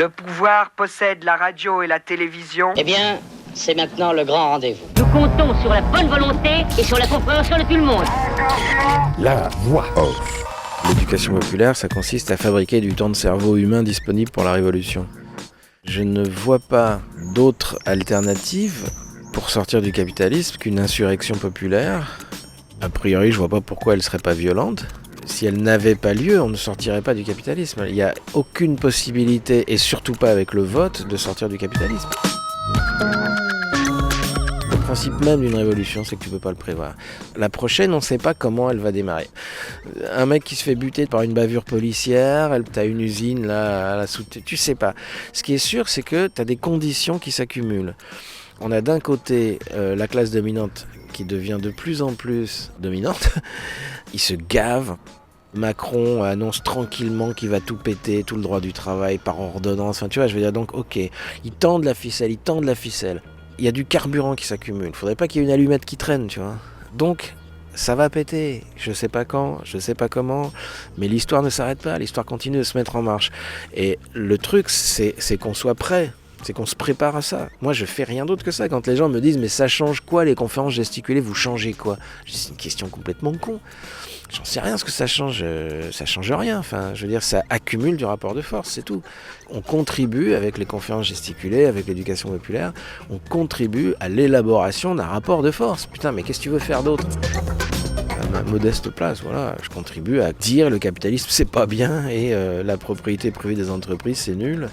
Le pouvoir possède la radio et la télévision. Eh bien, c'est maintenant le grand rendez-vous. Nous comptons sur la bonne volonté et sur la compréhension de tout le monde. La voix off. L'éducation populaire, ça consiste à fabriquer du temps de cerveau humain disponible pour la révolution. Je ne vois pas d'autre alternative pour sortir du capitalisme qu'une insurrection populaire. A priori, je vois pas pourquoi elle serait pas violente. Si elle n'avait pas lieu, on ne sortirait pas du capitalisme. Il n'y a aucune possibilité, et surtout pas avec le vote, de sortir du capitalisme. Le principe même d'une révolution, c'est que tu peux pas le prévoir. La prochaine, on ne sait pas comment elle va démarrer. Un mec qui se fait buter par une bavure policière, t'as une usine là, à la tu sais pas. Ce qui est sûr, c'est que t'as des conditions qui s'accumulent. On a d'un côté la classe dominante qui devient de plus en plus dominante. Il se gave. Macron annonce tranquillement qu'il va tout péter, tout le droit du travail par ordonnance. Enfin, tu vois, je veux dire, donc, ok, il tend de la ficelle. Il y a du carburant qui s'accumule. Il faudrait pas qu'il y ait une allumette qui traîne, tu vois. Donc, ça va péter. Je sais pas quand, je sais pas comment, mais l'histoire ne s'arrête pas. L'histoire continue de se mettre en marche. Et le truc, c'est qu'on soit prêt. C'est qu'on se prépare à ça. Moi, je fais rien d'autre que ça. Quand les gens me disent « Mais ça change quoi, les conférences gesticulées, vous changez quoi ?» C'est une question complètement con. J'en sais rien ce que ça change. Ça change rien. Enfin, je veux dire, ça accumule du rapport de force, c'est tout. On contribue, avec les conférences gesticulées, avec l'éducation populaire, on contribue à l'élaboration d'un rapport de force. Putain, mais qu'est-ce que tu veux faire d'autre ? À ma modeste place, voilà, je contribue à dire le capitalisme c'est pas bien et la propriété privée des entreprises c'est nul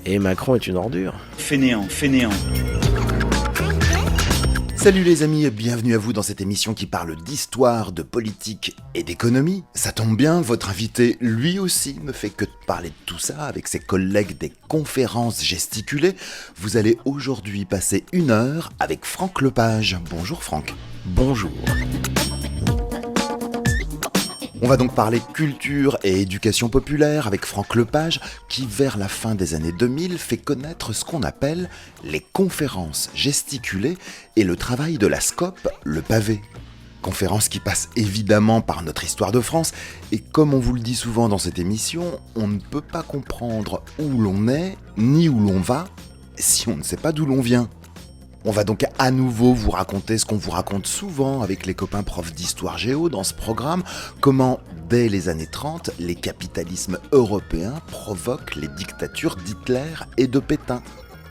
et Macron est une ordure. Fainéant. Salut les amis et bienvenue à vous dans cette émission qui parle d'histoire, de politique et d'économie. Ça tombe bien, votre invité lui aussi ne fait que parler de tout ça avec ses collègues des conférences gesticulées. Vous allez aujourd'hui passer 1 heure avec Franck Lepage. Bonjour Franck. Bonjour. On va donc parler culture et éducation populaire avec Franck Lepage qui, vers la fin des années 2000, fait connaître ce qu'on appelle les conférences gesticulées et le travail de la SCOP, le pavé. Conférences qui passent évidemment par notre histoire de France et comme on vous le dit souvent dans cette émission, on ne peut pas comprendre où l'on est ni où l'on va si on ne sait pas d'où l'on vient. On va donc à nouveau vous raconter ce qu'on vous raconte souvent avec les copains profs d'histoire géo dans ce programme, comment dès les années 30, les capitalismes européens provoquent les dictatures d'Hitler et de Pétain.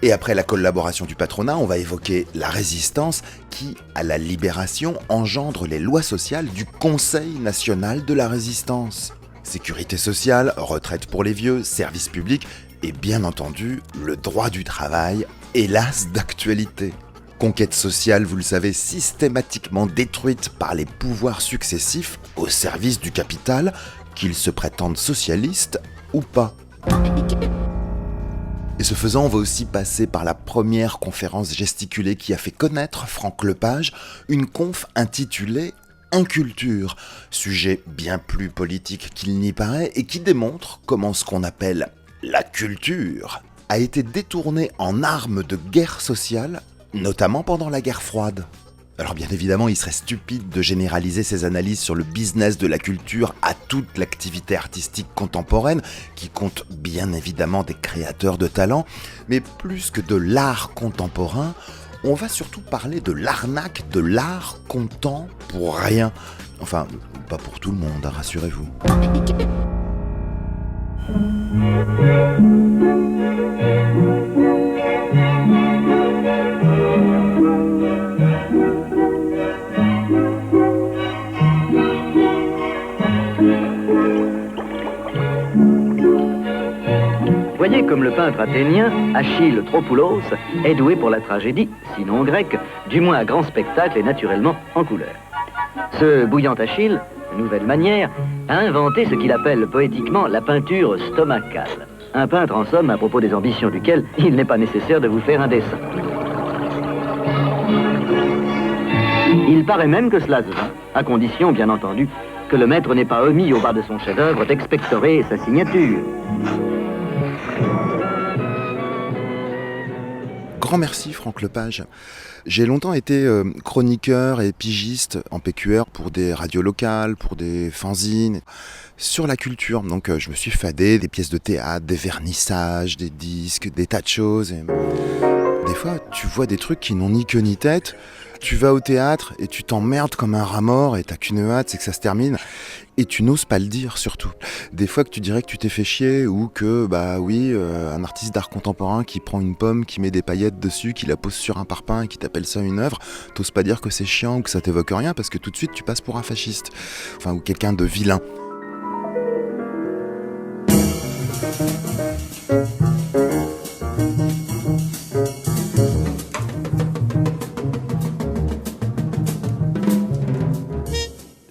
Et après la collaboration du patronat, on va évoquer la résistance qui, à la libération, engendre les lois sociales du Conseil national de la résistance. Sécurité sociale, retraite pour les vieux, services publics et bien entendu le droit du travail, hélas d'actualité. Conquête sociale, vous le savez, systématiquement détruite par les pouvoirs successifs au service du capital, qu'ils se prétendent socialistes ou pas. Et ce faisant, on va aussi passer par la première conférence gesticulée qui a fait connaître Franck Lepage, une conf intitulée Inculture, sujet bien plus politique qu'il n'y paraît et qui démontre comment ce qu'on appelle la culture a été détourné en arme de guerre sociale, notamment pendant la guerre froide. Alors bien évidemment, il serait stupide de généraliser ces analyses sur le business de la culture à toute l'activité artistique contemporaine, qui compte bien évidemment des créateurs de talent, mais plus que de l'art contemporain, on va surtout parler de l'arnaque de l'art comptant pour rien. Enfin, pas pour tout le monde, hein, rassurez-vous. Voyez comme le peintre athénien, Achille Tropoulos, est doué pour la tragédie, sinon grecque, du moins à grand spectacle et naturellement en couleur. Ce bouillant Achille, nouvelle manière, a inventé ce qu'il appelle poétiquement la peinture stomacale. Un peintre, en somme, à propos des ambitions duquel il n'est pas nécessaire de vous faire un dessin. Il paraît même que cela se vend, à condition, bien entendu, que le maître n'ait pas omis au bas de son chef-d'œuvre d'expectorer sa signature. Grand merci Franck Lepage. J'ai longtemps été chroniqueur et pigiste en PQR pour des radios locales, pour des fanzines, sur la culture. Donc je me suis fadé des pièces de théâtre, des vernissages, des disques, des tas de choses. Et des fois, tu vois des trucs qui n'ont ni queue ni tête. Tu vas au théâtre et tu t'emmerdes comme un rat mort et t'as qu'une hâte, c'est que ça se termine. Et tu n'oses pas le dire surtout. Des fois que tu dirais que tu t'es fait chier ou que, un artiste d'art contemporain qui prend une pomme, qui met des paillettes dessus, qui la pose sur un parpaing et qui t'appelle ça une œuvre, t'oses pas dire que c'est chiant ou que ça t'évoque rien parce que tout de suite tu passes pour un fasciste. Enfin, ou quelqu'un de vilain.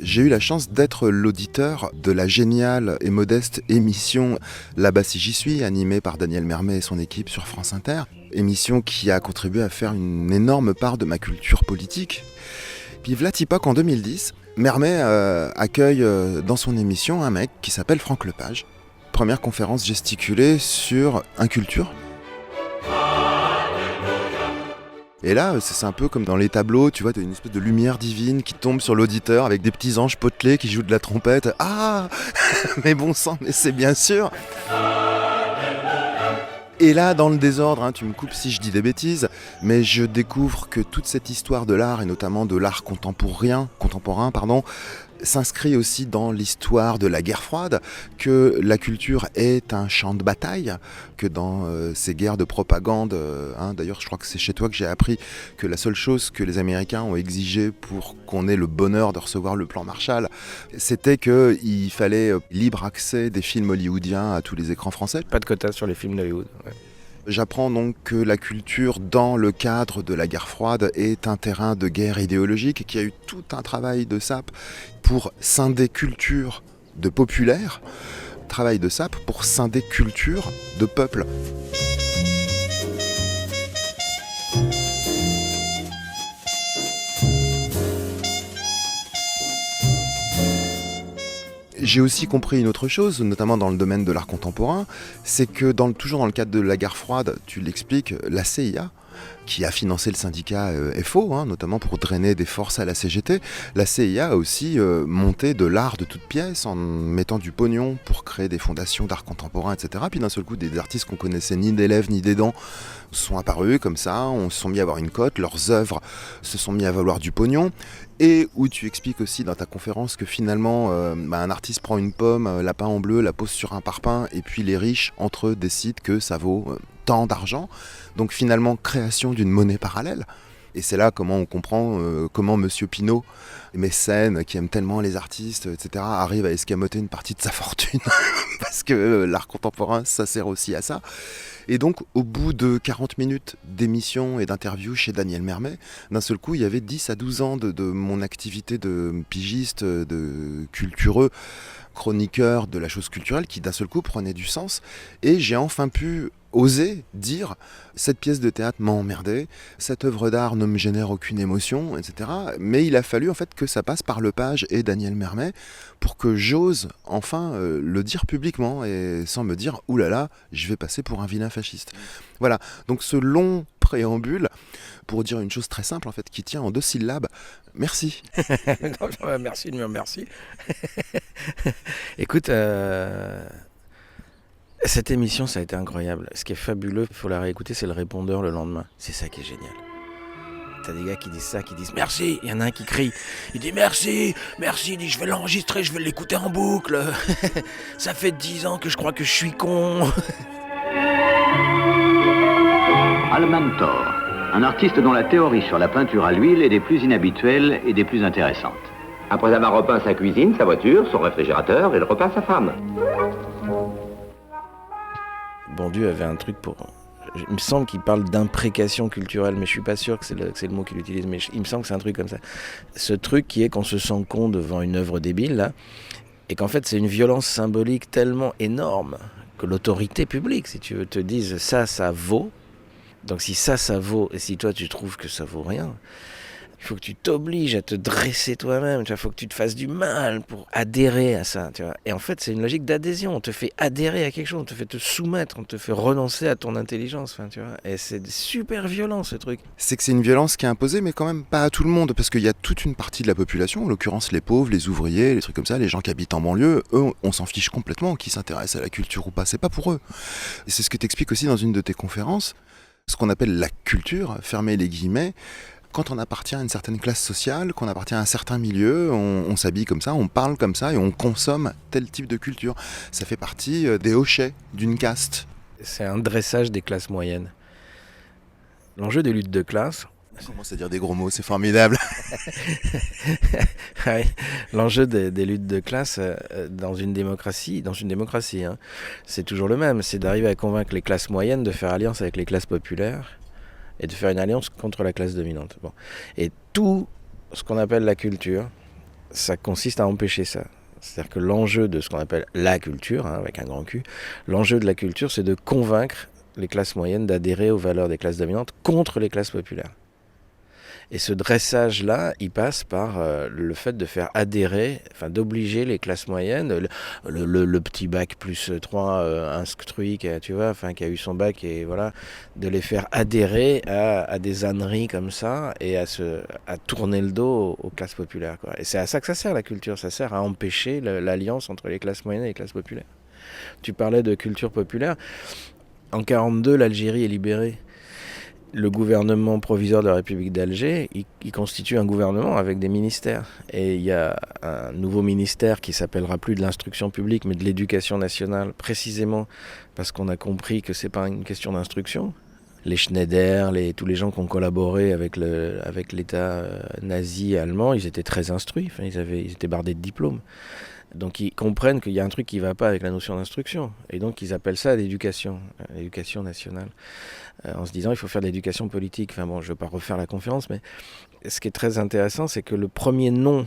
J'ai eu la chance d'être l'auditeur de la géniale et modeste émission Là-bas si j'y suis, animée par Daniel Mermet et son équipe sur France Inter. Émission qui a contribué à faire une énorme part de ma culture politique. Puis v'là-t-il qu'en 2010, Mermet accueille dans son émission un mec qui s'appelle Franck Lepage. Première conférence gesticulée sur Inculture. Et là, c'est un peu comme dans les tableaux, tu vois, t'as une espèce de lumière divine qui tombe sur l'auditeur avec des petits anges potelés qui jouent de la trompette. Ah, mais bon sang, mais c'est bien sûr. Et là, dans le désordre, tu me coupes si je dis des bêtises, mais je découvre que toute cette histoire de l'art, et notamment de l'art contemporain, s'inscrit aussi dans l'histoire de la guerre froide, que la culture est un champ de bataille, que dans ces guerres de propagande, d'ailleurs je crois que c'est chez toi que j'ai appris que la seule chose que les Américains ont exigé pour qu'on ait le bonheur de recevoir le plan Marshall, c'était qu'il fallait libre accès des films hollywoodiens à tous les écrans français. Pas de quota sur les films d'Hollywood. Ouais. J'apprends donc que la culture, dans le cadre de la guerre froide, est un terrain de guerre idéologique et qu'il y a eu tout un travail de sape pour scinder culture de populaire, travail de sape pour scinder culture de peuple. J'ai aussi compris une autre chose, notamment dans le domaine de l'art contemporain, c'est que toujours dans le cadre de la guerre froide, tu l'expliques, la CIA, qui a financé le syndicat FO, notamment pour drainer des forces à la CGT, la CIA a aussi monté de l'art de toutes pièces en mettant du pognon pour créer des fondations d'art contemporain, etc. Puis d'un seul coup, des artistes qu'on connaissait ni des lèvres ni des dents sont apparus comme ça, on se sont mis à avoir une cote, leurs œuvres se sont mis à valoir du pognon. Et où tu expliques aussi dans ta conférence que finalement un artiste prend une pomme, la peint en bleu, la pose sur un parpaing et puis les riches entre eux décident que ça vaut tant d'argent. Donc finalement création d'une monnaie parallèle. Et c'est là comment on comprend comment Monsieur Pinault, mécène qui aime tellement les artistes, etc., arrive à escamoter une partie de sa fortune. Parce que l'art contemporain, ça sert aussi à ça. Et donc, au bout de 40 minutes d'émission et d'interview chez Daniel Mermet, d'un seul coup, il y avait 10 à 12 ans de mon activité de pigiste, de cultureux, chroniqueur de la chose culturelle qui d'un seul coup prenait du sens. Et j'ai enfin pu oser dire cette pièce de théâtre m'a emmerdé, cette œuvre d'art ne me génère aucune émotion, etc. Mais il a fallu en fait que ça passe par Lepage et Daniel Mermet pour que j'ose enfin le dire publiquement et sans me dire oulala, je vais passer pour un vilain fasciste. Voilà, donc ce long préambule pour dire une chose très simple en fait qui tient en 2 syllabes. Merci. Merci de me remercier. Écoute, cette émission, ça a été incroyable. Ce qui est fabuleux, il faut la réécouter, c'est le répondeur le lendemain. C'est ça qui est génial. T'as des gars qui disent ça, qui disent merci. Il y en a un qui crie. Il dit merci, merci. Il dit je vais l'enregistrer, je vais l'écouter en boucle. Ça fait 10 ans que je crois que je suis con. Almantor, un artiste dont la théorie sur la peinture à l'huile est des plus inhabituelles et des plus intéressantes. Après avoir repeint sa cuisine, sa voiture, son réfrigérateur, il repeint sa femme. Bondieu avait un truc pour... Il me semble qu'il parle d'imprécation culturelle, mais je suis pas sûr que c'est le mot qu'il utilise, mais il me semble que c'est un truc comme ça. Ce truc qui est qu'on se sent con devant une œuvre débile, là, et qu'en fait c'est une violence symbolique tellement énorme que l'autorité publique, si tu veux, te dise ça vaut. Donc si ça vaut, et si toi tu trouves que ça vaut rien, Il faut que tu t'obliges à te dresser toi-même, il faut que tu te fasses du mal pour adhérer à ça. Tu vois. Et en fait, c'est une logique d'adhésion. On te fait adhérer à quelque chose, on te fait te soumettre, on te fait renoncer à ton intelligence. Tu vois. Et c'est super violent ce truc. C'est que c'est une violence qui est imposée, mais quand même pas à tout le monde, parce qu'il y a toute une partie de la population, en l'occurrence les pauvres, les ouvriers, les trucs comme ça, les gens qui habitent en banlieue, eux, on s'en fiche complètement, qui s'intéressent à la culture ou pas, c'est pas pour eux. Et c'est ce que t'expliques aussi dans une de tes conférences, ce qu'on appelle la culture, fermer les guillemets. Quand on appartient à une certaine classe sociale, qu'on appartient à un certain milieu, on s'habille comme ça, on parle comme ça et on consomme tel type de culture. Ça fait partie des hochets d'une caste. C'est un dressage des classes moyennes. L'enjeu des luttes de classe... On commence à dire des gros mots, c'est formidable. Oui, l'enjeu des luttes de classe dans une démocratie, c'est toujours le même. C'est d'arriver à convaincre les classes moyennes de faire alliance avec les classes populaires et de faire une alliance contre la classe dominante. Bon. Et tout ce qu'on appelle la culture, ça consiste à empêcher ça. C'est-à-dire que l'enjeu de ce qu'on appelle la culture, avec un grand Q, l'enjeu de la culture, c'est de convaincre les classes moyennes d'adhérer aux valeurs des classes dominantes contre les classes populaires. Et ce dressage-là, il passe par le fait de faire adhérer, d'obliger les classes moyennes, le petit bac plus 3 instruit, qui a eu son bac, et voilà, de les faire adhérer à des âneries comme ça, et à tourner le dos aux classes populaires, quoi. Et c'est à ça que ça sert la culture, ça sert à empêcher l'alliance entre les classes moyennes et les classes populaires. Tu parlais de culture populaire. En 1942, l'Algérie est libérée. Le gouvernement provisoire de la République d'Alger, il constitue un gouvernement avec des ministères. Et il y a un nouveau ministère qui s'appellera plus de l'instruction publique, mais de l'éducation nationale, précisément parce qu'on a compris que c'est pas une question d'instruction. Les Schneider, tous les gens qui ont collaboré avec l'État nazi allemand, ils étaient très instruits, ils étaient bardés de diplômes. Donc ils comprennent qu'il y a un truc qui ne va pas avec la notion d'instruction. Et donc ils appellent ça l'éducation nationale. En se disant il faut faire de l'éducation politique. Je ne vais pas refaire la conférence, mais ce qui est très intéressant, c'est que le premier nom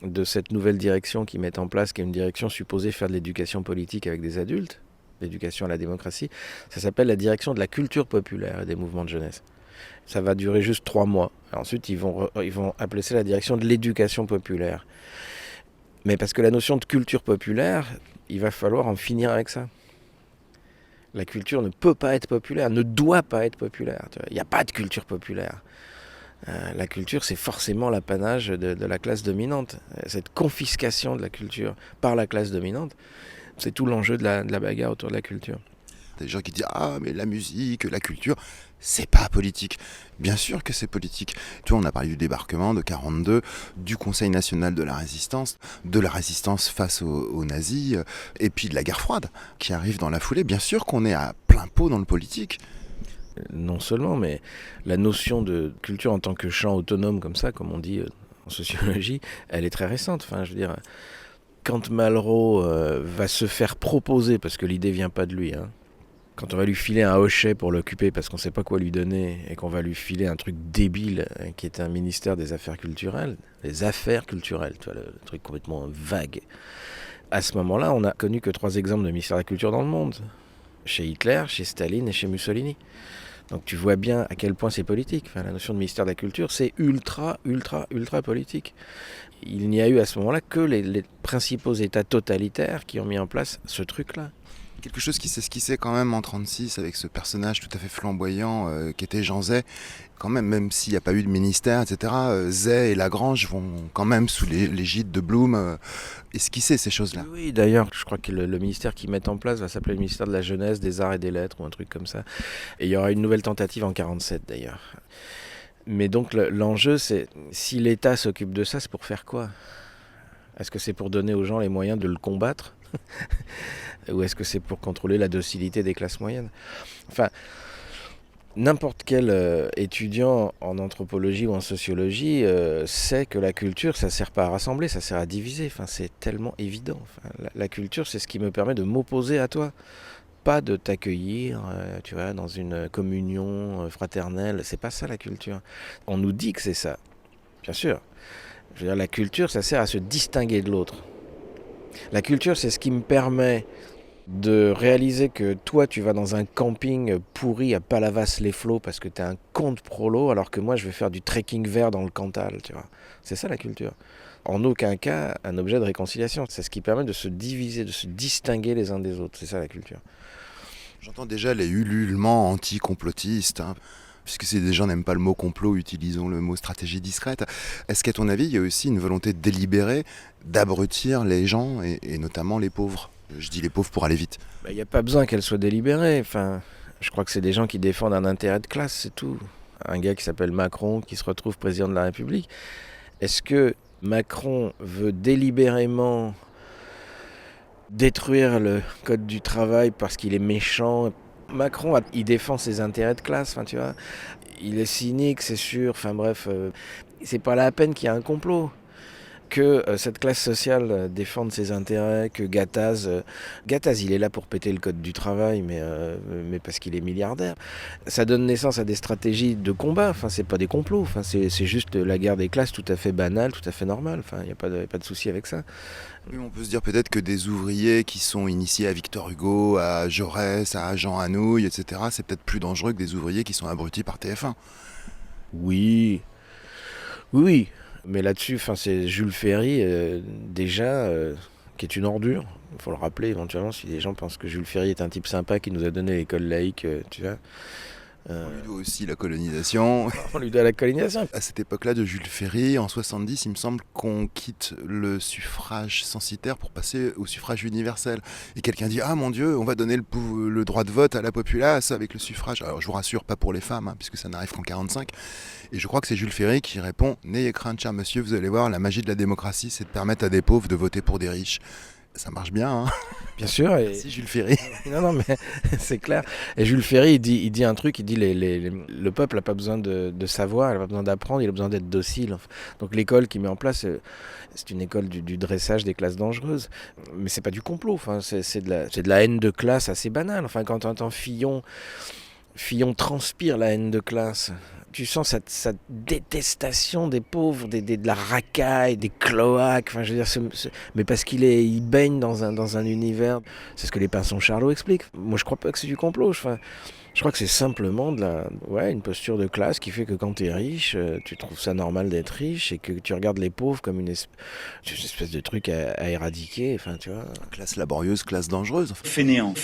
de cette nouvelle direction qu'ils mettent en place, qui est une direction supposée faire de l'éducation politique avec des adultes, l'éducation à la démocratie, ça s'appelle la direction de la culture populaire et des mouvements de jeunesse. Ça va durer juste 3 mois. Ensuite, ils vont appeler ça la direction de l'éducation populaire. Mais parce que la notion de culture populaire, il va falloir en finir avec ça. La culture ne peut pas être populaire, ne doit pas être populaire. Il n'y a pas de culture populaire. La culture, c'est forcément l'apanage de la classe dominante. Cette confiscation de la culture par la classe dominante, c'est tout l'enjeu de la bagarre autour de la culture. Des gens qui disent « Ah, mais la musique, la culture, c'est pas politique ». Bien sûr que c'est politique. Tu vois, on a parlé du débarquement de 1942, du Conseil national de la résistance face aux nazis, et puis de la guerre froide qui arrive dans la foulée. Bien sûr qu'on est à plein pot dans le politique. Non seulement, mais la notion de culture en tant que champ autonome, comme ça, comme on dit en sociologie, elle est très récente. Quand Malraux va se faire proposer, parce que l'idée vient pas de lui, quand on va lui filer un hochet pour l'occuper parce qu'on ne sait pas quoi lui donner, et qu'on va lui filer un truc débile qui est un ministère des affaires culturelles, les affaires culturelles, tu vois, le truc complètement vague. À ce moment-là, on n'a connu que 3 exemples de ministère de la culture dans le monde. Chez Hitler, chez Staline et chez Mussolini. Donc tu vois bien à quel point c'est politique. La notion de ministère de la culture, c'est ultra politique. Il n'y a eu à ce moment-là que les principaux États totalitaires qui ont mis en place ce truc-là. Quelque chose qui s'esquissait quand même en 1936 avec ce personnage tout à fait flamboyant qui était Jean Zay. Quand même s'il n'y a pas eu de ministère, etc., Zay et Lagrange vont quand même sous l'égide de Blum esquisser ces choses-là. Oui, d'ailleurs, je crois que le ministère qu'ils mettent en place va s'appeler le ministère de la Jeunesse, des Arts et des Lettres ou un truc comme ça. Et il y aura une nouvelle tentative en 1947 d'ailleurs. Mais donc l'enjeu, c'est si l'État s'occupe de ça, c'est pour faire quoi ? Est-ce que c'est pour donner aux gens les moyens de le combattre ? Ou est-ce que c'est pour contrôler la docilité des classes moyennes ? N'importe quel étudiant en anthropologie ou en sociologie sait que la culture, ça ne sert pas à rassembler, ça sert à diviser. C'est tellement évident. La culture, c'est ce qui me permet de m'opposer à toi. Pas de t'accueillir, dans une communion fraternelle. C'est pas ça la culture. On nous dit que c'est ça. Bien sûr. La culture, ça sert à se distinguer de l'autre. La culture, c'est ce qui me permet de réaliser que toi tu vas dans un camping pourri à Palavas-les-Flots parce que t'es un con de prolo, alors que moi je vais faire du trekking vert dans le Cantal, tu vois. C'est ça la culture. En aucun cas un objet de réconciliation. C'est ce qui permet de se diviser, de se distinguer les uns des autres. C'est ça la culture. J'entends déjà les ululements anti-complotistes, hein. Puisque si des gens n'aiment pas le mot complot, utilisons le mot stratégie discrète. Est-ce qu'à ton avis, il y a aussi une volonté délibérée d'abrutir les gens, et notamment les pauvres ? Je dis les pauvres pour aller vite. Il n'y a pas besoin qu'elle soit délibérée. Enfin, je crois que c'est des gens qui défendent un intérêt de classe, c'est tout. Un gars qui s'appelle Macron, qui se retrouve président de la République. Est-ce que Macron veut délibérément détruire le code du travail parce qu'il est méchant ? Macron, il défend ses intérêts de classe, tu vois. Il est cynique, c'est sûr. Enfin bref, c'est pas la peine qu'il y ait un complot. Que cette classe sociale défende ses intérêts, que Gattaz, il est là pour péter le code du travail, mais parce qu'il est milliardaire. Ça donne naissance à des stratégies de combat, enfin c'est pas des complots, enfin c'est juste la guerre des classes tout à fait banale, tout à fait normale, enfin il n'y a pas de souci avec ça. Oui, on peut se dire peut-être que des ouvriers qui sont initiés à Victor Hugo, à Jaurès, à Jean Anouilh, etc., c'est peut-être plus dangereux que des ouvriers qui sont abrutis par TF1. Oui. Mais là-dessus, c'est Jules Ferry, déjà, qui est une ordure. Il faut le rappeler éventuellement si les gens pensent que Jules Ferry est un type sympa qui nous a donné l'école laïque, tu vois. On lui doit aussi la colonisation. On lui doit la colonisation. À cette époque-là de Jules Ferry, en 70, il me semble qu'on quitte le suffrage censitaire pour passer au suffrage universel. Et quelqu'un dit « Ah mon Dieu, on va donner le droit de vote à la populace avec le suffrage ». Alors je vous rassure, pas pour les femmes, hein, puisque ça n'arrive qu'en 45. Et je crois que c'est Jules Ferry qui répond « N'ayez crainte, cher monsieur, vous allez voir, la magie de la démocratie, c'est de permettre à des pauvres de voter pour des riches ». Ça marche bien, hein. Bien sûr. Et... Merci Jules Ferry. Non, mais c'est clair. Et Jules Ferry, il dit un truc, il dit le peuple n'a pas besoin de savoir, il n'a pas besoin d'apprendre, il a besoin d'être docile. Donc l'école qu'il met en place, c'est une école du dressage des classes dangereuses. Mais c'est pas du complot, enfin, c'est de la haine de classe assez banale. Enfin, quand tu entends Fillon transpire la haine de classe. Tu sens cette détestation des pauvres, de la racaille, des cloaques. Enfin, je veux dire, mais parce il baigne dans un univers. C'est ce que les Pinsons Charlot expliquent. Moi, je crois pas que c'est du complot. Je crois que c'est simplement une posture de classe qui fait que quand tu es riche, tu trouves ça normal d'être riche et que tu regardes les pauvres comme une espèce de truc à éradiquer. Enfin, tu vois. Classe laborieuse, classe dangereuse. Fainéant.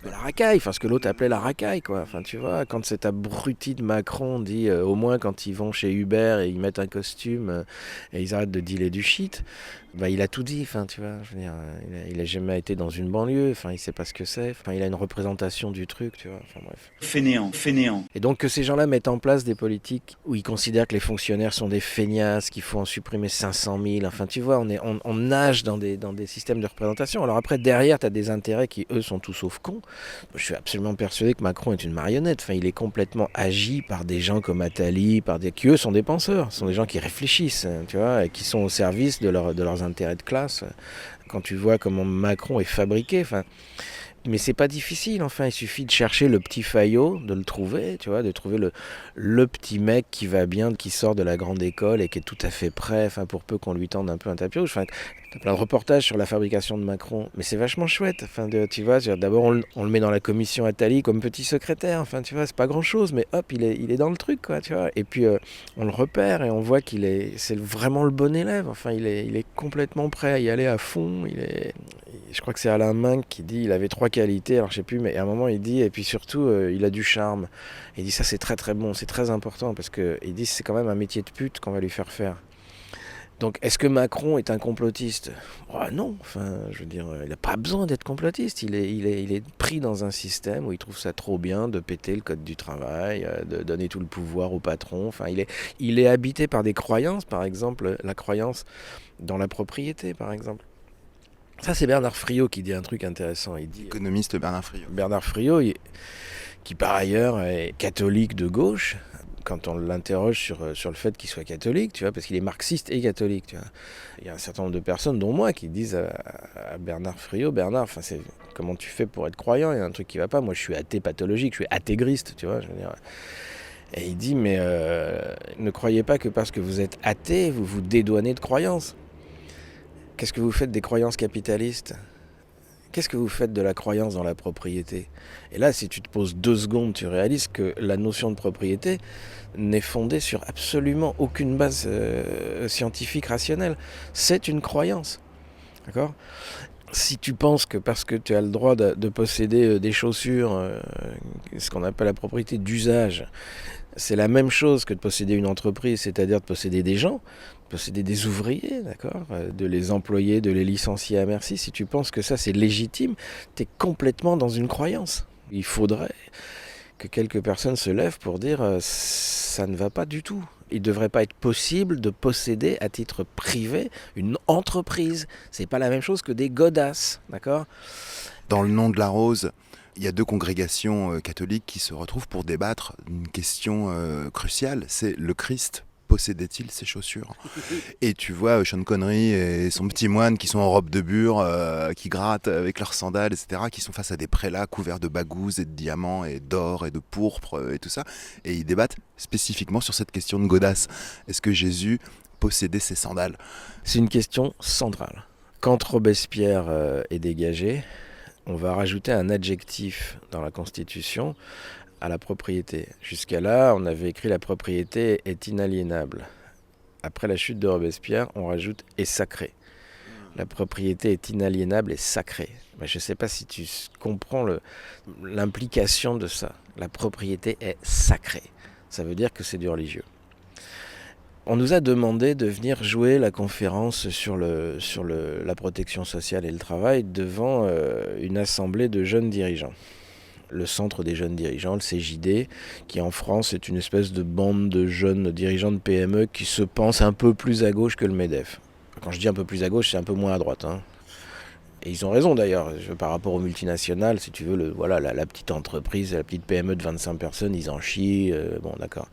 La racaille, ce que l'autre appelait la racaille, quoi. Enfin, tu vois, quand cet abruti de Macron dit, au moins quand ils vont chez Uber et ils mettent un costume et ils arrêtent de dealer du shit, il a tout dit, enfin, tu vois. Je veux dire, il a jamais été dans une banlieue, enfin, il sait pas ce que c'est. Enfin, il a une représentation du truc, tu vois. Enfin, bref. Fainéant. Et donc que ces gens-là mettent en place des politiques où ils considèrent que les fonctionnaires sont des feignasses, qu'il faut en supprimer 500 000. Enfin, tu vois, on nage dans des systèmes de représentation. Alors après, derrière, tu as des intérêts qui, eux, sont tout sauf cons. Je suis absolument persuadé que Macron est une marionnette. Enfin, il est complètement agi par des gens comme Attali, qui, eux, sont des penseurs. Ce sont des gens qui réfléchissent, tu vois, et qui sont au service de leurs intérêts de classe. Quand tu vois comment Macron est fabriqué, enfin... Mais c'est pas difficile, enfin, il suffit de chercher le petit Fayot, de le trouver, tu vois, de trouver le petit mec qui va bien, qui sort de la grande école et qui est tout à fait prêt, enfin, pour peu qu'on lui tende un peu un tapis rouge. Enfin, t'as plein de reportages sur la fabrication de Macron, mais c'est vachement chouette, enfin, tu vois, d'abord on le met dans la commission Attali comme petit secrétaire, enfin, tu vois, c'est pas grand chose, mais hop, il est dans le truc, quoi, tu vois, et puis on le repère et on voit c'est vraiment le bon élève, enfin, il est complètement prêt à y aller à fond, je crois que c'est Alain Minc qui dit, il avait 3 qualités, alors je sais plus, mais à un moment il dit, et puis surtout il a du charme. Il dit ça c'est très très bon, c'est très important parce que il dit c'est quand même un métier de pute qu'on va lui faire faire. Donc est-ce que Macron est un complotiste ? Non, enfin je veux dire, il n'a pas besoin d'être complotiste, il est pris dans un système où il trouve ça trop bien de péter le code du travail, de donner tout le pouvoir au patron, enfin il est habité par des croyances, par exemple la croyance dans la propriété par exemple. Ça, c'est Bernard Friot qui dit un truc intéressant. Il dit, économiste Bernard Friot. Bernard Friot, qui par ailleurs est catholique de gauche, quand on l'interroge sur le fait qu'il soit catholique, tu vois, parce qu'il est marxiste et catholique, tu vois. Il y a un certain nombre de personnes, dont moi, qui disent à Bernard Friot, Bernard, comment tu fais pour être croyant ? Il y a un truc qui va pas. Moi, je suis athée pathologique, je suis athégriste, tu vois, je veux dire. Et il dit, mais ne croyez pas que parce que vous êtes athée, vous vous dédouanez de croyances. Qu'est-ce que vous faites des croyances capitalistes ? Qu'est-ce que vous faites de la croyance dans la propriété ? Et là, si tu te poses 2 secondes, tu réalises que la notion de propriété n'est fondée sur absolument aucune base scientifique rationnelle. C'est une croyance. D'accord ? Si tu penses que parce que tu as le droit de posséder des chaussures, ce qu'on appelle la propriété d'usage, c'est la même chose que de posséder une entreprise, c'est-à-dire de posséder des gens, de posséder des ouvriers, d'accord, de les employer, de les licencier à merci. Si tu penses que ça c'est légitime, tu es complètement dans une croyance. Il faudrait que quelques personnes se lèvent pour dire ça ne va pas du tout. Il ne devrait pas être possible de posséder à titre privé une entreprise. C'est pas la même chose que des godasses, d'accord ? Dans le nom de la rose, il y a 2 congrégations catholiques qui se retrouvent pour débattre d'une question cruciale, c'est le Christ possédait-il ses chaussures ? Et tu vois Sean Connery et son petit moine qui sont en robe de bure, qui grattent avec leurs sandales, etc., qui sont face à des prélats couverts de bagouses et de diamants et d'or et de pourpre et tout ça. Et ils débattent spécifiquement sur cette question de godasse. Est-ce que Jésus possédait ses sandales ? C'est une question centrale. Quand Robespierre est dégagé, on va rajouter un adjectif dans la Constitution à la propriété. Jusqu'à là, on avait écrit la propriété est inaliénable. Après la chute de Robespierre, on rajoute est sacrée. La propriété est inaliénable et sacrée. Mais je ne sais pas si tu comprends l'implication de ça. La propriété est sacrée. Ça veut dire que c'est du religieux. On nous a demandé de venir jouer la conférence sur la protection sociale et le travail devant une assemblée de jeunes dirigeants. Le Centre des jeunes dirigeants, le CJD, qui en France est une espèce de bande de jeunes dirigeants de PME qui se pensent un peu plus à gauche que le MEDEF. Quand je dis un peu plus à gauche, c'est un peu moins à droite. Et ils ont raison d'ailleurs, par rapport aux multinationales, si tu veux, la petite entreprise, la petite PME de 25 personnes, ils en chient, bon d'accord.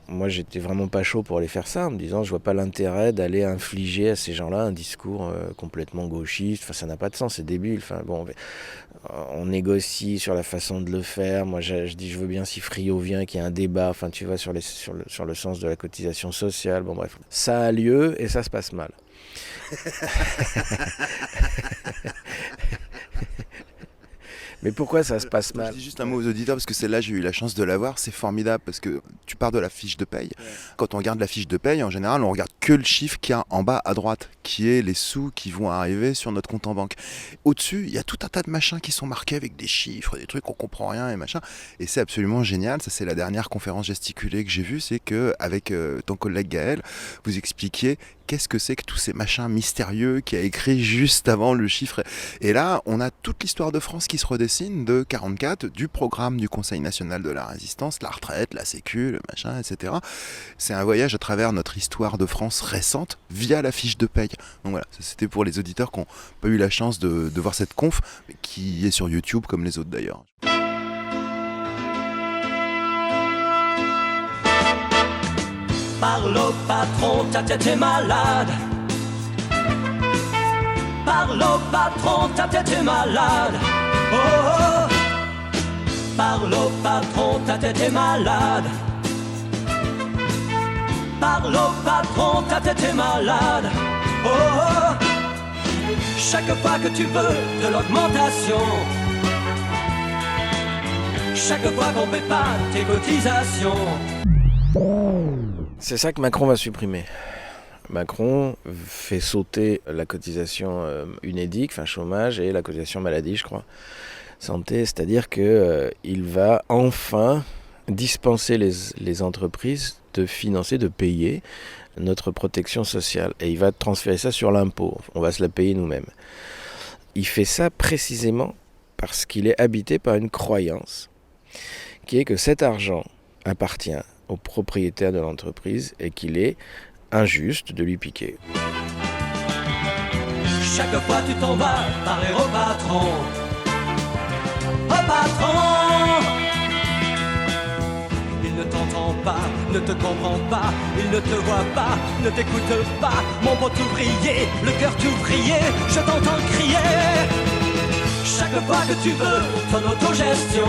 Moi j'étais vraiment pas chaud pour aller faire ça, en me disant je vois pas l'intérêt d'aller infliger à ces gens-là un discours complètement gauchiste, enfin ça n'a pas de sens, c'est débile, enfin bon, on négocie sur la façon de le faire, moi je dis je veux bien si Frio vient qu'il y ait un débat, enfin tu vois, sur le sens de la cotisation sociale, bon bref. Ça a lieu et ça se passe mal. Mais pourquoi ça se passe mal ? Je dis juste un mot aux auditeurs parce que celle-là j'ai eu la chance de la voir, c'est formidable parce que tu pars de la fiche de paye. Ouais. Quand on regarde la fiche de paye, en général on regarde que le chiffre qu'il y a en bas à droite, qui est les sous qui vont arriver sur notre compte en banque. Au-dessus, il y a tout un tas de machins qui sont marqués avec des chiffres, des trucs qu'on comprend rien et machin. Et c'est absolument génial, ça c'est la dernière conférence gesticulée que j'ai vue, c'est qu'avec ton collègue Gaël, vous expliquiez qu'est-ce que c'est que tous ces machins mystérieux qui a écrit juste avant le chiffre. Et là, on a toute l'histoire de France qui se redessine de 44, du programme du Conseil national de la résistance, la retraite, la sécu, le machin, etc. C'est un voyage à travers notre histoire de France récente via la fiche de paye. Donc voilà, c'était pour les auditeurs qui n'ont pas eu la chance de voir cette conf, mais qui est sur YouTube comme les autres d'ailleurs. Parle au patron, ta tête est malade. Parle au patron, ta tête est malade. Oh, oh. Parle au patron, ta tête est malade. Parle au patron, ta tête est malade. Oh, oh. Chaque fois que tu veux de l'augmentation, chaque fois qu'on paie pas tes cotisations. C'est ça que Macron va supprimer. Macron fait sauter la cotisation UNEDIC, enfin chômage, et la cotisation maladie, je crois, santé, c'est-à-dire qu'il va enfin dispenser les entreprises de financer, de payer notre protection sociale. Et il va transférer ça sur l'impôt, on va se la payer nous-mêmes. Il fait ça précisément parce qu'il est habité par une croyance, qui est que cet argent appartient au propriétaire de l'entreprise et qu'il est injuste de lui piquer. Chaque fois tu t'en vas parler au patron. Au patron, il ne t'entend pas, ne te comprend pas, il ne te voit pas, ne t'écoute pas. Mon beau ouvrier, le cœur d'ouvrier, je t'entends crier. Chaque fois que tu veux ton autogestion,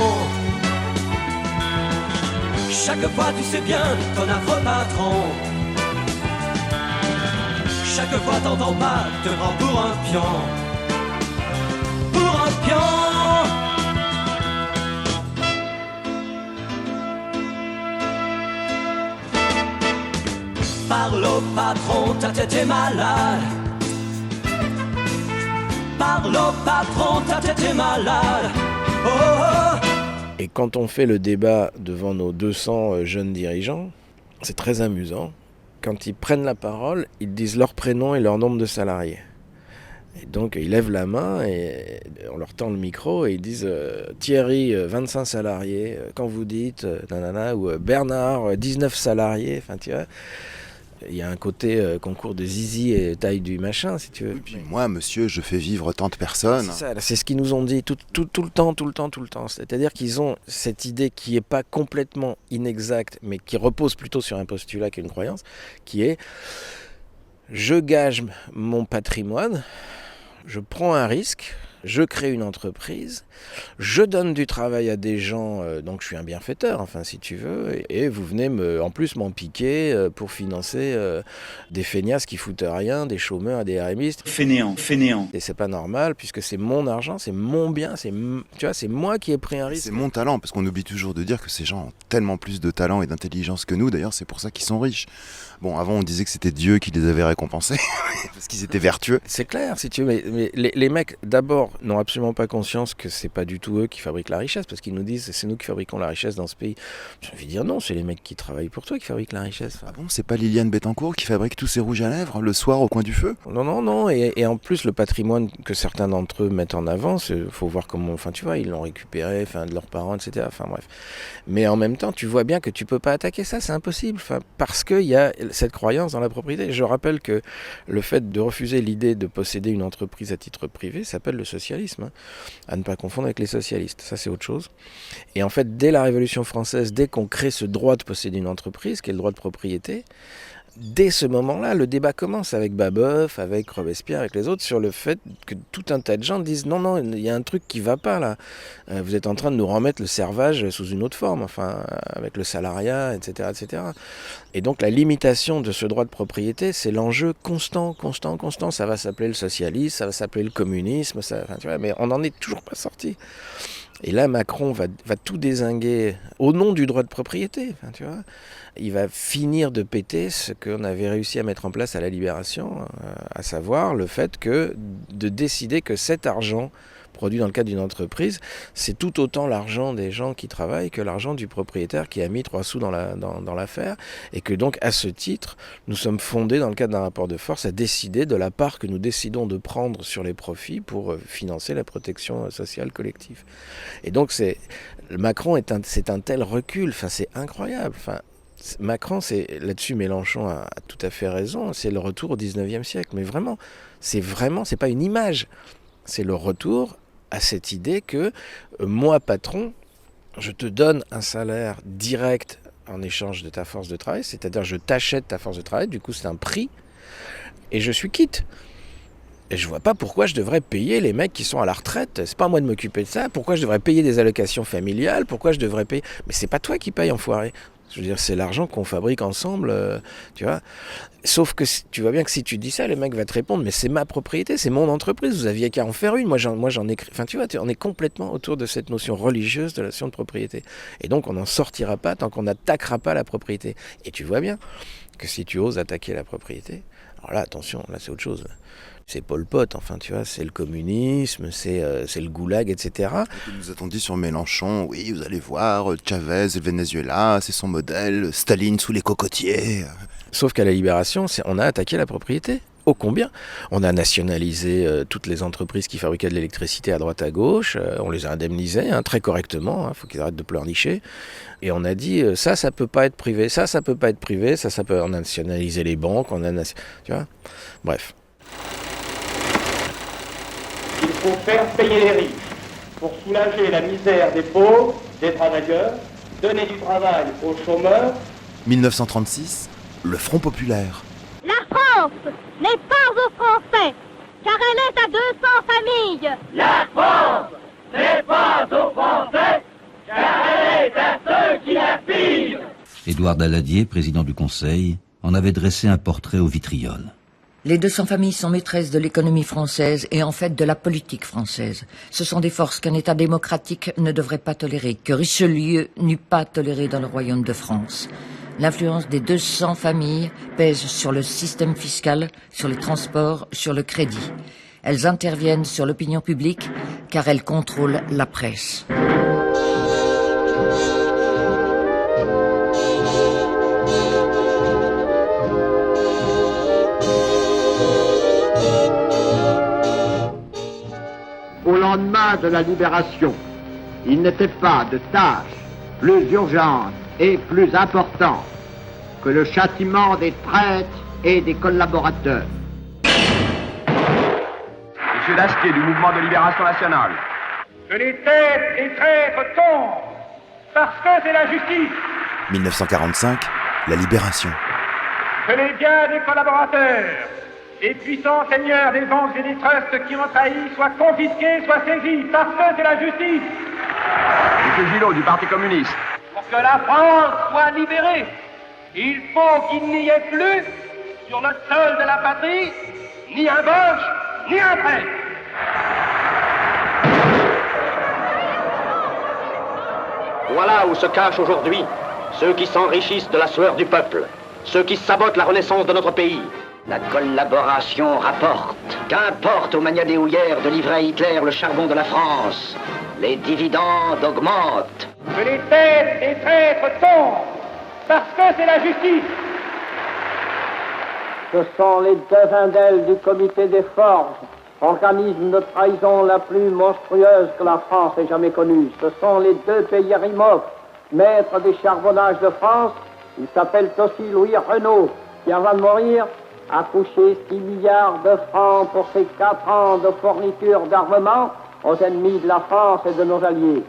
chaque fois tu sais bien ton affreux patron. Chaque fois t'entends pas, te prends pour un pion. Pour un au patron, ta tête est malade. Parle au patron, ta tête est malade. Oh, oh. Et quand on fait le débat devant nos 200 jeunes dirigeants, c'est très amusant. Quand ils prennent la parole, ils disent leur prénom et leur nombre de salariés. Et donc ils lèvent la main et on leur tend le micro et ils disent Thierry, 25 salariés, quand vous dites nanana, ou Bernard, 19 salariés, enfin tu vois. Il y a un côté concours de zizi et taille du machin, si tu veux. Et puis moi, monsieur, je fais vivre tant de personnes. C'est ça, c'est ce qu'ils nous ont dit tout le temps. C'est-à-dire qu'ils ont cette idée qui n'est pas complètement inexacte, mais qui repose plutôt sur un postulat qu'une croyance, qui est je gage mon patrimoine, je prends un risque, je crée une entreprise, je donne du travail à des gens, donc je suis un bienfaiteur, enfin si tu veux, et vous venez en plus m'en piquer pour financer des feignasses qui foutent rien, des chômeurs, des RMistes. Fainéant. Et c'est pas normal, puisque c'est mon argent, c'est mon bien, tu vois, c'est moi qui ai pris un risque. C'est mon talent, parce qu'on oublie toujours de dire que ces gens ont tellement plus de talent et d'intelligence que nous, d'ailleurs c'est pour ça qu'ils sont riches. Bon, avant on disait que c'était Dieu qui les avait récompensés, parce qu'ils étaient vertueux. C'est clair, si tu veux, mais les mecs, d'abord, n'ont absolument pas conscience que c'est pas du tout eux qui fabriquent la richesse, parce qu'ils nous disent c'est nous qui fabriquons la richesse dans ce pays. J'ai envie de dire non, c'est les mecs qui travaillent pour toi qui fabriquent la richesse. Ah bon, c'est pas Liliane Bettencourt qui fabrique tous ces rouges à lèvres le soir au coin du feu? Non, et en plus le patrimoine que certains d'entre eux mettent en avant, faut voir comment, enfin tu vois, ils l'ont récupéré, enfin de leurs parents, etc. Enfin bref. Mais en même temps, tu vois bien que tu peux pas attaquer ça, c'est impossible, enfin, parce qu'il y a cette croyance dans la propriété. Je rappelle que le fait de refuser l'idée de posséder une entreprise à titre privé s'appelle le socialisme, hein, à ne pas confondre avec les socialistes, ça c'est autre chose. Et en fait, dès la Révolution française, dès qu'on crée ce droit de posséder une entreprise, qui est le droit de propriété, dès ce moment-là, le débat commence avec Babeuf, avec Robespierre, avec les autres, sur le fait que tout un tas de gens disent non, il y a un truc qui va pas là. Vous êtes en train de nous remettre le servage sous une autre forme, enfin, avec le salariat, etc., etc. Et donc la limitation de ce droit de propriété, c'est l'enjeu constant. Ça va s'appeler le socialisme, ça va s'appeler le communisme, enfin, tu vois, mais on n'en est toujours pas sorti. Et là, Macron va tout dézinguer au nom du droit de propriété, enfin, tu vois. Il va finir de péter ce qu'on avait réussi à mettre en place à la Libération, à savoir le fait de décider que cet argent produit dans le cadre d'une entreprise, c'est tout autant l'argent des gens qui travaillent que l'argent du propriétaire qui a mis 3 sous dans l'affaire, et que donc à ce titre, nous sommes fondés dans le cadre d'un rapport de force à décider de la part que nous décidons de prendre sur les profits pour financer la protection sociale collective. Et donc Macron c'est un tel recul, enfin c'est incroyable. Enfin, Macron, là-dessus Mélenchon a tout à fait raison, c'est le retour au 19e siècle, mais vraiment, c'est pas une image, c'est le retour à cette idée que moi, patron, je te donne un salaire direct en échange de ta force de travail, c'est-à-dire je t'achète ta force de travail, du coup c'est un prix, et je suis quitte. Et je vois pas pourquoi je devrais payer les mecs qui sont à la retraite. C'est pas à moi de m'occuper de ça. Pourquoi je devrais payer des allocations familiales? Pourquoi je devrais payer... Mais c'est pas toi qui payes, enfoiré. Je veux dire, c'est l'argent qu'on fabrique ensemble, tu vois. Sauf que tu vois bien que si tu dis ça, le mec va te répondre, mais c'est ma propriété, c'est mon entreprise, vous aviez qu'à en faire une, moi j'en ai... Enfin tu vois, on est complètement autour de cette notion religieuse de la notion de propriété. Et donc on n'en sortira pas tant qu'on n'attaquera pas la propriété. Et tu vois bien que si tu oses attaquer la propriété, alors là, attention, là c'est autre chose. C'est Pol Pot, enfin tu vois, c'est le communisme, c'est le goulag, etc. Et nous a-t-on dit sur Mélenchon, oui, vous allez voir, Chavez, le Venezuela, c'est son modèle, Staline sous les cocotiers. Sauf qu'à la Libération, on a attaqué la propriété. Ô combien. On a nationalisé toutes les entreprises qui fabriquaient de l'électricité à droite à gauche, on les a indemnisées très correctement, faut qu'ils arrêtent de pleurnicher. Et on a dit, ça peut pas être privé, ça peut pas être privé, ça peut... On a nationalisé les banques, tu vois. Bref. Il faut faire payer les riches pour soulager la misère des pauvres, des travailleurs, donner du travail aux chômeurs. 1936, le Front populaire. La France n'est pas aux Français, car elle est à 200 familles. La France n'est pas aux Français, car elle est à ceux qui la pillent. Édouard Daladier, président du Conseil, en avait dressé un portrait au vitriol. Les 200 familles sont maîtresses de l'économie française et en fait de la politique française. Ce sont des forces qu'un État démocratique ne devrait pas tolérer, que Richelieu n'eût pas toléré dans le royaume de France. L'influence des 200 familles pèse sur le système fiscal, sur les transports, sur le crédit. Elles interviennent sur l'opinion publique car elles contrôlent la presse. Au lendemain de la libération, il n'était pas de tâche plus urgente et plus importante que le châtiment des traîtres et des collaborateurs. Monsieur Dastier du mouvement de libération nationale. Que les têtes des traîtres tombent, parce que c'est la justice. 1945, la libération. Que les biens des collaborateurs, les puissants seigneurs des banques et des trusts qui ont trahi soient confisqués, soient saisis, parce que c'est la justice. Monsieur Gillot du Parti communiste. Pour que la France soit libérée, il faut qu'il n'y ait plus, sur le sol de la patrie, ni un Boche, ni un traître. Voilà où se cachent aujourd'hui ceux qui s'enrichissent de la sueur du peuple, ceux qui sabotent la renaissance de notre pays. La collaboration rapporte. Qu'importe aux magnadéouillères de livrer à Hitler le charbon de la France. Les dividendes augmentent. Que les têtes des traîtres tombent, parce que c'est la justice. Ce sont les deux indelles du comité des forges, organisme de trahison la plus monstrueuse que la France ait jamais connue. Ce sont les deux Péyerimov, maîtres des charbonnages de France. Ils s'appellent aussi Louis Renault, qui avant de mourir a couché 6 milliards de francs pour ses 4 ans de fourniture d'armement aux ennemis de la France et de nos alliés.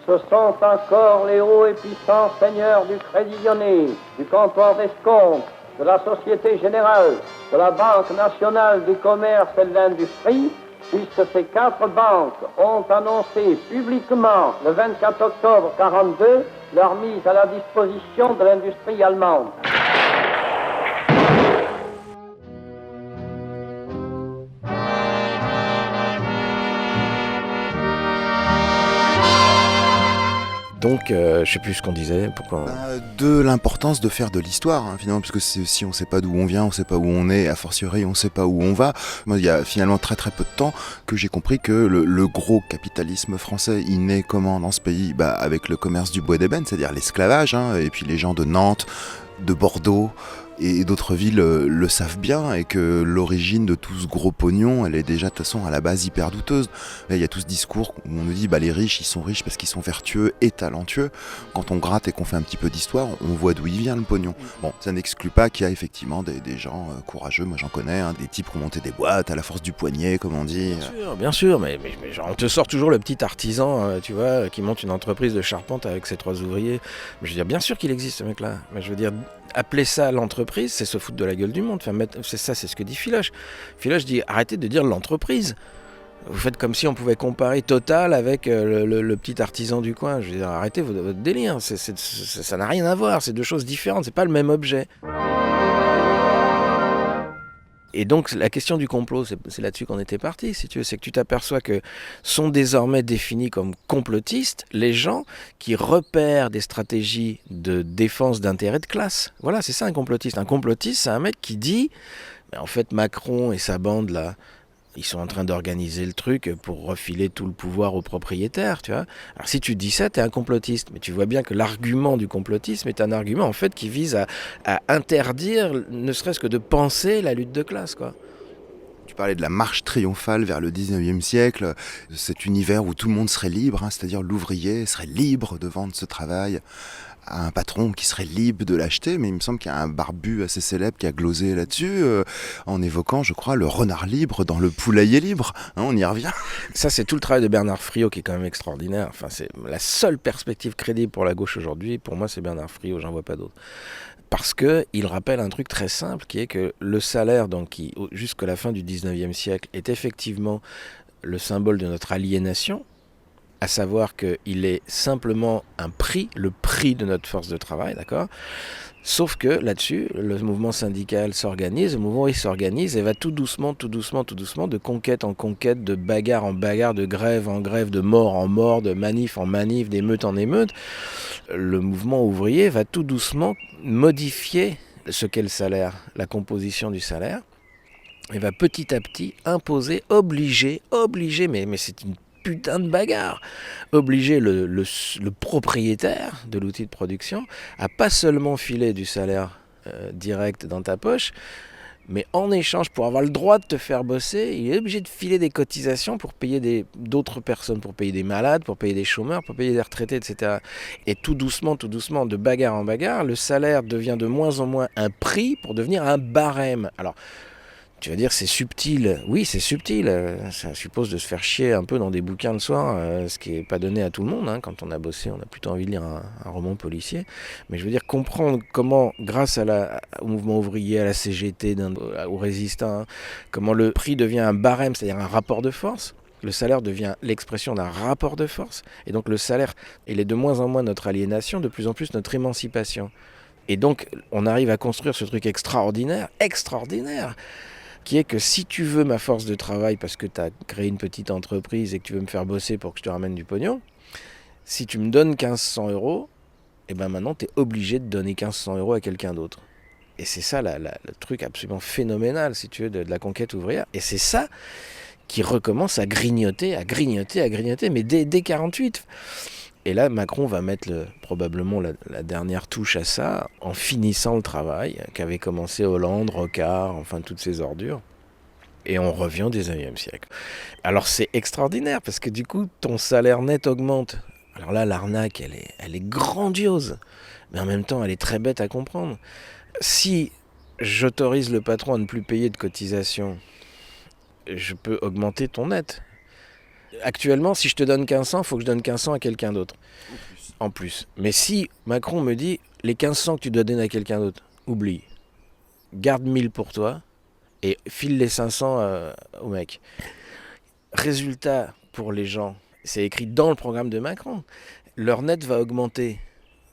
Ce sont encore les hauts et puissants seigneurs du Crédit Lyonnais, du comptoir d'escompte, de la Société Générale, de la Banque Nationale du Commerce et de l'Industrie, puisque ces 4 banques ont annoncé publiquement le 24 octobre 1942 leur mise à la disposition de l'industrie allemande. Donc, je sais plus ce qu'on disait, pourquoi... De l'importance de faire de l'histoire, hein, finalement, parce que si on sait pas d'où on vient, on sait pas où on est, a fortiori on sait pas où on va. Moi, il y a finalement très peu de temps que j'ai compris que le gros capitalisme français, il naît comment dans ce pays ? Avec le commerce du bois d'ébène, c'est-à-dire l'esclavage, hein, et puis les gens de Nantes, de Bordeaux et d'autres villes le savent bien, et que l'origine de tout ce gros pognon, elle est déjà de toute façon à la base hyper douteuse. Là, il y a tout ce discours où on nous dit les riches, ils sont riches parce qu'ils sont vertueux et talentueux. Quand on gratte et qu'on fait un petit peu d'histoire, on voit d'où il vient le pognon. Bon, ça n'exclut pas qu'il y a effectivement des gens courageux, moi j'en connais, hein, des types qui ont monté des boîtes à la force du poignet, comme on dit. Bien sûr, mais genre, on te sort toujours le petit artisan, tu vois, qui monte une entreprise de charpente avec ses 3 ouvriers. Mais je veux dire, bien sûr qu'il existe ce mec-là. Mais je veux dire, appeler ça l'entreprise, c'est se foutre de la gueule du monde. Enfin, c'est ce que dit Filoche. Filoche dit, arrêtez de dire l'entreprise. Vous faites comme si on pouvait comparer Total avec le petit artisan du coin. Je veux dire, arrêtez votre délire. Ça n'a rien à voir, c'est 2 choses différentes, c'est pas le même objet. Et donc la question du complot, c'est là-dessus qu'on était parti, si tu veux, c'est que tu t'aperçois que sont désormais définis comme complotistes les gens qui repèrent des stratégies de défense d'intérêts de classe. Voilà, c'est ça un complotiste. Un complotiste, c'est un mec qui dit, en fait Macron et sa bande là, ils sont en train d'organiser le truc pour refiler tout le pouvoir aux propriétaires, tu vois. Alors si tu dis ça, t'es un complotiste. Mais tu vois bien que l'argument du complotisme est un argument en fait qui vise à interdire, ne serait-ce que de penser la lutte de classe, quoi. Tu parlais de la marche triomphale vers le 19e siècle, de cet univers où tout le monde serait libre, hein, c'est-à-dire l'ouvrier serait libre de vendre ce travail à un patron qui serait libre de l'acheter, mais il me semble qu'il y a un barbu assez célèbre qui a glosé là-dessus, en évoquant, je crois, le renard libre dans le poulailler libre. Hein, on y revient. Ça, c'est tout le travail de Bernard Friot qui est quand même extraordinaire. Enfin, c'est la seule perspective crédible pour la gauche aujourd'hui. Pour moi, c'est Bernard Friot, j'en vois pas d'autre. Parce qu'il rappelle un truc très simple, qui est que le salaire, donc, qui, jusqu'à la fin du 19e siècle, est effectivement le symbole de notre aliénation, à savoir qu'il est simplement un prix, le prix de notre force de travail, d'accord ? Sauf que là-dessus, le mouvement syndical s'organise, le mouvement s'organise et va tout doucement, de conquête en conquête, de bagarre en bagarre, de grève en grève, de mort en mort, de manif en manif, d'émeute en émeute. Le mouvement ouvrier va tout doucement modifier ce qu'est le salaire, la composition du salaire, et va petit à petit imposer, obliger, mais c'est une putain de bagarre, obliger le propriétaire de l'outil de production à pas seulement filer du salaire direct dans ta poche, mais en échange, pour avoir le droit de te faire bosser, il est obligé de filer des cotisations pour payer d'autres personnes, pour payer des malades, pour payer des chômeurs, pour payer des retraités, etc. Et tout doucement, de bagarre en bagarre, le salaire devient de moins en moins un prix pour devenir un barème. Alors, tu vas dire c'est subtil. Oui, c'est subtil. Ça suppose de se faire chier un peu dans des bouquins le soir, ce qui n'est pas donné à tout le monde. Quand on a bossé, on a plutôt envie de lire un roman policier. Mais je veux dire comprendre comment, grâce au mouvement ouvrier, à la CGT, aux résistants, comment le prix devient un barème, c'est-à-dire un rapport de force. Le salaire devient l'expression d'un rapport de force. Et donc le salaire, il est de moins en moins notre aliénation, de plus en plus notre émancipation. Et donc on arrive à construire ce truc extraordinaire, qui est que si tu veux ma force de travail parce que tu as créé une petite entreprise et que tu veux me faire bosser pour que je te ramène du pognon, si tu me donnes 1500 €, et ben maintenant tu es obligé de donner 1500 € à quelqu'un d'autre. Et c'est ça le truc absolument phénoménal, si tu veux, de la conquête ouvrière. Et c'est ça qui recommence à grignoter, mais dès 48. Et là, Macron va mettre probablement la dernière touche à ça, en finissant le travail qu'avait commencé Hollande, Rocard, enfin toutes ces ordures. Et on revient au 19e siècle. Alors c'est extraordinaire, parce que du coup, ton salaire net augmente. Alors là, l'arnaque, elle est grandiose, mais en même temps, elle est très bête à comprendre. Si j'autorise le patron à ne plus payer de cotisation, je peux augmenter ton net. Actuellement, si je te donne 1500, il faut que je donne 1500 à quelqu'un d'autre. En plus. Mais si Macron me dit, les 1500 que tu dois donner à quelqu'un d'autre, oublie. Garde 1000 pour toi et file les 500 au mec. Résultat pour les gens, c'est écrit dans le programme de Macron. Leur net va augmenter.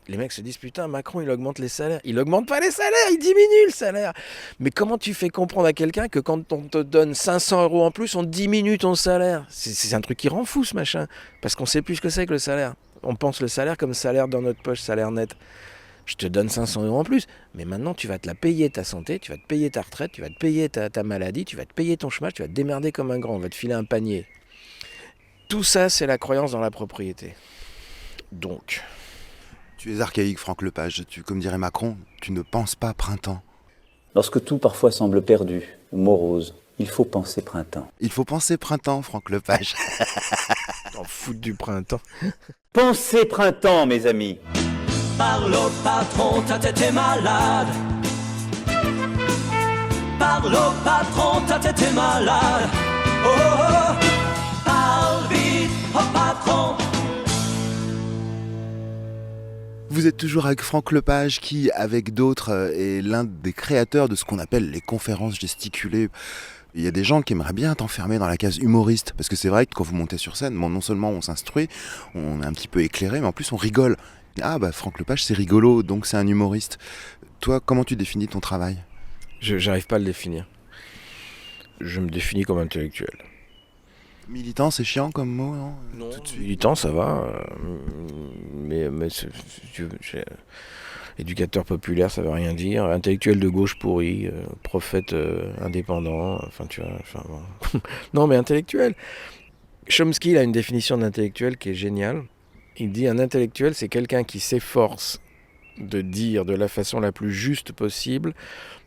Les mecs se disent, putain, Macron, il augmente les salaires. Il augmente pas les salaires, il diminue le salaire. Mais comment tu fais comprendre à quelqu'un que quand on te donne 500 € en plus, on diminue ton salaire ? C'est un truc qui rend fou, ce machin. Parce qu'on sait plus ce que c'est que le salaire. On pense le salaire comme salaire dans notre poche, salaire net. Je te donne 500 € en plus, mais maintenant tu vas te la payer ta santé, tu vas te payer ta retraite, tu vas te payer ta maladie, tu vas te payer ton chômage, tu vas te démerder comme un grand, on va te filer un panier. Tout ça, c'est la croyance dans la propriété. Donc... Tu es archaïque, Franck Lepage. Comme dirait Macron, tu ne penses pas printemps. Lorsque tout parfois semble perdu ou morose, il faut penser printemps. Il faut penser printemps, Franck Lepage. T'en fous du printemps. Pensez printemps, mes amis. Parle au patron, ta tête est malade. Parle au patron, ta tête est malade. Oh, oh, oh. Parle vite au patron. Vous êtes toujours avec Franck Lepage qui, avec d'autres, est l'un des créateurs de ce qu'on appelle les conférences gesticulées. Il y a des gens qui aimeraient bien t'enfermer dans la case humoriste, parce que c'est vrai que quand vous montez sur scène, non seulement on s'instruit, on est un petit peu éclairé, mais en plus on rigole. Ah bah Franck Lepage c'est rigolo, donc c'est un humoriste. Toi, comment tu définis ton travail ? J'arrive pas à le définir. Je me définis comme intellectuel. Militant, c'est chiant comme mot, non ? Non, militant, ça va. Mais éducateur populaire, ça veut rien dire. Intellectuel de gauche pourri, prophète indépendant, enfin tu vois. Bon. Non, mais intellectuel. Chomsky il a une définition d'intellectuel qui est géniale. Il dit un intellectuel, c'est quelqu'un qui s'efforce de dire de la façon la plus juste possible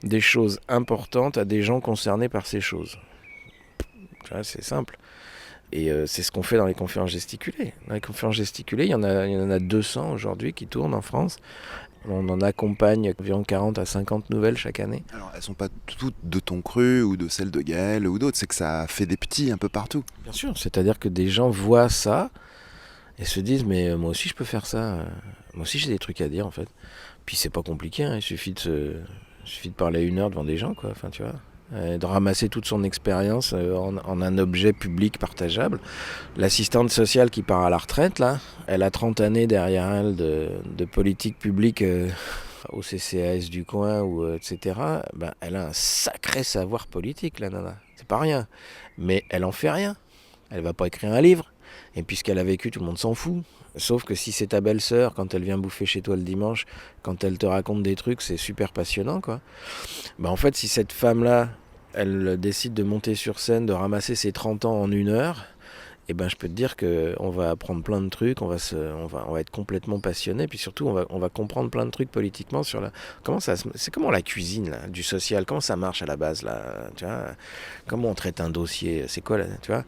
des choses importantes à des gens concernés par ces choses. C'est simple. Et c'est ce qu'on fait dans les conférences gesticulées. Dans les conférences gesticulées, il y en a 200 aujourd'hui qui tournent en France. On en accompagne environ 40 à 50 nouvelles chaque année. Alors, elles ne sont pas toutes de ton cru ou de celle de Gaël ou d'autres, c'est que ça fait des petits un peu partout. Bien sûr, c'est-à-dire que des gens voient ça et se disent « mais moi aussi je peux faire ça, moi aussi j'ai des trucs à dire en fait ». Puis c'est pas compliqué, hein. Il suffit de parler 1 heure devant des gens, quoi. Enfin, tu vois. De ramasser toute son expérience en un objet public partageable. L'assistante sociale qui part à la retraite, là, elle a 30 années derrière elle de politique publique au CCAS du coin, ou etc., ben, elle a un sacré savoir politique, la nana. C'est pas rien. Mais elle en fait rien. Elle va pas écrire un livre. Et puisqu'elle a vécu, tout le monde s'en fout. Sauf que si c'est ta belle-sœur, quand elle vient bouffer chez toi le dimanche, quand elle te raconte des trucs, c'est super passionnant, quoi. Ben, en fait, si cette femme-là, elle décide de monter sur scène, de ramasser ses 30 ans en 1 heure, et ben je peux te dire qu'on va apprendre plein de trucs, on va être complètement passionné, puis surtout on va comprendre plein de trucs politiquement sur c'est comment la cuisine là, du social, comment ça marche à la base là, tu vois, comment on traite un dossier, c'est quoi là, tu vois.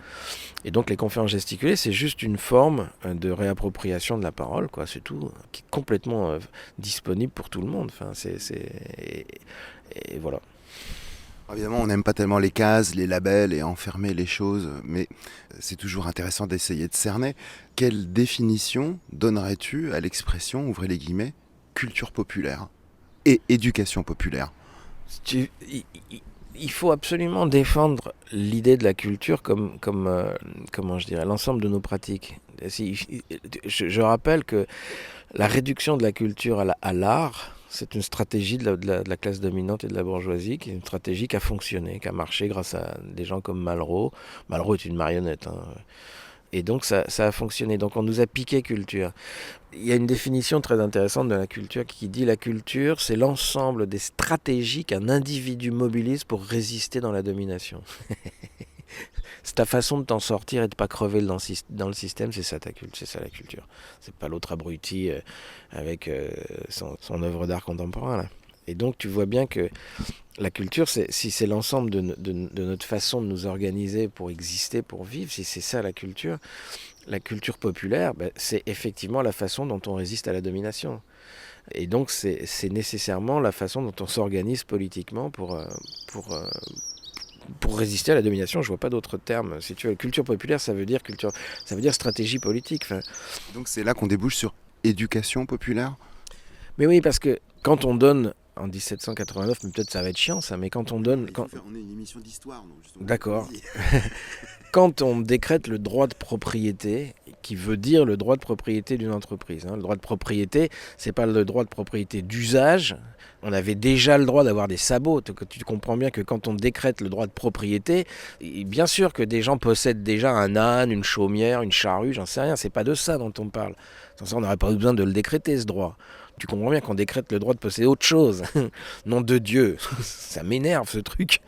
Et donc les conférences gesticulées, c'est juste une forme de réappropriation de la parole, quoi, c'est tout, qui est complètement disponible pour tout le monde. Enfin, et voilà. Évidemment, on n'aime pas tellement les cases, les labels et enfermer les choses, mais c'est toujours intéressant d'essayer de cerner. Quelle définition donnerais-tu à l'expression, ouvrez les guillemets, culture populaire et éducation populaire ? Il faut absolument défendre l'idée de la culture comme comment je dirais, l'ensemble de nos pratiques. Je rappelle que la réduction de la culture à l'art, c'est une stratégie de la classe dominante et de la bourgeoisie, qui est une stratégie qui a fonctionné, qui a marché grâce à des gens comme Malraux. Malraux est une marionnette, hein. Et donc ça a fonctionné. Donc on nous a piqué culture. Il y a une définition très intéressante de la culture qui dit la culture, c'est l'ensemble des stratégies qu'un individu mobilise pour résister dans la domination. C'est ta façon de t'en sortir et de pas crever dans le système, c'est ça c'est ça la culture. C'est pas l'autre abruti avec son œuvre d'art contemporain là. Et donc tu vois bien que la culture, si c'est l'ensemble de notre façon de nous organiser pour exister, pour vivre, si c'est ça la culture populaire, ben, c'est effectivement la façon dont on résiste à la domination. Et donc c'est nécessairement la façon dont on s'organise politiquement pour résister à la domination. Je vois pas d'autres termes. Si tu veux, culture populaire, ça veut dire stratégie politique. Enfin, donc c'est là qu'on débouche sur éducation populaire ? Mais oui, parce que quand on donne en 1789, mais peut-être ça va être chiant ça, mais quand on donne... On est une émission d'histoire, donc justement. D'accord. Quand on décrète le droit de propriété, qui veut dire le droit de propriété d'une entreprise. Hein. Le droit de propriété, c'est pas le droit de propriété d'usage. On avait déjà le droit d'avoir des sabots. Tu comprends bien que quand on décrète le droit de propriété, bien sûr que des gens possèdent déjà un âne, une chaumière, une charrue, j'en sais rien. C'est pas de ça dont on parle. Sans ça, on n'aurait pas besoin de le décréter, ce droit. Tu comprends bien qu'on décrète le droit de posséder autre chose. Nom de Dieu. Ça m'énerve, ce truc.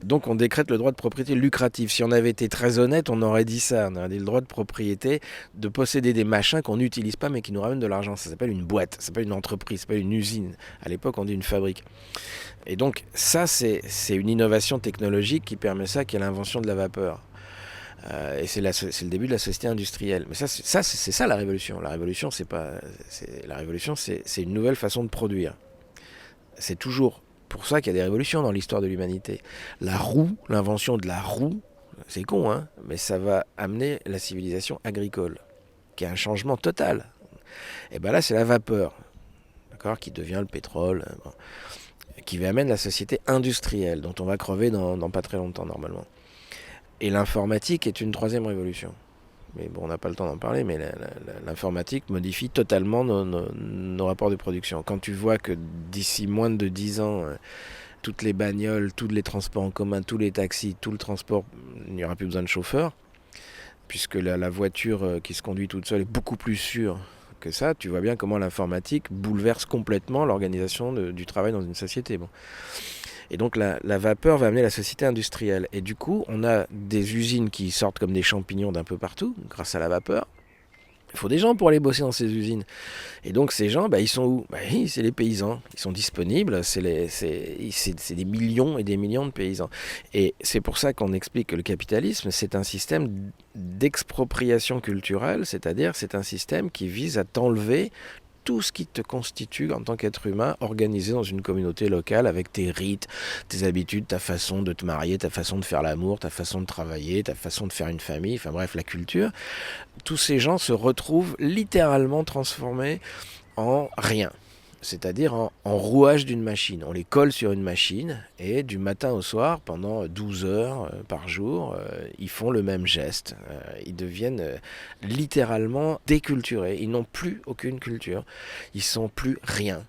Donc, on décrète le droit de propriété lucratif. Si on avait été très honnête, on aurait dit ça. On aurait dit le droit de propriété de posséder des machins qu'on n'utilise pas, mais qui nous ramènent de l'argent. Ça s'appelle une boîte. Ça s'appelle une entreprise. Ça s'appelle une usine. À l'époque, on dit une fabrique. Et donc, ça, c'est une innovation technologique qui permet ça, qui est l'invention de la vapeur. Et c'est le début de la société industrielle. Mais c'est ça la révolution. La révolution, c'est une nouvelle façon de produire. C'est toujours pour ça qu'il y a des révolutions dans l'histoire de l'humanité. La roue, l'invention de la roue, c'est con, hein, mais ça va amener la civilisation agricole, qui a un changement total. Et ben là, c'est la vapeur, d'accord, qui devient le pétrole, qui amène la société industrielle, dont on va crever dans pas très longtemps normalement. Et l'informatique est une troisième révolution. Mais bon, on n'a pas le temps d'en parler, mais l'informatique modifie totalement nos rapports de production. Quand tu vois que d'ici moins de 10 ans, toutes les bagnoles, tous les transports en commun, tous les taxis, tout le transport, il n'y aura plus besoin de chauffeur, puisque la voiture qui se conduit toute seule est beaucoup plus sûre que ça, tu vois bien comment l'informatique bouleverse complètement l'organisation du travail dans une société. Bon. Et donc la vapeur va amener la société industrielle. Et du coup, on a des usines qui sortent comme des champignons d'un peu partout, grâce à la vapeur. Il faut des gens pour aller bosser dans ces usines. Et donc ces gens, ils sont où ? C'est les paysans. Ils sont disponibles. C'est des millions et des millions de paysans. Et c'est pour ça qu'on explique que le capitalisme, c'est un système d'expropriation culturelle, c'est-à-dire c'est un système qui vise à t'enlever tout ce qui te constitue en tant qu'être humain organisé dans une communauté locale avec tes rites, tes habitudes, ta façon de te marier, ta façon de faire l'amour, ta façon de travailler, ta façon de faire une famille, enfin bref, la culture. Tous ces gens se retrouvent littéralement transformés en rien. c'est-à-dire en rouage d'une machine. On les colle sur une machine et du matin au soir, pendant 12 heures par jour, ils font le même geste. Ils deviennent littéralement déculturés. Ils n'ont plus aucune culture. Ils sont plus rien.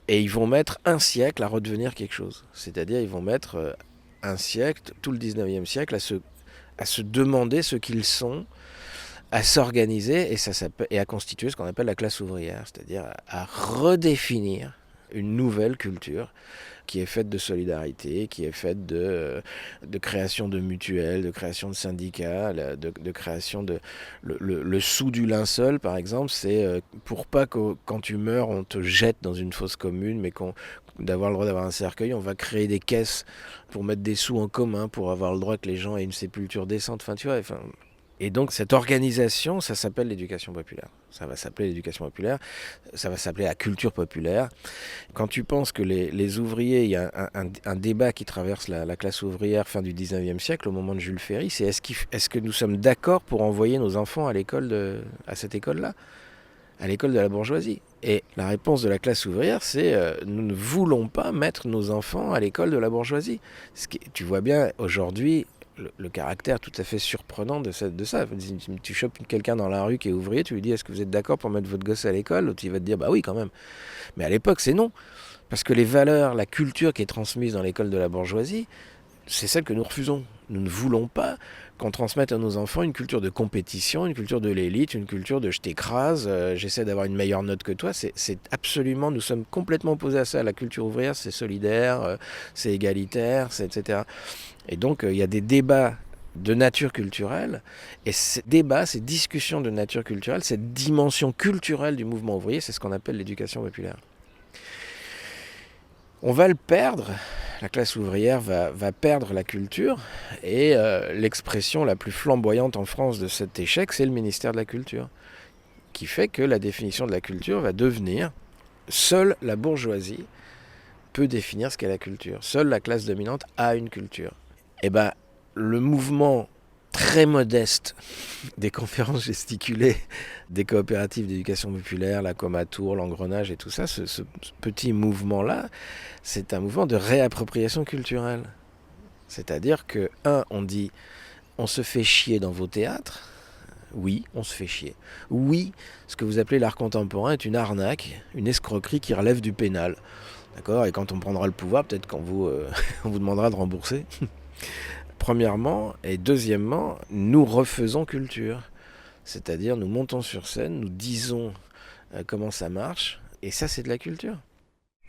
Et ils vont mettre un siècle à redevenir quelque chose. C'est-à-dire ils vont mettre un siècle, tout le 19e siècle, à se demander ce qu'ils sont, à s'organiser et à constituer ce qu'on appelle la classe ouvrière, c'est-à-dire à redéfinir une nouvelle culture qui est faite de solidarité, qui est faite de création de mutuelles, de création de syndicats, de création de... Le sou du linceul, par exemple, c'est pour pas que quand tu meurs, on te jette dans une fosse commune, mais d'avoir le droit d'avoir un cercueil, on va créer des caisses pour mettre des sous en commun, pour avoir le droit que les gens aient une sépulture décente, enfin tu vois... Et donc cette organisation, ça s'appelle l'éducation populaire. Ça va s'appeler l'éducation populaire, ça va s'appeler la culture populaire. Quand tu penses que les ouvriers, il y a un débat qui traverse la classe ouvrière fin du 19e siècle, au moment de Jules Ferry, c'est est-ce que nous sommes d'accord pour envoyer nos enfants à cette école-là, à l'école de la bourgeoisie? Et la réponse de la classe ouvrière, c'est nous ne voulons pas mettre nos enfants à l'école de la bourgeoisie. Tu vois bien aujourd'hui le caractère tout à fait surprenant de ça. Tu chopes quelqu'un dans la rue qui est ouvrier, tu lui dis est-ce que vous êtes d'accord pour mettre votre gosse à l'école? L'autre il va te dire bah oui quand même. Mais à l'époque c'est non. Parce que les valeurs, la culture qui est transmise dans l'école de la bourgeoisie, c'est celle que nous refusons. Nous ne voulons pas qu'on transmette à nos enfants une culture de compétition, une culture de l'élite, une culture de je t'écrase, j'essaie d'avoir une meilleure note que toi. C'est absolument, nous sommes complètement opposés à ça. La culture ouvrière, c'est solidaire, c'est égalitaire, etc. Et donc, il y a des débats de nature culturelle, et ces débats, ces discussions de nature culturelle, cette dimension culturelle du mouvement ouvrier, c'est ce qu'on appelle l'éducation populaire. On va le perdre, la classe ouvrière va perdre la culture, et l'expression la plus flamboyante en France de cet échec, c'est le ministère de la Culture, qui fait que la définition de la culture va devenir seule la bourgeoisie peut définir ce qu'est la culture. Seule la classe dominante a une culture. Et bien, le mouvement très modeste des conférences gesticulées, des coopératives d'éducation populaire, la Comatour, l'Engrenage et tout ça, ce petit mouvement-là, c'est un mouvement de réappropriation culturelle. C'est-à-dire que, on dit, on se fait chier dans vos théâtres. Oui, on se fait chier. Oui, ce que vous appelez l'art contemporain est une arnaque, une escroquerie qui relève du pénal. D'accord ? Et quand on prendra le pouvoir, peut-être qu'on on vous demandera de rembourser. Premièrement, et deuxièmement, nous refaisons culture. C'est-à-dire, nous montons sur scène, nous disons comment ça marche, et ça, c'est de la culture.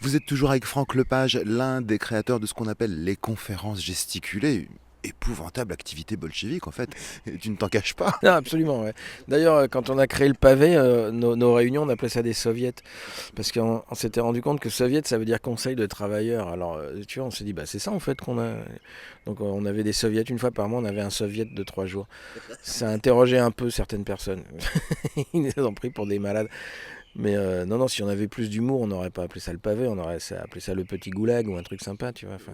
Vous êtes toujours avec Franck Lepage, l'un des créateurs de ce qu'on appelle les conférences gesticulées. Épouvantable activité bolchevique en fait, tu ne t'en caches pas. Non, absolument, ouais. D'ailleurs, quand on a créé le pavé, nos réunions, on appelait ça des soviets, parce qu'on s'était rendu compte que soviet, ça veut dire conseil de travailleurs. Alors, tu vois, on s'est dit, bah c'est ça en fait qu'on a. Donc on avait des soviets, une fois par mois, on avait un soviet de 3 jours. Ça interrogeait un peu certaines personnes. Ils les ont pris pour des malades. Mais non, si on avait plus d'humour, on n'aurait pas appelé ça le pavé, on aurait appelé ça le petit goulag ou un truc sympa, tu vois. Enfin...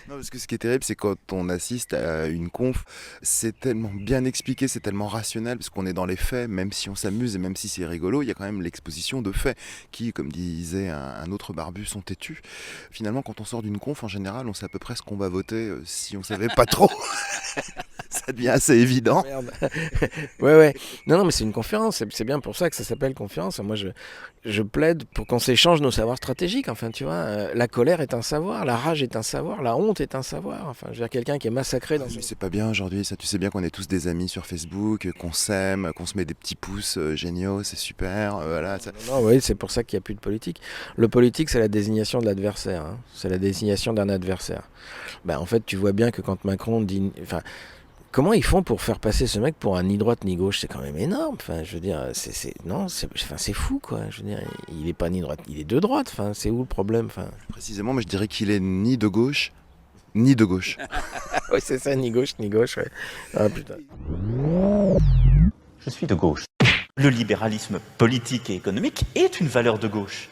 Non, parce que ce qui est terrible, c'est quand on assiste à une conf, c'est tellement bien expliqué, c'est tellement rationnel, parce qu'on est dans les faits, même si on s'amuse et même si c'est rigolo, il y a quand même l'exposition de faits qui, comme disait un autre barbu, sont têtus. Finalement, quand on sort d'une conf, en général, on sait à peu près ce qu'on va voter, si on savait pas trop. Ça devient assez évident. Merde. Ouais. Non, mais c'est une conférence. C'est bien pour ça que ça s'appelle conférence. Moi, je plaide pour qu'on s'échange nos savoirs stratégiques. Enfin, tu vois, la colère est un savoir, la rage est un savoir, la honte est un savoir. Enfin, je veux dire, quelqu'un qui est massacré dans... Mais c'est pas bien aujourd'hui, ça. Tu sais bien qu'on est tous des amis sur Facebook, qu'on s'aime, qu'on se met des petits pouces géniaux, c'est super. Voilà. Ça... Non, oui, c'est pour ça qu'il n'y a plus de politique. Le politique, c'est la désignation de l'adversaire. Hein. C'est la désignation d'un adversaire. En fait, tu vois bien que quand Macron dit... Enfin, comment ils font pour faire passer ce mec pour un ni droite ni gauche? C'est quand même énorme. Enfin, je veux dire, c'est fou, quoi. Je veux dire, il est pas ni droite, il est de droite. Enfin, c'est où le problème? Enfin, précisément, moi je dirais qu'il est ni de gauche, ni de gauche. Oui, c'est ça, ni gauche, ouais. Ah putain. Je suis de gauche. Le libéralisme politique et économique est une valeur de gauche.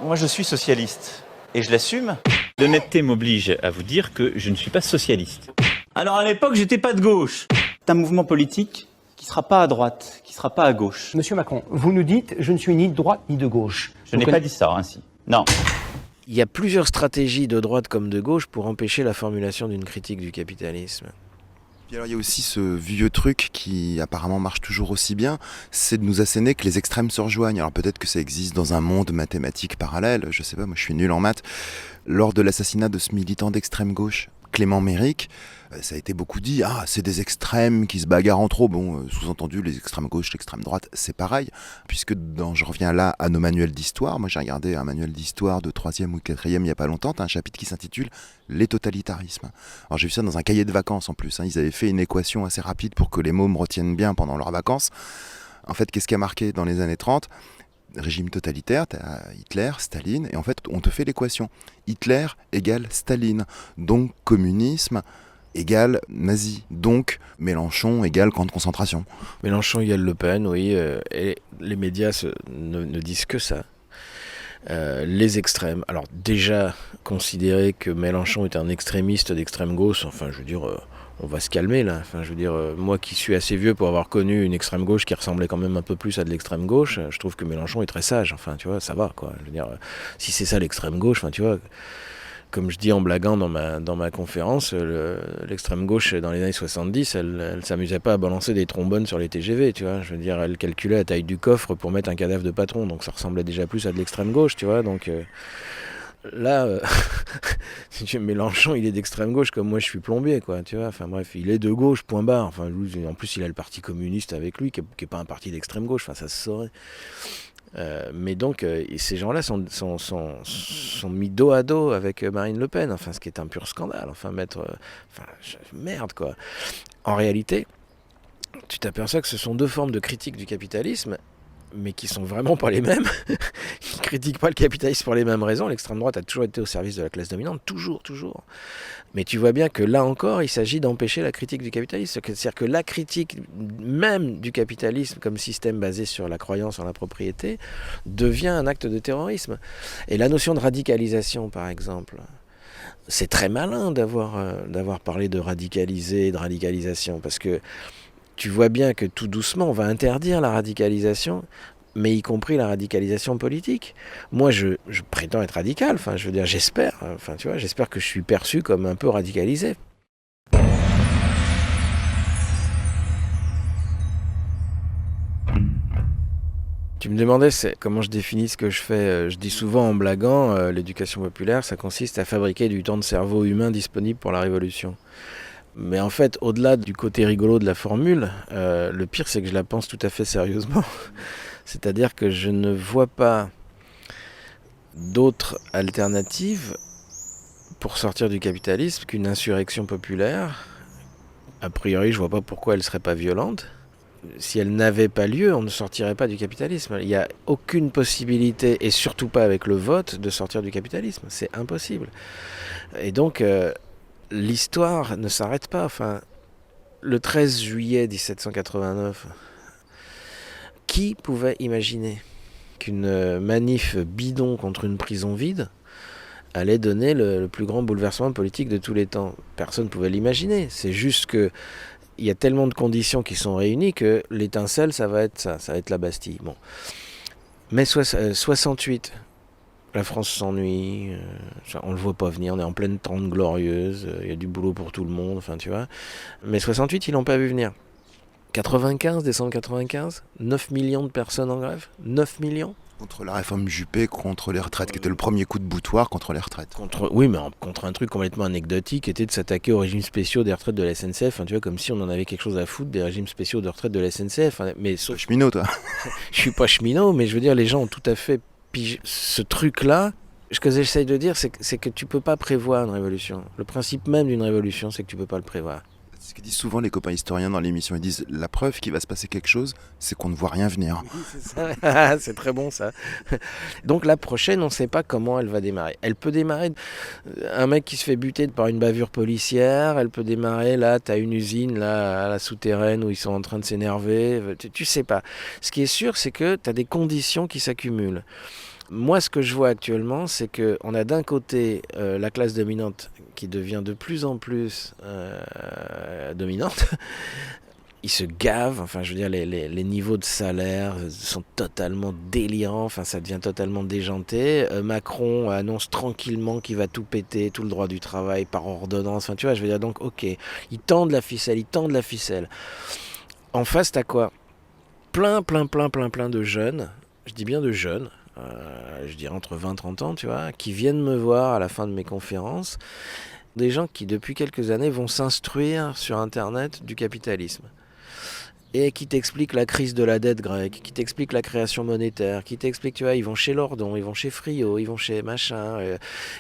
Moi, je suis socialiste et je l'assume. L'honnêteté m'oblige à vous dire que je ne suis pas socialiste. Alors à l'époque, j'étais pas de gauche. C'est un mouvement politique qui sera pas à droite, qui sera pas à gauche. Monsieur Macron, vous nous dites « je ne suis ni de droite ni de gauche ». Je n'ai pas dit ça ainsi. Non. Il y a plusieurs stratégies de droite comme de gauche pour empêcher la formulation d'une critique du capitalisme. Puis alors il y a aussi ce vieux truc qui apparemment marche toujours aussi bien, c'est de nous asséner que les extrêmes se rejoignent. Alors peut-être que ça existe dans un monde mathématique parallèle, je sais pas, moi je suis nul en maths. Lors de l'assassinat de ce militant d'extrême gauche, Clément Méric, ça a été beaucoup dit, ah c'est des extrêmes qui se bagarrent entre eux. Bon, sous-entendu, les extrêmes gauche, l'extrême droite, c'est pareil, puisque je reviens là à nos manuels d'histoire. Moi j'ai regardé un manuel d'histoire de 3e ou 4e il n'y a pas longtemps, t'as un chapitre qui s'intitule « Les totalitarismes ». Alors j'ai vu ça dans un cahier de vacances en plus, ils avaient fait une équation assez rapide pour que les mômes retiennent bien pendant leurs vacances. En fait, qu'est-ce qui a marqué dans les années 30 ? Régime totalitaire, t'as Hitler, Staline, et en fait on te fait l'équation. Hitler égale Staline, donc communisme égale nazi, donc Mélenchon égale camp de concentration. Mélenchon égale Le Pen, oui, et les médias ne disent que ça. Les extrêmes, alors déjà considérer que Mélenchon est un extrémiste d'extrême gauche, enfin je veux dire... on va se calmer là, enfin je veux dire, moi qui suis assez vieux pour avoir connu une extrême gauche qui ressemblait quand même un peu plus à de l'extrême gauche, je trouve que Mélenchon est très sage, enfin tu vois, ça va quoi, je veux dire, si c'est ça l'extrême gauche, enfin tu vois, comme je dis en blaguant dans ma conférence, l'extrême gauche dans les années 70, elle s'amusait pas à balancer des trombones sur les TGV, tu vois, je veux dire, elle calculait la taille du coffre pour mettre un cadavre de patron, donc ça ressemblait déjà plus à de l'extrême gauche, tu vois, donc... Là, Mélenchon, il est d'extrême gauche comme moi je suis plombier, quoi, tu vois. Enfin bref, il est de gauche, point barre. Enfin, en plus, il a le Parti communiste avec lui, qui est pas un parti d'extrême gauche, enfin, ça se saurait. Mais donc, ces gens-là sont mis dos à dos avec Marine Le Pen, enfin, ce qui est un pur scandale. Enfin, merde, quoi. En réalité, tu t'aperçois que ce sont deux formes de critique du capitalisme, mais qui sont vraiment pas les mêmes, qui critiquent pas le capitalisme pour les mêmes raisons. L'extrême droite a toujours été au service de la classe dominante, toujours. Mais tu vois bien que là encore, il s'agit d'empêcher la critique du capitalisme. C'est-à-dire que la critique même du capitalisme comme système basé sur la croyance en la propriété devient un acte de terrorisme. Et la notion de radicalisation, par exemple, c'est très malin d'avoir parlé de radicaliser, de radicalisation, parce que tu vois bien que tout doucement, on va interdire la radicalisation, mais y compris la radicalisation politique. Moi, je prétends être radical, enfin, je veux dire, j'espère que je suis perçu comme un peu radicalisé. Tu me demandais comment je définis ce que je fais. Je dis souvent en blaguant, l'éducation populaire, ça consiste à fabriquer du temps de cerveau humain disponible pour la révolution. Mais en fait, au-delà du côté rigolo de la formule, le pire, c'est que je la pense tout à fait sérieusement. C'est-à-dire que je ne vois pas d'autre alternative pour sortir du capitalisme qu'une insurrection populaire. A priori, je vois pas pourquoi elle serait pas violente. Si elle n'avait pas lieu, on ne sortirait pas du capitalisme. Il n'y a aucune possibilité, et surtout pas avec le vote, de sortir du capitalisme. C'est impossible. Et donc... l'histoire ne s'arrête pas. Enfin, le 13 juillet 1789, qui pouvait imaginer qu'une manif bidon contre une prison vide allait donner le plus grand bouleversement politique de tous les temps? Personne ne pouvait l'imaginer. C'est juste que il y a tellement de conditions qui sont réunies que l'étincelle, ça va être la Bastille. Bon. Mais 68... la France s'ennuie, on le voit pas venir, on est en pleine Trente Glorieuses, il y a du boulot pour tout le monde, enfin tu vois. Mais 68, ils l'ont pas vu venir. 95, décembre 95, 9 millions de personnes en grève, 9 millions. Contre la réforme Juppé, contre les retraites, qui était le premier coup de boutoir contre les retraites. Oui, mais contre un truc complètement anecdotique, qui était de s'attaquer aux régimes spéciaux des retraites de la SNCF, enfin, tu vois, comme si on en avait quelque chose à foutre des régimes spéciaux de retraite de la SNCF. Enfin, mais sauf... cheminot, toi. Je suis pas cheminot, mais je veux dire, les gens ont tout à fait... Puis ce truc-là, ce que j'essaye de dire, c'est que tu peux pas prévoir une révolution. Le principe même d'une révolution, c'est que tu peux pas le prévoir. Ce que disent souvent les copains historiens dans l'émission, ils disent la preuve qu'il va se passer quelque chose, c'est qu'on ne voit rien venir. Oui, c'est ça. C'est très bon ça. Donc la prochaine, on ne sait pas comment elle va démarrer. Elle peut démarrer, un mec qui se fait buter par une bavure policière, elle peut démarrer, là, tu as une usine là, à la souterraine où ils sont en train de s'énerver, tu sais pas. Ce qui est sûr, c'est que tu as des conditions qui s'accumulent. Moi, ce que je vois actuellement, c'est qu'on a d'un côté la classe dominante qui devient de plus en plus dominante, ils se gavent, enfin je veux dire les niveaux de salaire sont totalement délirants, enfin ça devient totalement déjanté. Macron annonce tranquillement qu'il va tout péter, tout le droit du travail par ordonnance, enfin tu vois, je veux dire donc ok, ils tendent la ficelle. En face t'as quoi ? Plein de jeunes, je dis bien de jeunes, je dirais entre 20 et 30 ans, tu vois, qui viennent me voir à la fin de mes conférences, des gens qui depuis quelques années vont s'instruire sur internet du capitalisme. Et qui t'expliquent la crise de la dette grecque, qui t'expliquent la création monétaire, qui t'expliquent, tu vois, ils vont chez Lordon, ils vont chez Friot, ils vont chez machin,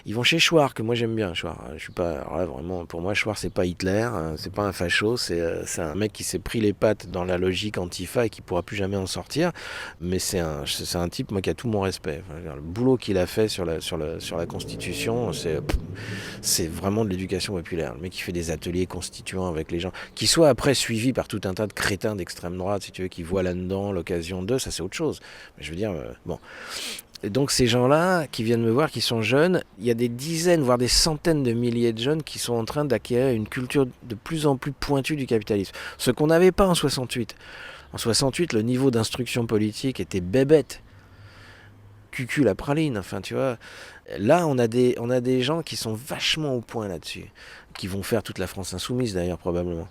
ils vont chez Chouard, que moi j'aime bien, Chouard. Je suis pas, alors là, vraiment, pour moi, Chouard, c'est pas Hitler, c'est pas un facho, c'est un mec qui s'est pris les pattes dans la logique antifa et qui pourra plus jamais en sortir, mais c'est un type, moi, qui a tout mon respect. Enfin, le boulot qu'il a fait sur la Constitution, c'est vraiment de l'éducation populaire. Le mec qui fait des ateliers constituants avec les gens, qui soient après suivis par tout un tas de crétins d'extrême droite, si tu veux, qui voient là-dedans l'occasion d'eux, ça c'est autre chose. Mais je veux dire, bon. Et donc ces gens-là qui viennent me voir, qui sont jeunes, il y a des dizaines, voire des centaines de milliers de jeunes qui sont en train d'acquérir une culture de plus en plus pointue du capitalisme. Ce qu'on n'avait pas en 68. En 68, le niveau d'instruction politique était bébête. Cucul la praline, enfin tu vois. Là, on a des gens qui sont vachement au point là-dessus, qui vont faire toute la France insoumise d'ailleurs probablement.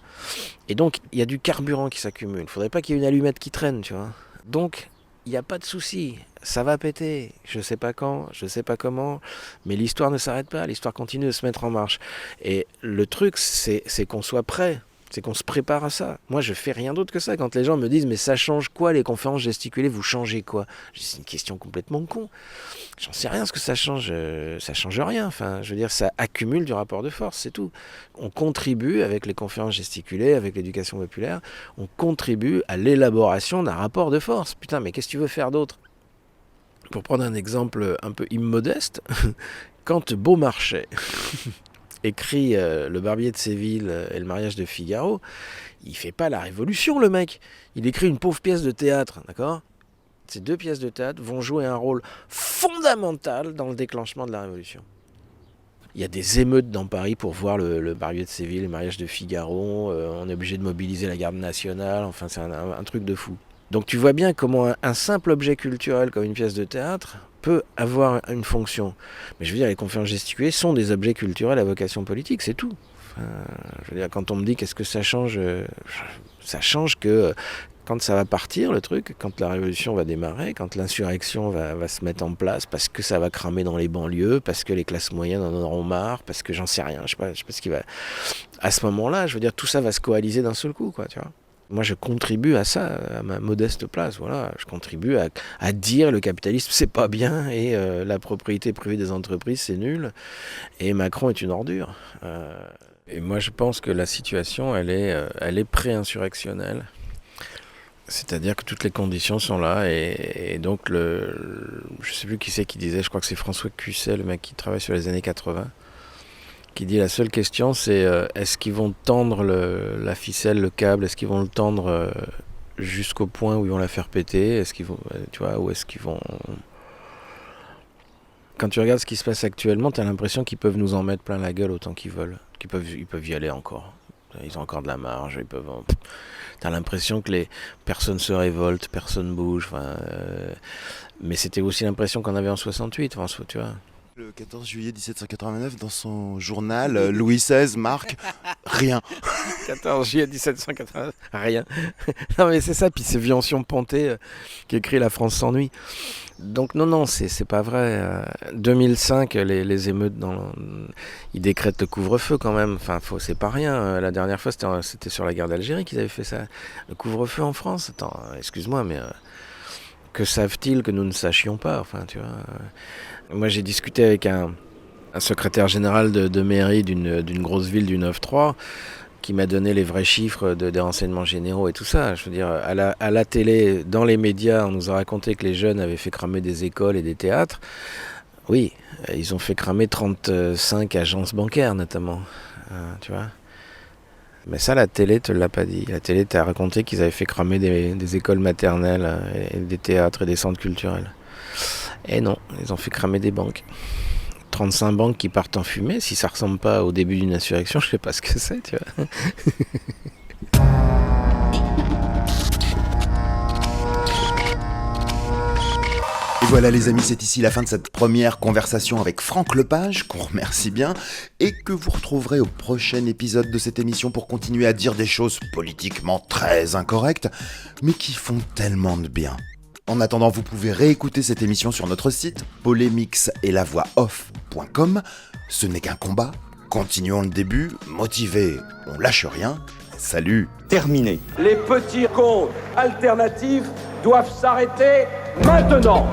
Et donc, il y a du carburant qui s'accumule. Il ne faudrait pas qu'il y ait une allumette qui traîne, tu vois. Donc, il n'y a pas de souci. Ça va péter. Je ne sais pas quand, je ne sais pas comment, mais l'histoire ne s'arrête pas. L'histoire continue de se mettre en marche. Et le truc, c'est qu'on soit prêt. C'est qu'on se prépare à ça. Moi, je fais rien d'autre que ça. Quand les gens me disent « Mais ça change quoi, les conférences gesticulées ? Vous changez quoi ?» C'est une question complètement con. J'en sais rien ce que ça change. Ça change rien. Enfin, je veux dire, ça accumule du rapport de force, c'est tout. On contribue, avec les conférences gesticulées, avec l'éducation populaire, on contribue à l'élaboration d'un rapport de force. Putain, mais qu'est-ce que tu veux faire d'autre ? Pour prendre un exemple un peu immodeste, quand Beaumarchais... écrit Le Barbier de Séville et Le Mariage de Figaro, il fait pas la révolution, le mec. Il écrit une pauvre pièce de théâtre, d'accord ? Ces 2 pièces de théâtre vont jouer un rôle fondamental dans le déclenchement de la révolution. Il y a des émeutes dans Paris pour voir le Barbier de Séville, Le Mariage de Figaro, on est obligé de mobiliser la garde nationale, enfin c'est un truc de fou. Donc tu vois bien comment un simple objet culturel comme une pièce de théâtre peut avoir une fonction. Mais je veux dire, les conférences gesticulées sont des objets culturels à vocation politique, c'est tout. Enfin, je veux dire, quand on me dit qu'est-ce que ça change que quand ça va partir, le truc, quand la révolution va démarrer, quand l'insurrection va se mettre en place, parce que ça va cramer dans les banlieues, parce que les classes moyennes en auront marre, parce que j'en sais rien, je sais pas ce qui va... À ce moment-là, je veux dire, tout ça va se coaliser d'un seul coup, quoi, tu vois. Moi, je contribue à ça, à ma modeste place. Voilà, je contribue à dire le capitalisme, c'est pas bien, et la propriété privée des entreprises, c'est nul, et Macron est une ordure. Et moi, je pense que la situation, elle est pré-insurrectionnelle. C'est-à-dire que toutes les conditions sont là, et donc je sais plus qui c'est qui disait, je crois que c'est François Cusset, le mec qui travaille sur les années 80. Qui dit la seule question c'est est-ce qu'ils vont tendre la ficelle, le câble, est-ce qu'ils vont le tendre jusqu'au point où ils vont la faire péter, est-ce qu'ils vont, tu vois, ou est-ce qu'ils vont... Quand tu regardes ce qui se passe actuellement, tu as l'impression qu'ils peuvent nous en mettre plein la gueule autant qu'ils veulent, ils peuvent y aller encore, ils ont encore de la marge, t'as l'impression que personne se révolte, personne bouge, mais c'était aussi l'impression qu'on avait en 68, François, tu vois. Le 14 juillet 1789, dans son journal, Louis XVI marque rien. 14 juillet 1789, rien. Non mais c'est ça, puis c'est Viancion Ponté qui écrit La France s'ennuie. Donc non, c'est pas vrai. 2005, les émeutes, ils décrètent le couvre-feu quand même. Enfin, c'est pas rien. La dernière fois, c'était sur la guerre d'Algérie qu'ils avaient fait ça. Le couvre-feu en France, attends, excuse-moi, mais... que savent-ils que nous ne sachions pas, enfin, tu vois. Moi, j'ai discuté avec un secrétaire général de mairie d'une grosse ville du 9-3 qui m'a donné les vrais chiffres des renseignements généraux et tout ça. Je veux dire, à la télé, dans les médias, on nous a raconté que les jeunes avaient fait cramer des écoles et des théâtres. Oui, ils ont fait cramer 35 agences bancaires, notamment. Tu vois. Mais ça, la télé te l'a pas dit. La télé t'a raconté qu'ils avaient fait cramer des écoles maternelles, et des théâtres et des centres culturels. Et non, ils ont fait cramer des banques. 35 banques qui partent en fumée, si ça ressemble pas au début d'une insurrection, je sais pas ce que c'est, tu vois. Voilà les amis, c'est ici la fin de cette première conversation avec Franck Lepage, qu'on remercie bien, et que vous retrouverez au prochain épisode de cette émission pour continuer à dire des choses politiquement très incorrectes, mais qui font tellement de bien. En attendant, vous pouvez réécouter cette émission sur notre site polémixetlavoixoff.com. Ce n'est qu'un combat, continuons le début, motivés, on lâche rien. Salut. Terminé. Les petits comptes alternatifs doivent s'arrêter maintenant.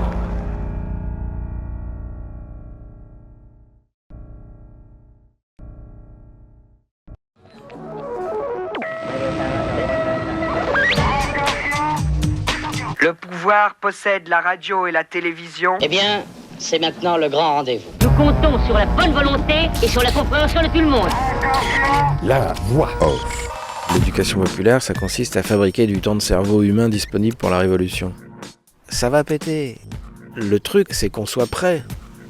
Le pouvoir possède la radio et la télévision. Eh bien, c'est maintenant le grand rendez-vous. Nous comptons sur la bonne volonté et sur la compréhension de tout le monde. La voix off. L'éducation populaire, ça consiste à fabriquer du temps de cerveau humain disponible pour la révolution. Ça va péter. Le truc, c'est qu'on soit prêt.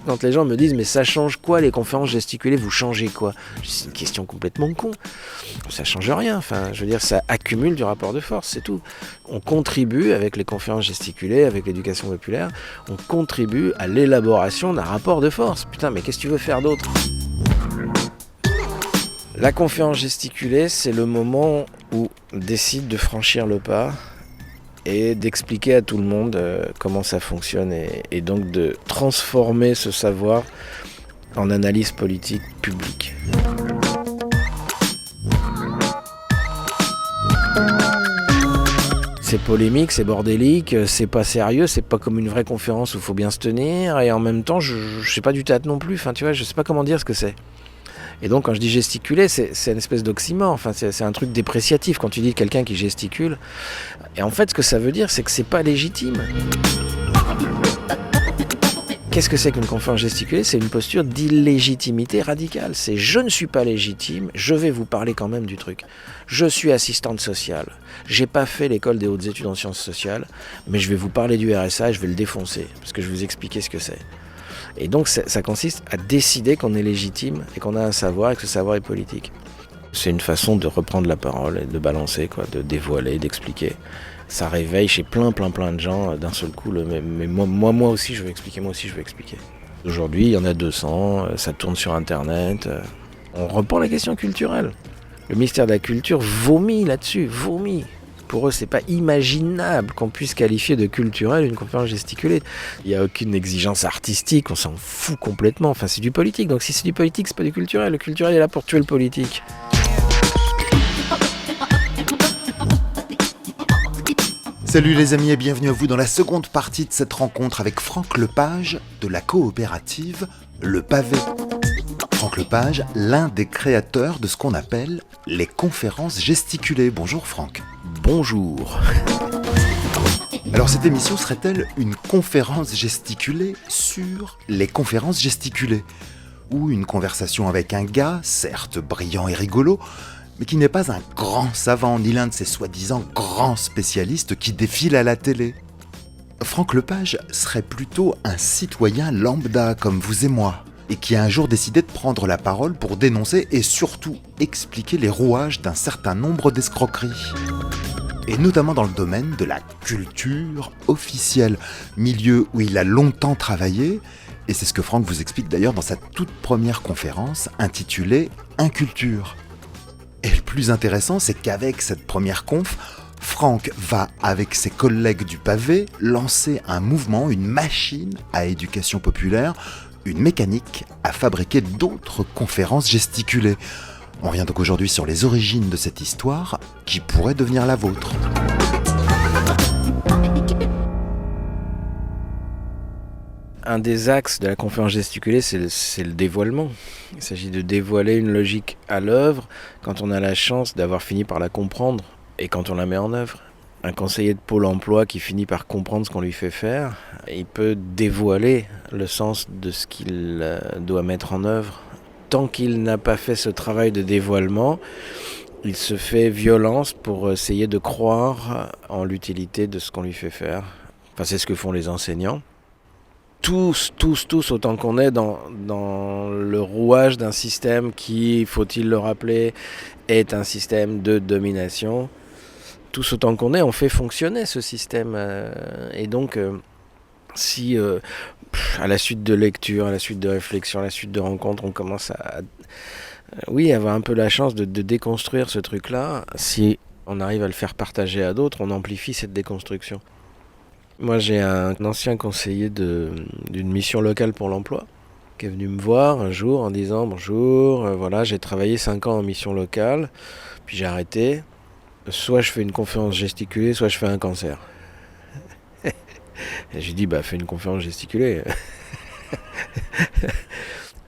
Quand les gens me disent « mais ça change quoi les conférences gesticulées, vous changez quoi ?» C'est une question complètement con. Ça change rien, enfin, je veux dire, ça accumule du rapport de force, c'est tout. On contribue avec les conférences gesticulées, avec l'éducation populaire, on contribue à l'élaboration d'un rapport de force. Putain, mais qu'est-ce que tu veux faire d'autre ? La conférence gesticulée, c'est le moment où on décide de franchir le pas et d'expliquer à tout le monde comment ça fonctionne et donc de transformer ce savoir en analyse politique publique. C'est polémique, c'est bordélique, c'est pas sérieux, c'est pas comme une vraie conférence où il faut bien se tenir et en même temps je sais pas du théâtre non plus, enfin tu vois, je sais pas comment dire ce que c'est. Et donc quand je dis gesticuler, c'est une espèce d'oxymore, enfin c'est un truc dépréciatif quand tu dis quelqu'un qui gesticule. Et en fait ce que ça veut dire c'est que c'est pas légitime. Qu'est-ce que c'est qu'une conférence gesticulée ? C'est une posture d'illégitimité radicale. C'est je ne suis pas légitime, je vais vous parler quand même du truc. Je suis assistante sociale, j'ai pas fait l'école des hautes études en sciences sociales, mais je vais vous parler du RSA et je vais le défoncer, parce que je vais vous expliquer ce que c'est. Et donc ça consiste à décider qu'on est légitime et qu'on a un savoir et que ce savoir est politique. C'est une façon de reprendre la parole et de balancer, quoi, de dévoiler, d'expliquer. Ça réveille chez plein de gens d'un seul coup, mais moi aussi je veux expliquer, Aujourd'hui il y en a 200, ça tourne sur internet, on reprend la question culturelle. Le ministère de la Culture vomit là-dessus, vomit. Pour eux, c'est pas imaginable qu'on puisse qualifier de culturel une conférence gesticulée. Il n'y a aucune exigence artistique, on s'en fout complètement. Enfin, c'est du politique. Donc si c'est du politique, c'est pas du culturel. Le culturel est là pour tuer le politique. Salut les amis et bienvenue à vous dans la seconde partie de cette rencontre avec Franck Lepage de la coopérative Le Pavé. Franck Lepage, l'un des créateurs de ce qu'on appelle les conférences gesticulées. Bonjour Franck. Bonjour. Alors cette émission serait-elle une conférence gesticulée sur les conférences gesticulées ? Ou une conversation avec un gars, certes brillant et rigolo, mais qui n'est pas un grand savant, ni l'un de ces soi-disant grands spécialistes qui défilent à la télé ? Franck Lepage serait plutôt un citoyen lambda comme vous et moi, et qui a un jour décidé de prendre la parole pour dénoncer et surtout expliquer les rouages d'un certain nombre d'escroqueries. Et notamment dans le domaine de la culture officielle, milieu où il a longtemps travaillé, et c'est ce que Franck vous explique d'ailleurs dans sa toute première conférence intitulée « Inculture ». Et le plus intéressant, c'est qu'avec cette première conf, Franck va, avec ses collègues du Pavé, lancer un mouvement, une machine à éducation populaire, une mécanique à fabriquer d'autres conférences gesticulées. On revient donc aujourd'hui sur les origines de cette histoire qui pourrait devenir la vôtre. Un des axes de la conférence gesticulée, c'est le dévoilement. Il s'agit de dévoiler une logique à l'œuvre quand on a la chance d'avoir fini par la comprendre et quand on la met en œuvre. Un conseiller de Pôle emploi qui finit par comprendre ce qu'on lui fait faire, il peut dévoiler le sens de ce qu'il doit mettre en œuvre. Tant qu'il n'a pas fait ce travail de dévoilement, il se fait violence pour essayer de croire en l'utilité de ce qu'on lui fait faire. Enfin, c'est ce que font les enseignants. Tous, autant qu'on est dans le rouage d'un système qui, faut-il le rappeler, est un système de domination. Tous autant qu'on est, on fait fonctionner ce système. Et donc, Si à la suite de lecture, à la suite de réflexion, à la suite de rencontres, on commence à avoir un peu la chance de déconstruire ce truc-là, si on arrive à le faire partager à d'autres, on amplifie cette déconstruction. Moi, j'ai un ancien conseiller d'une mission locale pour l'emploi qui est venu me voir un jour en disant « Bonjour, voilà, j'ai travaillé 5 ans en mission locale, puis j'ai arrêté. Soit je fais une conférence gesticulée, soit je fais un cancer. » Et j'ai dit, fais une conférence gesticulée.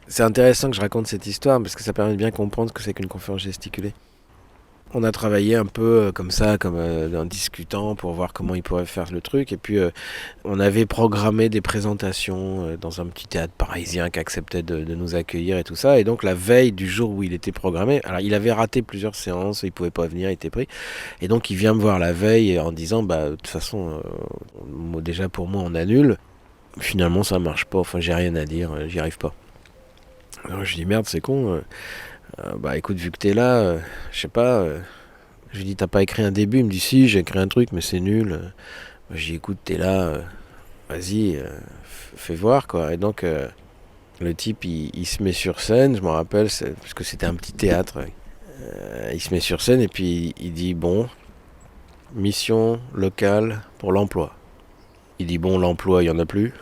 C'est intéressant que je raconte cette histoire parce que ça permet de bien comprendre ce que c'est qu'une conférence gesticulée. On a travaillé un peu comme ça, en discutant pour voir comment il pourrait faire le truc. Et puis, on avait programmé des présentations dans un petit théâtre parisien qui acceptait de nous accueillir et tout ça. Et donc, la veille du jour où il était programmé, alors il avait raté plusieurs séances, il pouvait pas venir, il était pris. Et donc, il vient me voir la veille en disant, de toute façon, déjà pour moi, on annule. Finalement, ça marche pas. Enfin, j'ai rien à dire, j'y arrive pas. Alors, je dis, merde, c'est con. Écoute, vu que t'es là, je sais pas, je lui dis t'as pas écrit un début, il me dit si, j'ai écrit un truc mais c'est nul. J'ai dit écoute, t'es là, vas-y, fais voir quoi. Et donc le type il se met sur scène, je me rappelle, parce que c'était un petit théâtre, il se met sur scène et puis il dit bon, mission locale pour l'emploi. Il dit bon, l'emploi il y en a plus,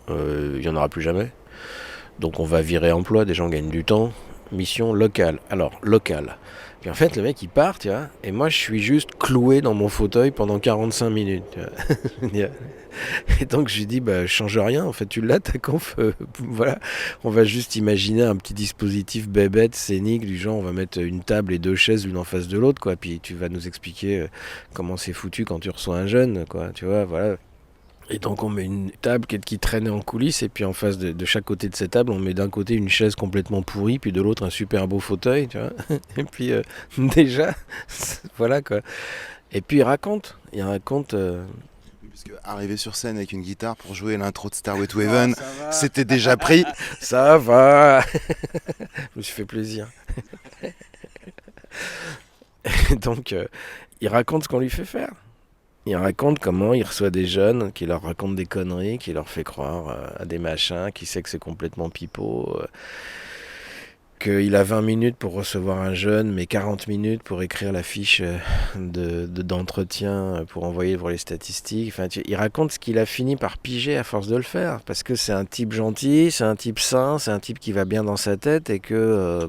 il y en aura plus jamais, donc on va virer emploi, des gens gagnent du temps. Mission locale. Alors, locale. Puis en fait, le mec, il part, tu vois, et moi, je suis juste cloué dans mon fauteuil pendant 45 minutes, tu vois. Et donc, je lui dis, change rien, en fait, tu l'as, ta conf, voilà. On va juste imaginer un petit dispositif bébête, scénique, du genre, on va mettre une table et 2 chaises l'une en face de l'autre, quoi, puis tu vas nous expliquer comment c'est foutu quand tu reçois un jeune, quoi, tu vois, voilà. Et donc on met une table qui traînait en coulisses et puis en face de chaque côté de cette table on met d'un côté une chaise complètement pourrie puis de l'autre un super beau fauteuil, tu vois. Et puis déjà voilà quoi. Et puis il raconte parce que arriver sur scène avec une guitare pour jouer l'intro de Stairway to Heaven, c'était déjà pris. Ça va. Je me suis fait plaisir. Et donc il raconte ce qu'on lui fait faire. Il raconte comment il reçoit des jeunes, qui leur racontent des conneries, qui leur fait croire à des machins, qui sait que c'est complètement pipeau, qu'il a 20 minutes pour recevoir un jeune, mais 40 minutes pour écrire la fiche d'entretien pour envoyer pour les statistiques. Enfin, il raconte ce qu'il a fini par piger à force de le faire, parce que c'est un type gentil, c'est un type sain, c'est un type qui va bien dans sa tête et que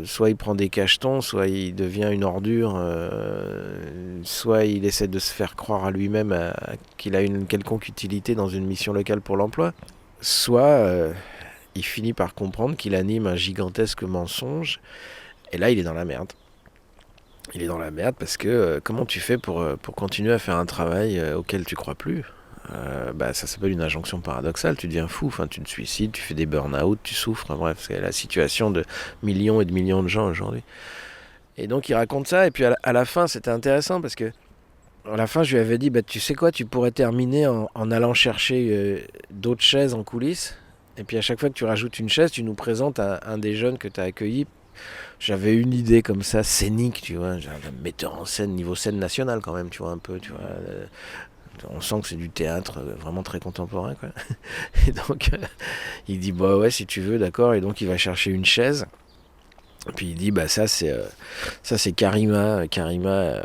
soit il prend des cachetons, soit il devient une ordure, soit il essaie de se faire croire à lui-même qu'il a une quelconque utilité dans une mission locale pour l'emploi, soit il finit par comprendre qu'il anime un gigantesque mensonge, et là il est dans la merde. Il est dans la merde parce que comment tu fais pour continuer à faire un travail auquel tu crois plus ? Ça s'appelle une injonction paradoxale, tu deviens fou, enfin, tu te suicides, tu fais des burn-out, tu souffres, bref, c'est la situation de millions et de millions de gens aujourd'hui. Et donc il raconte ça, et puis à la fin c'était intéressant parce que à la fin je lui avais dit, tu sais quoi, tu pourrais terminer en allant chercher d'autres chaises en coulisses. Et puis à chaque fois que tu rajoutes une chaise, tu nous présentes un des jeunes que tu as accueilli. J'avais une idée comme ça, scénique, tu vois, un metteur en scène, niveau scène nationale quand même, tu vois, un peu, tu vois. On sent que c'est du théâtre vraiment très contemporain, quoi. Et donc, il dit, ouais, si tu veux, d'accord. Et donc, il va chercher une chaise. Et puis il dit, ça c'est Karima. Karima,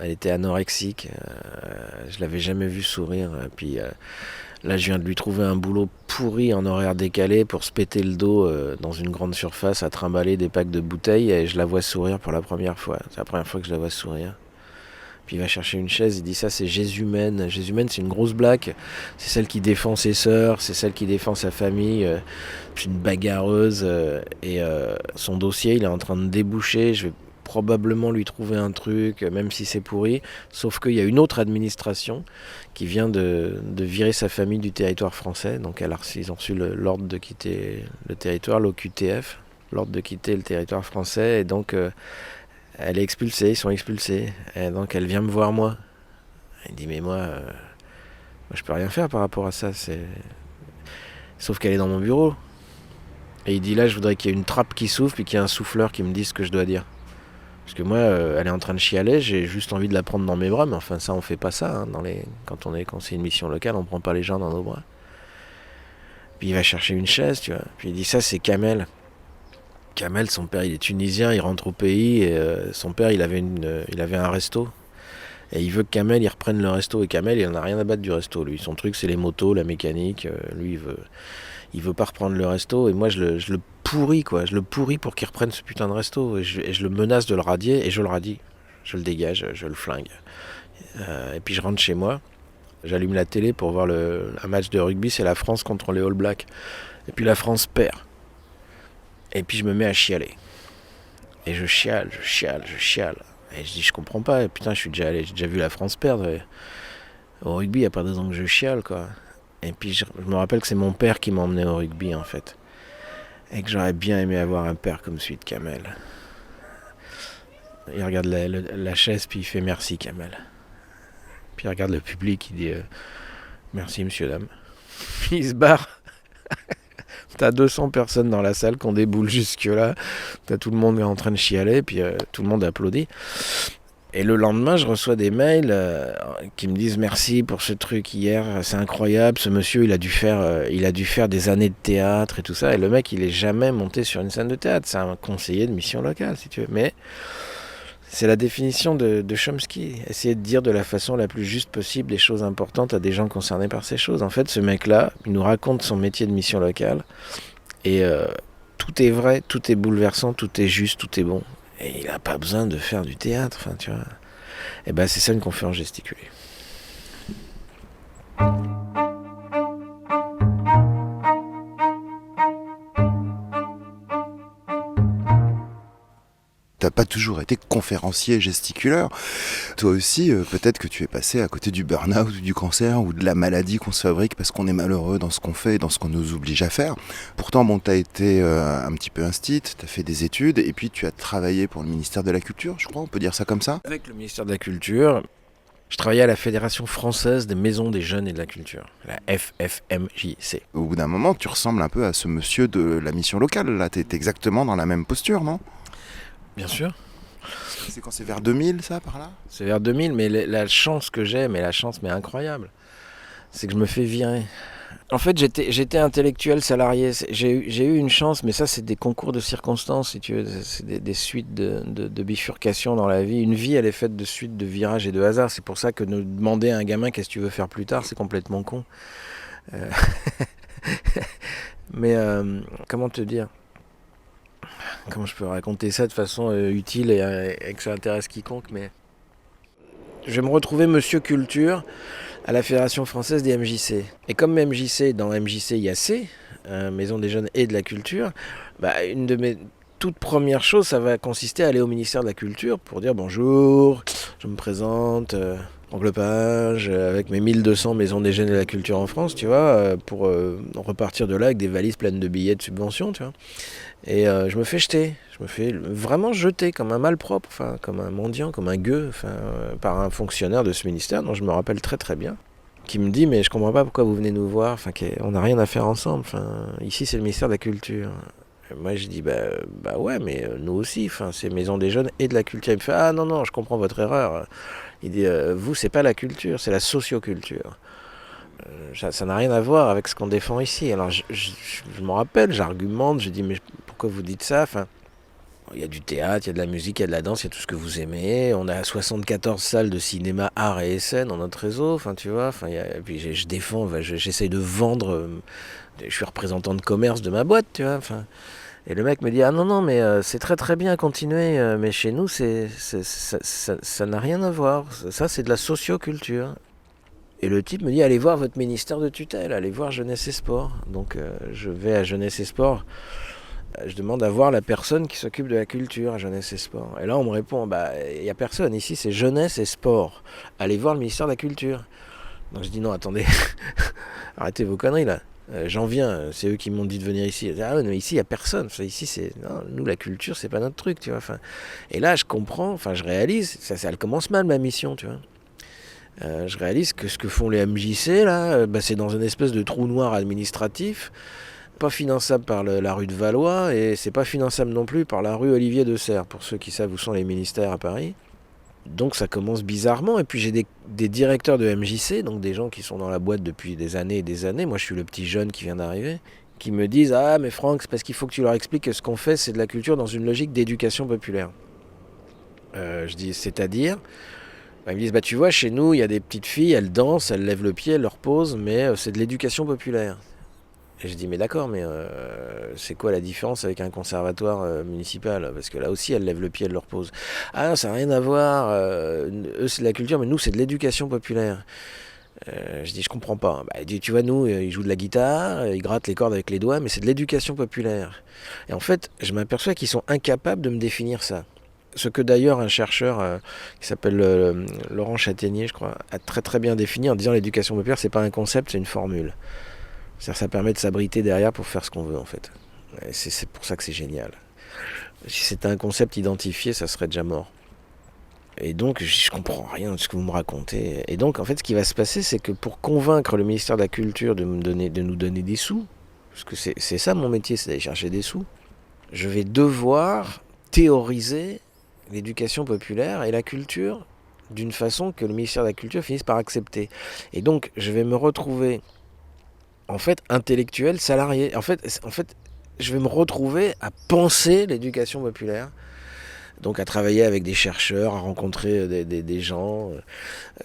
elle était anorexique. Je l'avais jamais vue sourire. Et puis... là, je viens de lui trouver un boulot pourri en horaire décalé pour se péter le dos dans une grande surface à trimballer des packs de bouteilles et je la vois sourire pour la première fois. C'est la première fois que je la vois sourire. Puis il va chercher une chaise, il dit ça c'est Jésumène. Jésumène c'est une grosse blague, c'est celle qui défend ses sœurs, c'est celle qui défend sa famille. C'est une bagarreuse et son dossier il est en train de déboucher. Je vais probablement lui trouver un truc, même si c'est pourri, sauf qu'il y a une autre administration qui vient de virer sa famille du territoire français, donc ils ont reçu l'ordre de quitter le territoire, l'OQTF, l'ordre de quitter le territoire français, et donc elle est expulsée, ils sont expulsés, et donc elle vient me voir moi. Elle dit mais moi je peux rien faire par rapport à ça, sauf qu'elle est dans mon bureau. Et il dit là je voudrais qu'il y ait une trappe qui s'ouvre puis qu'il y ait un souffleur qui me dise ce que je dois dire. Parce que moi, elle est en train de chialer, j'ai juste envie de la prendre dans mes bras, mais enfin ça on fait pas ça, hein, quand c'est une mission locale, on prend pas les gens dans nos bras. Puis il va chercher une chaise, tu vois, puis il dit ça c'est Kamel. Kamel, son père il est tunisien, il rentre au pays, et son père il avait un resto. Et il veut que Kamel il reprenne le resto, et Kamel il en a rien à battre du resto, lui. Son truc c'est les motos, la mécanique, lui il veut pas reprendre le resto, et moi je le pourris quoi, je le pourris pour qu'il reprenne ce putain de resto, et je le menace de le radier, et je le radie, je le dégage, je le flingue. Et puis je rentre chez moi, j'allume la télé pour voir un match de rugby, c'est la France contre les All Blacks, et puis la France perd, et puis je me mets à chialer, et je chiale, et je dis je comprends pas, et putain j'ai déjà vu la France perdre, et au rugby il n'y a pas de raison que je chiale quoi. Et puis je me rappelle que c'est mon père qui m'a emmené au rugby en fait. Et que j'aurais bien aimé avoir un père comme celui de Kamel. Il regarde la chaise puis il fait merci Kamel. Puis il regarde le public, il dit merci monsieur dame. Puis il se barre. T'as 200 personnes dans la salle qui ont des boules jusque là. T'as tout le monde en train de chialer puis tout le monde applaudit. Et le lendemain, je reçois des mails qui me disent merci pour ce truc hier, c'est incroyable, ce monsieur il a dû faire des années de théâtre et tout ça, et le mec il est jamais monté sur une scène de théâtre, c'est un conseiller de mission locale si tu veux, mais c'est la définition de Chomsky, essayer de dire de la façon la plus juste possible des choses importantes à des gens concernés par ces choses. En fait, ce mec-là, il nous raconte son métier de mission locale, et tout est vrai, tout est bouleversant, tout est juste, tout est bon. Et il n'a pas besoin de faire du théâtre, enfin, tu vois. Et ben c'est ça une conférence gesticulée. T'as pas toujours été conférencier gesticuleur. Toi aussi, peut-être que tu es passé à côté du burn-out ou du cancer ou de la maladie qu'on se fabrique parce qu'on est malheureux dans ce qu'on fait et dans ce qu'on nous oblige à faire. Pourtant, bon, t'as été un petit peu instite, t'as fait des études et puis tu as travaillé pour le ministère de la Culture, je crois, on peut dire ça comme ça ? Avec le ministère de la Culture, je travaillais à la Fédération Française des Maisons des Jeunes et de la Culture, la FFMJC. Au bout d'un moment, tu ressembles un peu à ce monsieur de la mission locale, là, t'es exactement dans la même posture, non ? Bien sûr. C'est quand c'est vers 2000, ça, par là ? C'est vers 2000, mais la chance que j'ai, mais incroyable, c'est que je me fais virer. En fait, j'étais intellectuel salarié. J'ai eu une chance, mais ça, c'est des concours de circonstances, si tu veux. C'est des suites de bifurcations dans la vie. Une vie, elle est faite de suites de virages et de hasards. C'est pour ça que de demander à un gamin qu'est-ce que tu veux faire plus tard, c'est complètement con. Mais comment te dire ? Comment je peux raconter ça de façon utile et que ça intéresse quiconque, mais je vais me retrouver monsieur Culture à la Fédération Française des MJC. Et comme MJC, dans MJC il y a C, Maison des Jeunes et de la Culture, bah, une de mes toutes premières choses, ça va consister à aller au ministère de la Culture pour dire bonjour, je me présente, Franck Lepage, avec mes 1200 Maisons des Jeunes et de la Culture en France, tu vois, pour repartir de là avec des valises pleines de billets de subvention, tu vois. Et je me fais jeter, je me fais vraiment jeter comme un malpropre, enfin comme un mendiant, comme un gueux, par un fonctionnaire de ce ministère dont je me rappelle très très bien, qui me dit mais je comprends pas pourquoi vous venez nous voir, enfin on n'a rien à faire ensemble, enfin ici c'est le ministère de la Culture. Et moi je dis bah ouais mais nous aussi, enfin c'est Maison des Jeunes et de la Culture. Il me fait ah non je comprends votre erreur. Il dit vous c'est pas la culture, c'est la socioculture. Ça n'a rien à voir avec ce qu'on défend ici. Alors je m'en rappelle, j'argumente, je dis mais pourquoi vous dites ça, enfin, il y a du théâtre, il y a de la musique, il y a de la danse, il y a tout ce que vous aimez. On a 74 salles de cinéma, art et scène dans notre réseau, enfin tu vois. Enfin, puis je défends, j'essaye de vendre. Je suis représentant de commerce de ma boîte, tu vois. Enfin, et le mec me dit ah non mais c'est très très bien, continuez, mais chez nous ça n'a rien à voir. Ça c'est de la socioculture. Et le type me dit allez voir votre ministère de tutelle, allez voir Jeunesse et Sport. Donc je vais à Jeunesse et Sport. Je demande à voir la personne qui s'occupe de la culture à Jeunesse et Sport. Et là, on me répond, il n'y a personne. Ici, c'est Jeunesse et Sport. Allez voir le ministère de la Culture. Donc je dis, non, attendez. Arrêtez vos conneries, là. J'en viens. C'est eux qui m'ont dit de venir ici. Ah, mais ici, il n'y a personne. Enfin, ici, nous, la culture, c'est pas notre truc, tu vois. Enfin, et là, je comprends, je réalise, elle commence mal, ma mission, tu vois. Je réalise que ce que font les MJC, là, c'est dans une espèce de trou noir administratif. pas finançable par la rue de Valois et c'est pas finançable non plus par la rue Olivier de Serres, pour ceux qui savent où sont les ministères à Paris. Donc ça commence bizarrement, et puis j'ai des directeurs de MJC, donc des gens qui sont dans la boîte depuis des années et des années, moi je suis le petit jeune qui vient d'arriver, qui me disent « Ah mais Franck, c'est parce qu'il faut que tu leur expliques que ce qu'on fait c'est de la culture dans une logique d'éducation populaire. » Je dis « C'est-à-dire ?» Ils me disent « Bah tu vois, chez nous il y a des petites filles, elles dansent, elles lèvent le pied, elles leur posent, mais c'est de l'éducation populaire. » Et je dis « Mais d'accord, mais c'est quoi la différence avec un conservatoire municipal ? Parce que là aussi elles lèvent le pied, elles leur posent. » « Ah non, ça n'a rien à voir, eux c'est de la culture, mais nous c'est de l'éducation populaire. » Je dis « Je comprends pas. » Bah, il dit « Tu vois, nous, ils jouent de la guitare, ils grattent les cordes avec les doigts, mais c'est de l'éducation populaire. » Et en fait, je m'aperçois qu'ils sont incapables de me définir ça. Ce que d'ailleurs un chercheur qui s'appelle Laurent Châtaignier, je crois, a très très bien défini en disant l'éducation populaire, c'est pas un concept, c'est une formule. C'est-à-dire ça permet de s'abriter derrière pour faire ce qu'on veut en fait. Et c'est pour ça que c'est génial. Si c'était un concept identifié, ça serait déjà mort. Et donc je comprends rien de ce que vous me racontez. Et donc en fait ce qui va se passer, c'est que pour convaincre le ministère de la Culture de nous donner des sous, parce que c'est ça mon métier, c'est d'aller chercher des sous, je vais devoir théoriser l'éducation populaire et la culture d'une façon que le ministère de la Culture finisse par accepter. Et donc, je vais me retrouver, en fait, intellectuel, salarié. En fait, je vais me retrouver à penser l'éducation populaire, donc à travailler avec des chercheurs, à rencontrer des gens,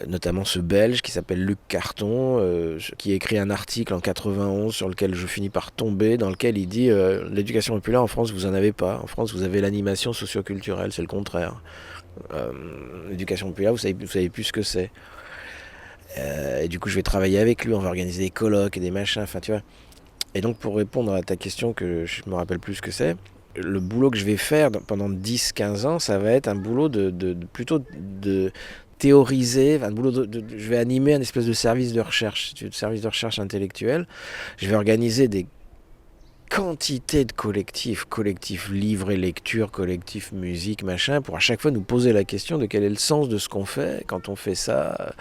notamment ce Belge qui s'appelle Luc Carton, qui écrit un article en 91 sur lequel je finis par tomber, dans lequel il dit l'éducation populaire en France vous en avez pas, en France vous avez l'animation socio-culturelle, c'est le contraire. L'éducation populaire vous savez plus ce que c'est. Et du coup je vais travailler avec lui, on va organiser des colloques et des machins, enfin tu vois. Et donc pour répondre à ta question que je me rappelle plus ce que c'est, le boulot que je vais faire pendant 10-15 ans, ça va être un boulot plutôt de théoriser, un boulot je vais animer un espèce de service de recherche, service de recherche intellectuelle. Je vais organiser des quantités de collectifs livres et lectures, collectifs musique, machin, pour à chaque fois nous poser la question de quel est le sens de ce qu'on fait quand on fait ça,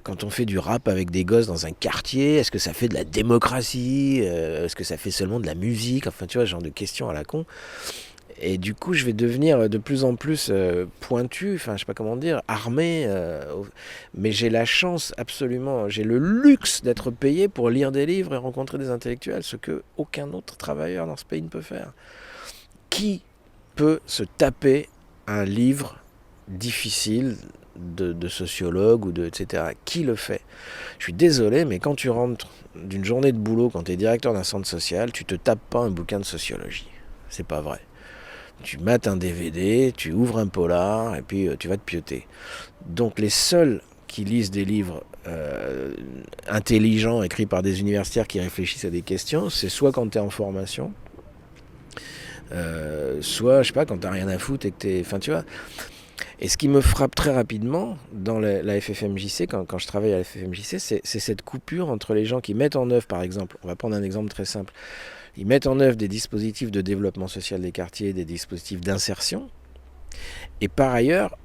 quand on fait du rap avec des gosses dans un quartier, est-ce que ça fait de la démocratie, est-ce que ça fait seulement de la musique, enfin tu vois, ce genre de questions à la con. Et du coup, je vais devenir de plus en plus pointu, enfin, je sais pas comment dire, armé. Mais j'ai la chance, absolument, j'ai le luxe d'être payé pour lire des livres et rencontrer des intellectuels, ce que aucun autre travailleur dans ce pays ne peut faire. Qui peut se taper un livre difficile de sociologue ou etc. Qui le fait? Je suis désolé, mais quand tu rentres d'une journée de boulot, quand tu es directeur d'un centre social, tu te tapes pas un bouquin de sociologie. C'est pas vrai. Tu mates un DVD, tu ouvres un polar et puis tu vas te pioter. Donc les seuls qui lisent des livres intelligents écrits par des universitaires qui réfléchissent à des questions, c'est soit quand tu es en formation, soit je sais pas, quand tu n'as rien à foutre et que tu es... Enfin tu vois. Et ce qui me frappe très rapidement dans la FFMJC, quand je travaille à la FFMJC, c'est cette coupure entre les gens qui mettent en œuvre, par exemple, on va prendre un exemple très simple, ils mettent en œuvre des dispositifs de développement social des quartiers, des dispositifs d'insertion. Et par ailleurs,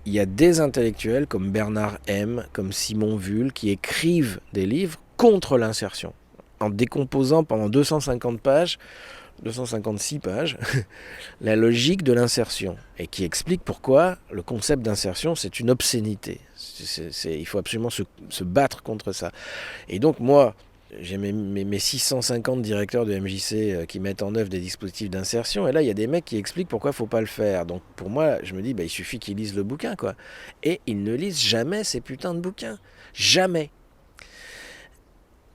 il y a des intellectuels comme Bernard M, comme Simon Vull, qui écrivent des livres contre l'insertion, en décomposant pendant 256 pages, la logique de l'insertion, et qui explique pourquoi le concept d'insertion, c'est une obscénité. Il faut absolument se battre contre ça. Et donc moi, j'ai mes 650 directeurs de MJC qui mettent en œuvre des dispositifs d'insertion, et là il y a des mecs qui expliquent pourquoi il ne faut pas le faire. Donc pour moi, je me dis, il suffit qu'ils lisent le bouquin, quoi. Et ils ne lisent jamais ces putains de bouquins. Jamais.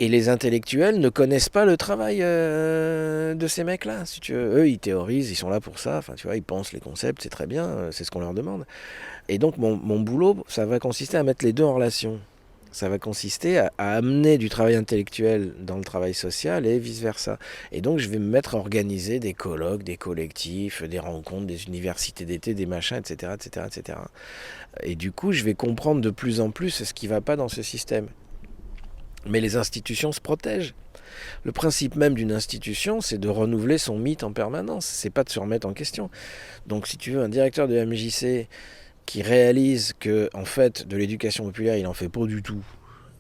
Et les intellectuels ne connaissent pas le travail de ces mecs-là, si tu veux. Eux, ils théorisent, ils sont là pour ça, enfin tu vois, ils pensent les concepts, c'est très bien, c'est ce qu'on leur demande. Et donc mon boulot, ça va consister à mettre les deux en relation. Ça va consister à amener du travail intellectuel dans le travail social et vice-versa. Et donc, je vais me mettre à organiser des colloques, des collectifs, des rencontres, des universités d'été, des machins, etc., etc., etc. Et du coup, je vais comprendre de plus en plus ce qui ne va pas dans ce système. Mais les institutions se protègent. Le principe même d'une institution, c'est de renouveler son mythe en permanence. C'est pas de se remettre en question. Donc, si tu veux, un directeur de MJC qui réalise que, en fait, de l'éducation populaire, il n'en fait pas du tout,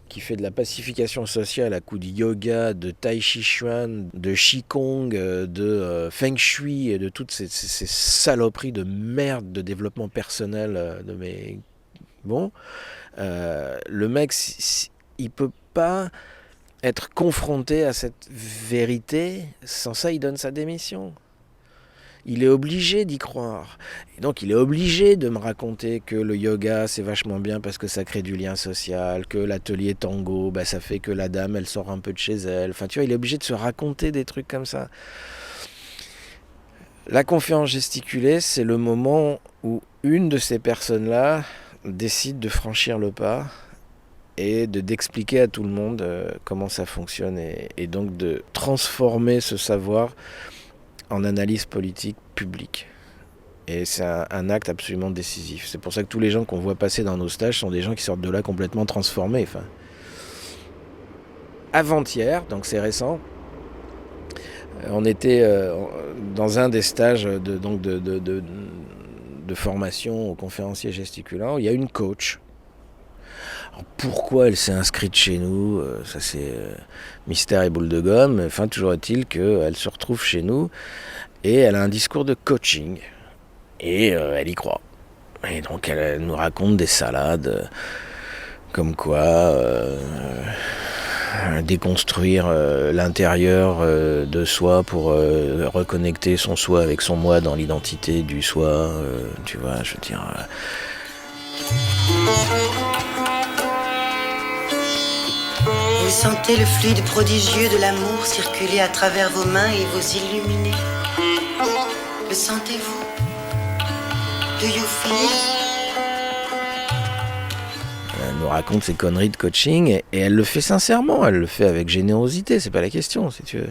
qui fait de la pacification sociale à coup de yoga, de tai chi chuan, de qigong, de feng shui et de toutes ces saloperies de merde de développement personnel le mec, il peut pas être confronté à cette vérité, sans ça il donne sa démission. Il est obligé d'y croire. Et donc il est obligé de me raconter que le yoga c'est vachement bien parce que ça crée du lien social, que l'atelier tango, ça fait que la dame elle sort un peu de chez elle. Enfin tu vois, il est obligé de se raconter des trucs comme ça. La conférence gesticulée, c'est le moment où une de ces personnes-là décide de franchir le pas et d'expliquer à tout le monde comment ça fonctionne et donc de transformer ce savoir en analyse politique publique. Et c'est un acte absolument décisif. C'est pour ça que tous les gens qu'on voit passer dans nos stages sont des gens qui sortent de là complètement transformés. Enfin, avant-hier, donc c'est récent, on était dans un des stages de formation aux conférenciers gesticulants. Il y a une coach. Alors pourquoi elle s'est inscrite chez nous, ça c'est mystère et boule de gomme. Enfin, toujours est-il qu'elle se retrouve chez nous et elle a un discours de coaching et elle y croit. Et donc elle nous raconte des salades comme quoi déconstruire l'intérieur de soi pour reconnecter son soi avec son moi dans l'identité du soi. Tu vois, je veux dire... Vous sentez le fluide prodigieux de l'amour circuler à travers vos mains et vous illuminer. Le sentez-vous? Do you feel it? Elle nous raconte ses conneries de coaching et elle le fait sincèrement, elle le fait avec générosité, c'est pas la question si tu veux.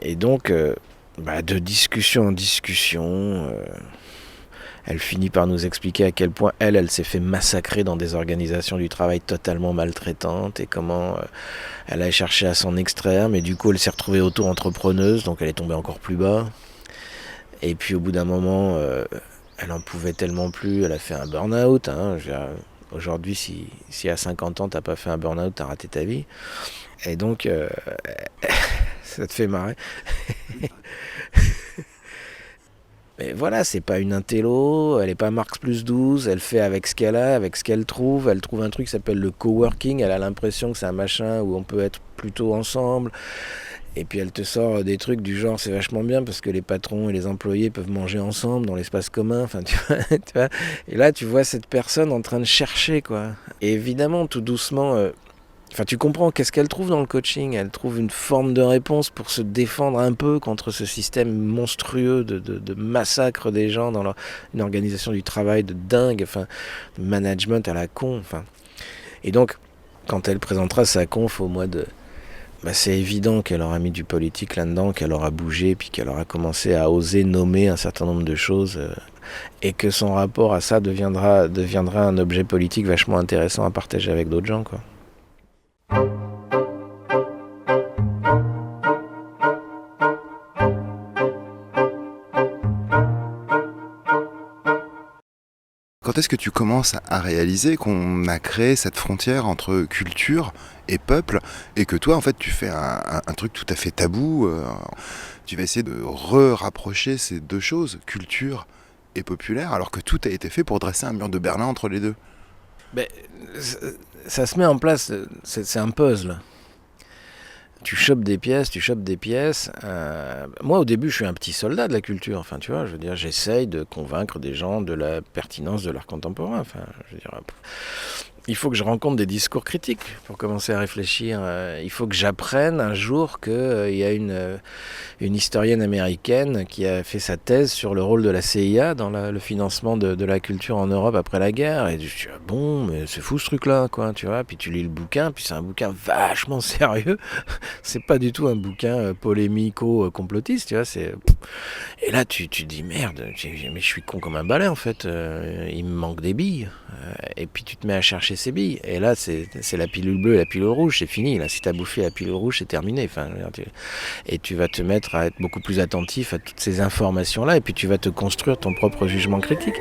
Et donc, de discussion en discussion... Elle finit par nous expliquer à quel point elle s'est fait massacrer dans des organisations du travail totalement maltraitantes et comment elle a cherché à s'en extraire, mais du coup elle s'est retrouvée auto-entrepreneuse, donc elle est tombée encore plus bas. Et puis au bout d'un moment, elle en pouvait tellement plus, elle a fait un burn-out. Aujourd'hui, si à 50 ans t'as pas fait un burn-out, t'as raté ta vie. Et donc, ça te fait marrer. Mais voilà, c'est pas une intello, elle est pas Marx plus 12, elle fait avec ce qu'elle a, avec ce qu'elle trouve. Elle trouve un truc qui s'appelle le coworking, elle a l'impression que c'est un machin où on peut être plutôt ensemble. Et puis elle te sort des trucs du genre, c'est vachement bien parce que les patrons et les employés peuvent manger ensemble dans l'espace commun. Enfin, tu vois. Et là, tu vois cette personne en train de chercher, quoi. Et évidemment, tout doucement... tu comprends qu'est-ce qu'elle trouve dans le coaching. Elle trouve une forme de réponse pour se défendre un peu contre ce système monstrueux de massacre des gens dans une organisation du travail de dingue, de management à la con. Et donc, quand elle présentera sa conf au mois de... c'est évident qu'elle aura mis du politique là-dedans, qu'elle aura bougé, puis qu'elle aura commencé à oser nommer un certain nombre de choses, et que son rapport à ça deviendra un objet politique vachement intéressant à partager avec d'autres gens, quoi. Quand est-ce que tu commences à réaliser qu'on a créé cette frontière entre culture et peuple et que toi en fait tu fais un truc tout à fait tabou, tu vas essayer de rapprocher ces deux choses, culture et populaire, alors que tout a été fait pour dresser un mur de Berlin entre les deux? Ça se met en place, c'est un puzzle. Tu chopes des pièces. Moi, au début, je suis un petit soldat de la culture. Tu vois, je veux dire, j'essaye de convaincre des gens de la pertinence de l'art contemporain. Je veux dire, il faut que je rencontre des discours critiques pour commencer à réfléchir. Il faut que j'apprenne un jour qu'il y a une historienne américaine qui a fait sa thèse sur le rôle de la CIA dans le financement de la culture en Europe après la guerre. Et je dis, bon, mais c'est fou ce truc-là, quoi, tu vois. Puis tu lis le bouquin, puis c'est un bouquin vachement sérieux. C'est pas du tout un bouquin polémico-complotiste, tu vois. Et là, tu dis, merde, mais je suis con comme un balai, en fait. Il me manque des billes. Et puis tu te mets à chercher ces billes. Et là, c'est la pilule bleue et la pilule rouge, c'est fini. Là, si tu as bouffé la pilule rouge, c'est terminé. Et tu vas te mettre à être beaucoup plus attentif à toutes ces informations-là. Et puis tu vas te construire ton propre jugement critique.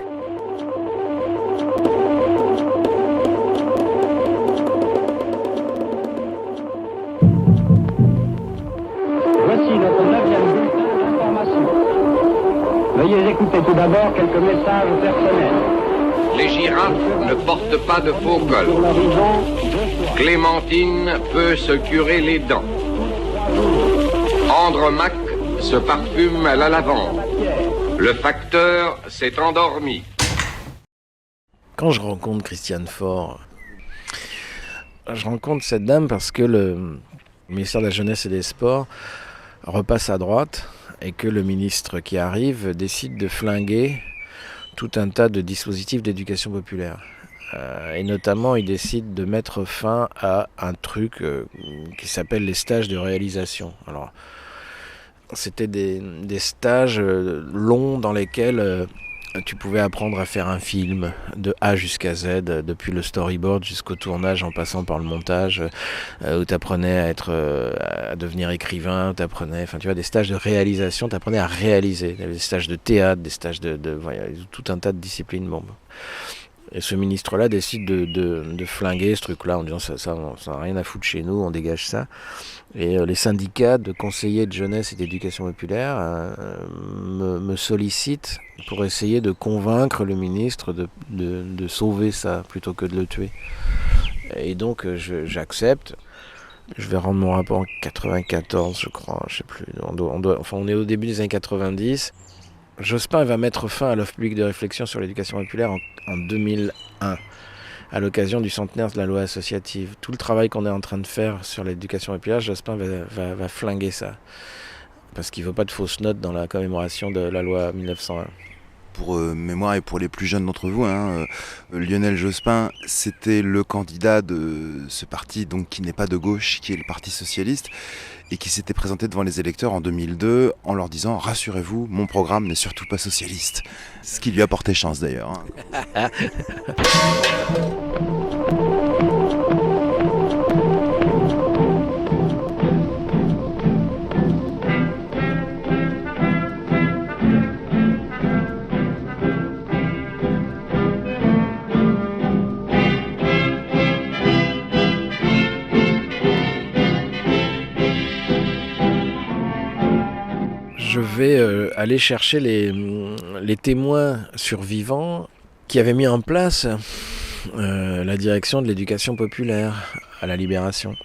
apporter tout d'abord quelques messages personnels. Les girafes ne portent pas de faux cols. Clémentine peut se curer les dents. Andromaque se parfume à la lavande. Le facteur s'est endormi. Quand je rencontre Christiane Faure, je rencontre cette dame parce que le ministère de la Jeunesse et des Sports repasse à droite et que le ministre qui arrive décide de flinguer tout un tas de dispositifs d'éducation populaire. Et notamment, il décide de mettre fin à un truc qui s'appelle les stages de réalisation. Alors, c'était des stages longs dans lesquels tu pouvais apprendre à faire un film de A jusqu'à Z, depuis le storyboard jusqu'au tournage en passant par le montage, où tu apprenais à devenir écrivain, des stages de réalisation, tu apprenais à réaliser, des stages de théâtre, des stages tout un tas de disciplines. Bon. Et ce ministre-là décide de flinguer ce truc-là en disant ça n'a rien à foutre chez nous, on dégage ça. Et les syndicats de conseillers de jeunesse et d'éducation populaire me sollicitent pour essayer de convaincre le ministre de sauver ça plutôt que de le tuer. Et donc j'accepte. Je vais rendre mon rapport en 94, je crois, je sais plus. On est au début des années 90. Jospin va mettre fin à l'offre publique de réflexion sur l'éducation populaire en 2001, à l'occasion du centenaire de la loi associative. Tout le travail qu'on est en train de faire sur l'éducation populaire, Jospin va flinguer ça. Parce qu'il ne veut pas de fausses notes dans la commémoration de la loi 1901. Pour mémoire et pour les plus jeunes d'entre vous, Lionel Jospin, c'était le candidat de ce parti donc, qui n'est pas de gauche, qui est le Parti socialiste, et qui s'était présenté devant les électeurs en 2002 en leur disant « Rassurez-vous, mon programme n'est surtout pas socialiste ». Ce qui lui a porté chance d'ailleurs. Je vais aller chercher les témoins survivants qui avaient mis en place la direction de l'éducation populaire à la Libération.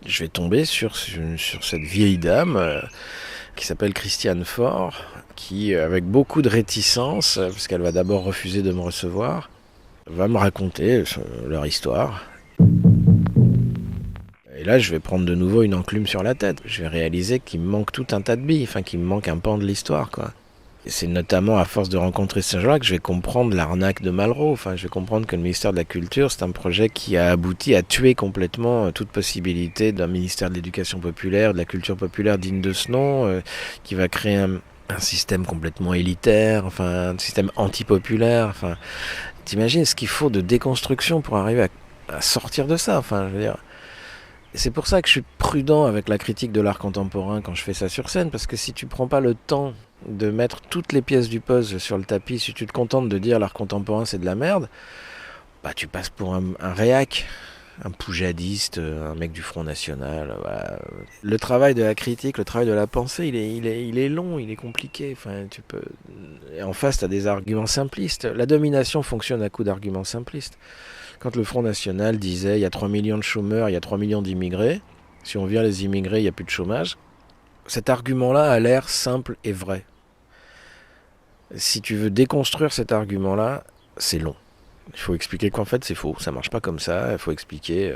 Je vais tomber sur cette vieille dame qui s'appelle Christiane Faure, qui, avec beaucoup de réticence, parce qu'elle va d'abord refuser de me recevoir, va me raconter leur histoire. Et là, je vais prendre de nouveau une enclume sur la tête. Je vais réaliser qu'il me manque tout un tas de billes, qu'il me manque un pan de l'histoire, quoi. Et c'est notamment à force de rencontrer ces gens-là que je vais comprendre l'arnaque de Malraux. Je vais comprendre que le ministère de la Culture, c'est un projet qui a abouti à tuer complètement toute possibilité d'un ministère de l'Éducation populaire, de la culture populaire digne de ce nom, qui va créer un système complètement élitaire, un système antipopulaire. T'imagines ce qu'il faut de déconstruction pour arriver à sortir de ça, je veux dire. C'est pour ça que je suis prudent avec la critique de l'art contemporain quand je fais ça sur scène, parce que si tu prends pas le temps de mettre toutes les pièces du puzzle sur le tapis, si tu te contentes de dire l'art contemporain c'est de la merde, tu passes pour un réac, un poujadiste, un mec du Front National. Le travail de la critique, le travail de la pensée, il est long, il est compliqué. Et en face, tu as des arguments simplistes. La domination fonctionne à coup d'arguments simplistes. Quand le Front National disait il y a 3 millions de chômeurs, il y a 3 millions d'immigrés, si on vire les immigrés, il n'y a plus de chômage, cet argument-là a l'air simple et vrai. Si tu veux déconstruire cet argument-là, c'est long. Il faut expliquer qu'en fait c'est faux, ça marche pas comme ça. Il faut expliquer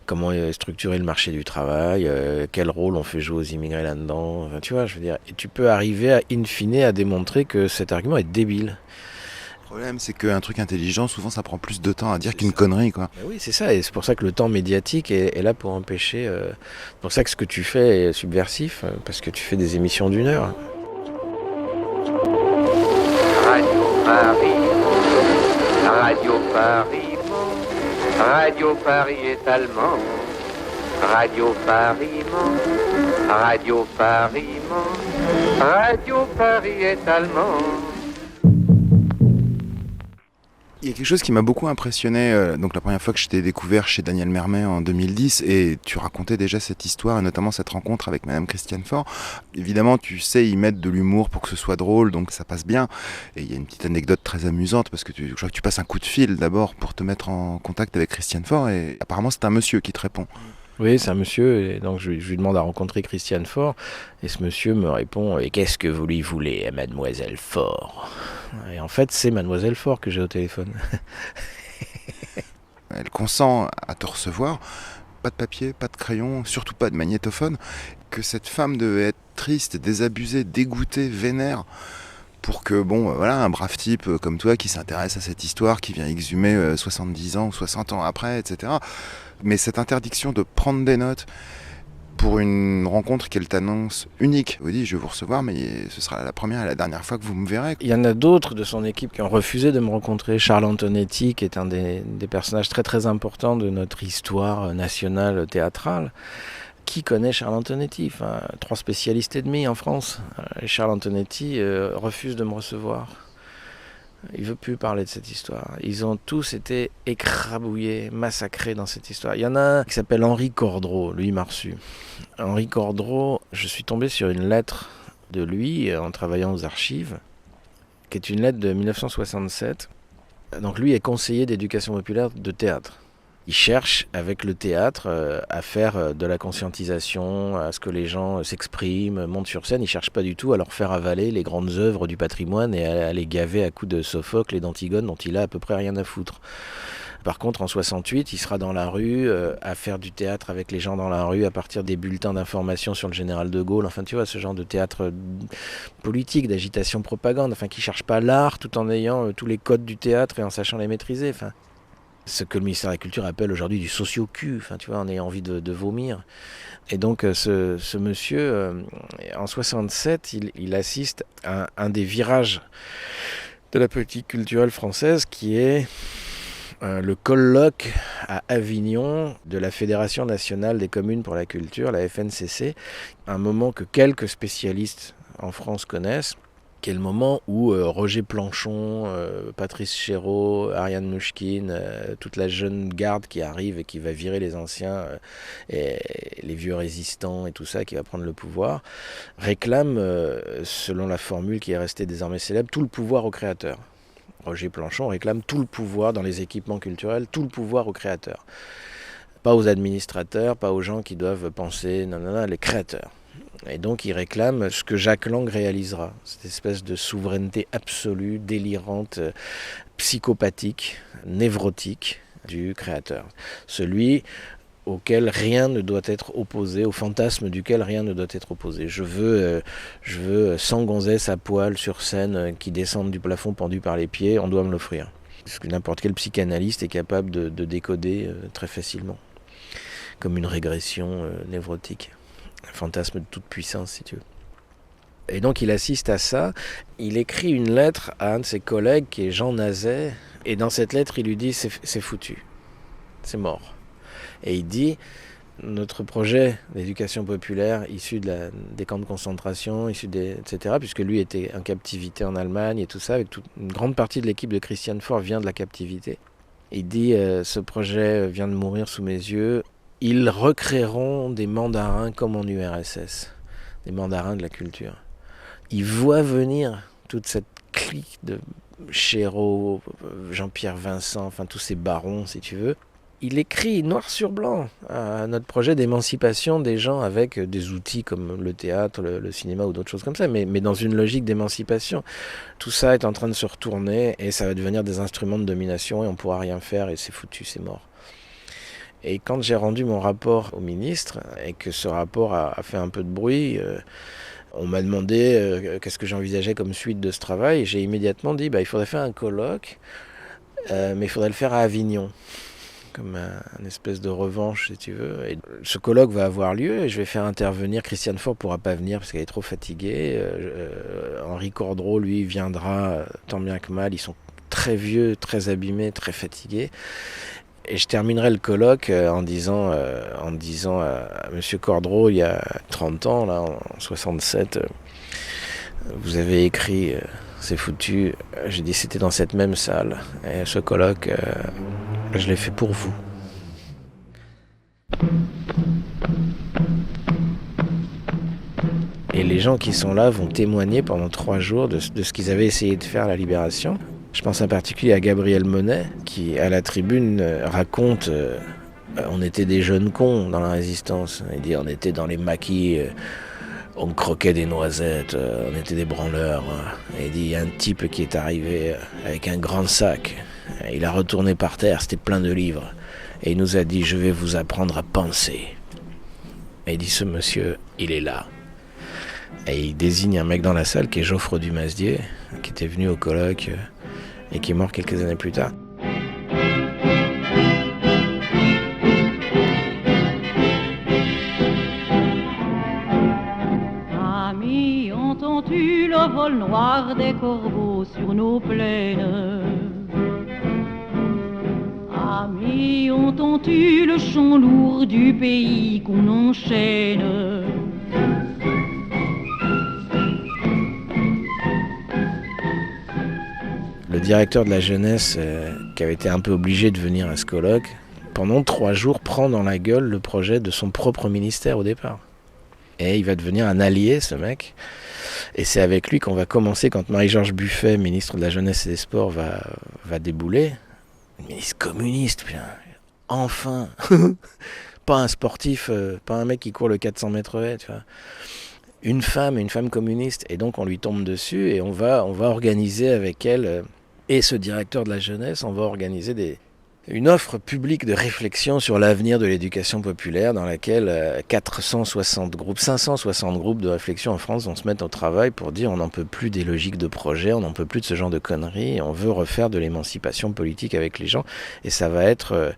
comment structurer le marché du travail, quel rôle on fait jouer aux immigrés là-dedans. Tu vois, je veux dire, et tu peux arriver in fine à démontrer que cet argument est débile. Le problème, c'est qu'un truc intelligent, souvent, ça prend plus de temps à dire qu'une connerie, quoi. Oui, c'est ça, et c'est pour ça que le temps médiatique est là pour empêcher. C'est pour ça que ce que tu fais est subversif, parce que tu fais des émissions d'1 heure. Radio Paris, Radio Paris, Radio Paris est allemand. Radio Paris ment, Radio Paris ment, Radio Paris est allemand. Il y a quelque chose qui m'a beaucoup impressionné, donc la première fois que je t'ai découvert chez Daniel Mermet en 2010, et tu racontais déjà cette histoire, et notamment cette rencontre avec Madame Christiane Faure. Évidemment, tu sais y mettre de l'humour pour que ce soit drôle, donc ça passe bien. Et il y a une petite anecdote très amusante, parce que je crois que tu passes un coup de fil d'abord pour te mettre en contact avec Christiane Faure, et apparemment c'est un monsieur qui te répond. Oui, c'est un monsieur, et donc je lui demande à rencontrer Christiane Faure, et ce monsieur me répond « Et qu'est-ce que vous lui voulez, Mademoiselle Faure ?» Et en fait, c'est Mademoiselle Faure que j'ai au téléphone. Elle consent à te recevoir, pas de papier, pas de crayon, surtout pas de magnétophone, que cette femme devait être triste, désabusée, dégoûtée, vénère, pour que, voilà, un brave type comme toi qui s'intéresse à cette histoire, qui vient exhumer 70 ans ou 60 ans après, etc., mais cette interdiction de prendre des notes pour une rencontre qu'elle t'annonce unique. Vous dites, je vais vous recevoir, mais ce sera la première et la dernière fois que vous me verrez. Il y en a d'autres de son équipe qui ont refusé de me rencontrer. Charles Antonetti, qui est un des personnages très très importants de notre histoire nationale théâtrale. Qui connaît Charles Antonetti ? Enfin, 3 spécialistes et demi en France. Et Charles Antonetti refuse de me recevoir. Il ne veut plus parler de cette histoire. Ils ont tous été écrabouillés, massacrés dans cette histoire. Il y en a un qui s'appelle Henri Cordreau, lui il m'a reçu. Henri Cordreau, je suis tombé sur une lettre de lui en travaillant aux archives, qui est une lettre de 1967. Donc lui est conseiller d'éducation populaire de théâtre. Il cherche avec le théâtre à faire de la conscientisation, à ce que les gens s'expriment, montent sur scène. Il ne cherche pas du tout à leur faire avaler les grandes œuvres du patrimoine et à les gaver à coups de Sophocle et d'Antigone dont il a à peu près rien à foutre. Par contre, en 68, il sera dans la rue à faire du théâtre avec les gens dans la rue à partir des bulletins d'information sur le général de Gaulle. Enfin, tu vois, ce genre de théâtre politique, d'agitation propagande, enfin, qui ne cherche pas l'art tout en ayant tous les codes du théâtre et en sachant les maîtriser. Enfin, ce que le ministère de la Culture appelle aujourd'hui du socio-cul, enfin, tu vois, on a envie de vomir. Et donc ce monsieur, en 67, il assiste à un des virages de la politique culturelle française qui est le colloque à Avignon de la Fédération nationale des communes pour la culture, la FNCC, un moment que quelques spécialistes en France connaissent, qui est le moment où Roger Planchon, Patrice Chéreau, Ariane Nouchkine, toute la jeune garde qui arrive et qui va virer les anciens, et les vieux résistants et tout ça, qui va prendre le pouvoir, réclame, selon la formule qui est restée désormais célèbre, tout le pouvoir au créateur. Roger Planchon réclame tout le pouvoir dans les équipements culturels, tout le pouvoir aux créateurs. Pas aux administrateurs, pas aux gens qui doivent penser, non, les créateurs. Et donc il réclame ce que Jacques Lang réalisera, cette espèce de souveraineté absolue, délirante, psychopathique, névrotique du créateur. Celui auquel rien ne doit être opposé, au fantasme duquel rien ne doit être opposé. Je veux 100 gonzesses à poil sur scène qui descendent du plafond pendues par les pieds, on doit me l'offrir. Ce que n'importe quel psychanalyste est capable de décoder très facilement, comme une régression névrotique. Un fantasme de toute puissance, si tu veux. Et donc il assiste à ça. Il écrit une lettre à un de ses collègues qui est Jean Nazet. Et dans cette lettre, il lui dit c'est foutu. C'est mort. Et il dit notre projet d'éducation populaire issu des camps de concentration, etc., puisque lui était en captivité en Allemagne et tout ça, avec une grande partie de l'équipe de Christiane Faure vient de la captivité. Il dit ce projet vient de mourir sous mes yeux. Ils recréeront des mandarins comme en URSS, des mandarins de la culture. Ils voient venir toute cette clique de Chéreau, Jean-Pierre Vincent, enfin tous ces barons, si tu veux. Il écrit noir sur blanc à notre projet d'émancipation des gens avec des outils comme le théâtre, le cinéma ou d'autres choses comme ça, mais dans une logique d'émancipation. Tout ça est en train de se retourner et ça va devenir des instruments de domination et on ne pourra rien faire et c'est foutu, c'est mort. Et quand j'ai rendu mon rapport au ministre, et que ce rapport a fait un peu de bruit, on m'a demandé qu'est-ce que j'envisageais comme suite de ce travail, et j'ai immédiatement dit il faudrait faire un colloque, mais il faudrait le faire à Avignon, comme une espèce de revanche, si tu veux. Et ce colloque va avoir lieu, et je vais faire intervenir, Christiane Faure ne pourra pas venir parce qu'elle est trop fatiguée, Henri Cordreau, lui, viendra tant bien que mal, ils sont très vieux, très abîmés, très fatigués. Et je terminerai le colloque en disant à M. Cordreau, il y a 30 ans, là, en 67, vous avez écrit c'est foutu. J'ai dit c'était dans cette même salle. Et ce colloque, je l'ai fait pour vous. Et les gens qui sont là vont témoigner pendant 3 jours de ce qu'ils avaient essayé de faire à la Libération. Je pense en particulier à Gabriel Monet, qui à la tribune raconte on était des jeunes cons dans la Résistance. Il dit on était dans les maquis, on croquait des noisettes, on était des branleurs. Et il dit il y a un type qui est arrivé avec un grand sac. Il a retourné par terre, c'était plein de livres. Et il nous a dit je vais vous apprendre à penser. Et il dit ce monsieur, il est là. Et il désigne un mec dans la salle qui est Geoffroy Dumazedier, qui était venu au colloque et qui est mort quelques années plus tard. Amis, entends-tu le vol noir des corbeaux sur nos plaines? Amis, entends-tu le chant lourd du pays qu'on enchaîne? Le directeur de la jeunesse, qui avait été un peu obligé de venir à ce colloque, pendant 3 jours prend dans la gueule le projet de son propre ministère au départ. Et il va devenir un allié, ce mec. Et c'est avec lui qu'on va commencer, quand Marie-Georges Buffet, ministre de la Jeunesse et des Sports, va débouler. Ministre communiste, putain. Enfin. Pas un sportif, pas un mec qui court le 400 mètres haies, tu vois. Une femme communiste. Et donc on lui tombe dessus et on va organiser avec elle et ce directeur de la jeunesse, on va organiser une offre publique de réflexion sur l'avenir de l'éducation populaire dans laquelle 560 groupes de réflexion en France vont se mettre au travail pour dire on n'en peut plus des logiques de projet, on n'en peut plus de ce genre de conneries, on veut refaire de l'émancipation politique avec les gens. Et ça va être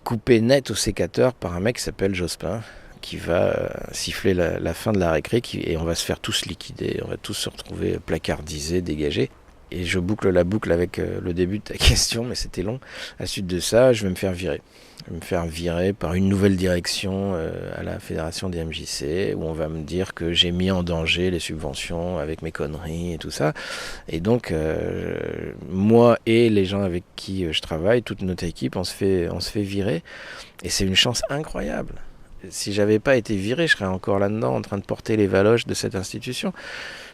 coupé net au sécateur par un mec qui s'appelle Jospin, qui va siffler la fin de la récré et on va se faire tous liquider, on va tous se retrouver placardisés, dégagés. Et je boucle la boucle avec le début de ta question, mais c'était long. À la suite de ça, je vais me faire virer. Je vais me faire virer par une nouvelle direction à la fédération des MJC, où on va me dire que j'ai mis en danger les subventions avec mes conneries et tout ça. Et donc, moi et les gens avec qui je travaille, toute notre équipe, on se fait virer. Et c'est une chance incroyable. Si j'avais pas été viré, je serais encore là-dedans en train de porter les valoches de cette institution.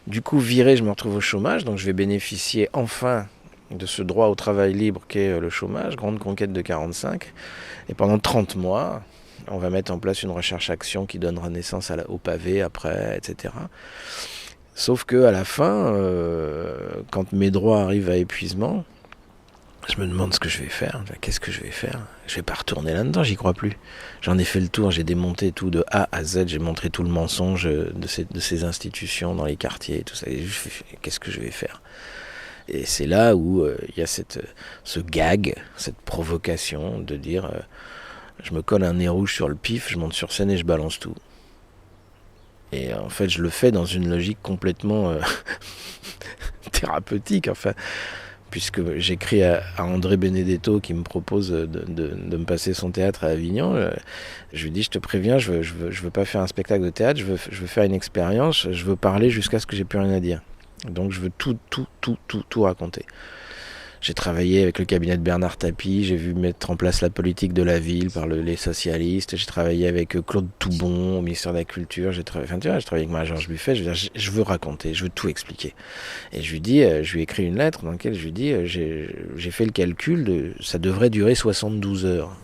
Du coup, viré, je me retrouve au chômage, donc je vais bénéficier enfin de ce droit au travail libre qu'est le chômage, grande conquête de 45. Et pendant 30 mois, on va mettre en place une recherche-action qui donnera naissance au pavé après, etc. Sauf qu'à la fin, quand mes droits arrivent à épuisement, je me demande ce que je vais faire. Qu'est-ce que je vais faire? Je vais pas retourner là-dedans, j'y crois plus. J'en ai fait le tour, j'ai démonté tout de A à Z, j'ai montré tout le mensonge de ces institutions dans les quartiers et tout ça. Et qu'est-ce que je vais faire? Et c'est là où il y a ce gag, cette provocation de dire je me colle un nez rouge sur le pif, je monte sur scène et je balance tout. Et en fait, je le fais dans une logique complètement thérapeutique, enfin. Puisque j'écris à André Benedetto qui me propose de me passer son théâtre à Avignon. Je lui dis, je te préviens, je veux pas faire un spectacle de théâtre, je veux faire une expérience, je veux parler jusqu'à ce que j'ai plus rien à dire. Donc je veux tout raconter. J'ai travaillé avec le cabinet de Bernard Tapie, j'ai vu mettre en place la politique de la ville par les socialistes, j'ai travaillé avec Claude Toubon au ministère de la Culture, j'ai travaillé avec Marie-Georges Buffet, je veux raconter, je veux tout expliquer. Et je lui ai écrit une lettre dans laquelle je lui dis, j'ai fait le calcul, ça devrait durer 72 heures.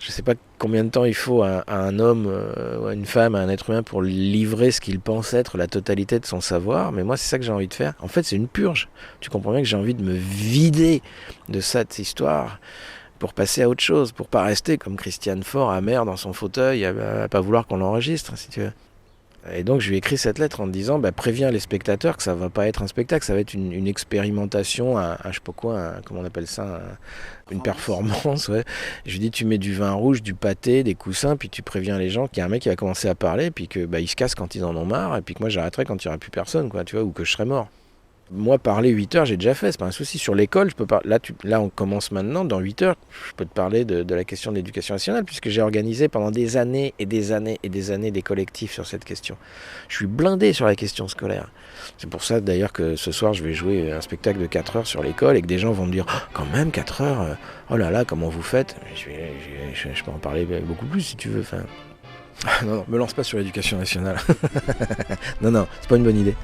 Je ne sais pas combien de temps il faut à un homme, ou à une femme, à un être humain pour livrer ce qu'il pense être la totalité de son savoir, mais moi c'est ça que j'ai envie de faire. En fait c'est une purge. Tu comprends bien que j'ai envie de me vider de cette histoire pour passer à autre chose, pour pas rester comme Christiane Faure, amère dans son fauteuil, à pas vouloir qu'on l'enregistre, si tu veux. Et donc je lui ai écrit cette lettre en me disant préviens les spectateurs que ça va pas être un spectacle, ça va être une expérimentation, je sais pas quoi, comment on appelle ça, une performance, ouais. Je lui dis tu mets du vin rouge, du pâté, des coussins, puis tu préviens les gens qu'il y a un mec qui va commencer à parler, puis que ils se cassent quand ils en ont marre, et puis que moi j'arrêterai quand il y aura plus personne, quoi, tu vois, ou que je serai mort. Moi, parler 8 heures, j'ai déjà fait, c'est pas un souci. Sur l'école, je peux là, on commence maintenant, dans 8 heures, je peux te parler de la question de l'éducation nationale, puisque j'ai organisé pendant des années et des années et des années des collectifs sur cette question. Je suis blindé sur la question scolaire. C'est pour ça, d'ailleurs, que ce soir, je vais jouer un spectacle de 4 heures sur l'école et que des gens vont me dire « Quand même, 4 heures, oh là là, comment vous faites ?» Je peux en parler beaucoup plus, si tu veux. Enfin, non, me lance pas sur l'éducation nationale. Non, c'est pas une bonne idée.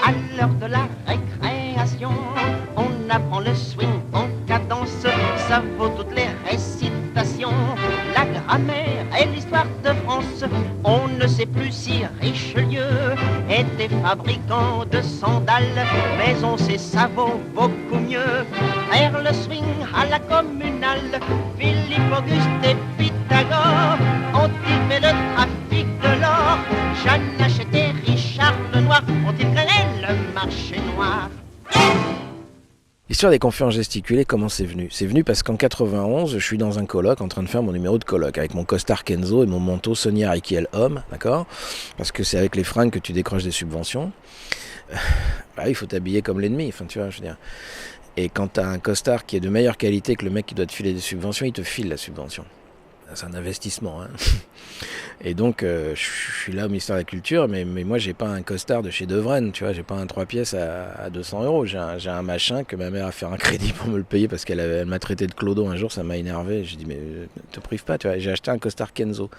À l'heure de la récréation, on apprend le swing en cadence, ça vaut toutes les récitations, la grammaire et l'histoire de France. On ne sait plus si Richelieu était fabricant de sandales, mais on sait ça vaut beaucoup mieux. Faire le swing à la communale, Philippe Auguste et Pythagore ont-ils fait le trafic de l'or? Jeanne Hachette et Richard le Noir ont-ils créé le marché noir? L'histoire des conférences gesticulées, comment c'est venu? C'est venu parce qu'en 91, je suis dans un colloque en train de faire mon numéro de colloque avec mon costard Kenzo et mon manteau Sonia Rykiel homme, d'accord? Parce que c'est avec les fringues que tu décroches des subventions. Il faut t'habiller comme l'ennemi, enfin tu vois, je veux dire. Et quand tu as un costard qui est de meilleure qualité que le mec qui doit te filer des subventions, il te file la subvention. C'est un investissement. Hein. Et donc, je suis là au ministère de la Culture, mais moi, j'ai pas un costard de chez Devraine, tu vois, j'ai pas un 3 pièces à 200 €. J'ai un machin que ma mère a fait un crédit pour me le payer parce qu'elle m'a traité de clodo un jour, ça m'a énervé. J'ai dit, mais te prive pas, tu vois. J'ai acheté un costard Kenzo.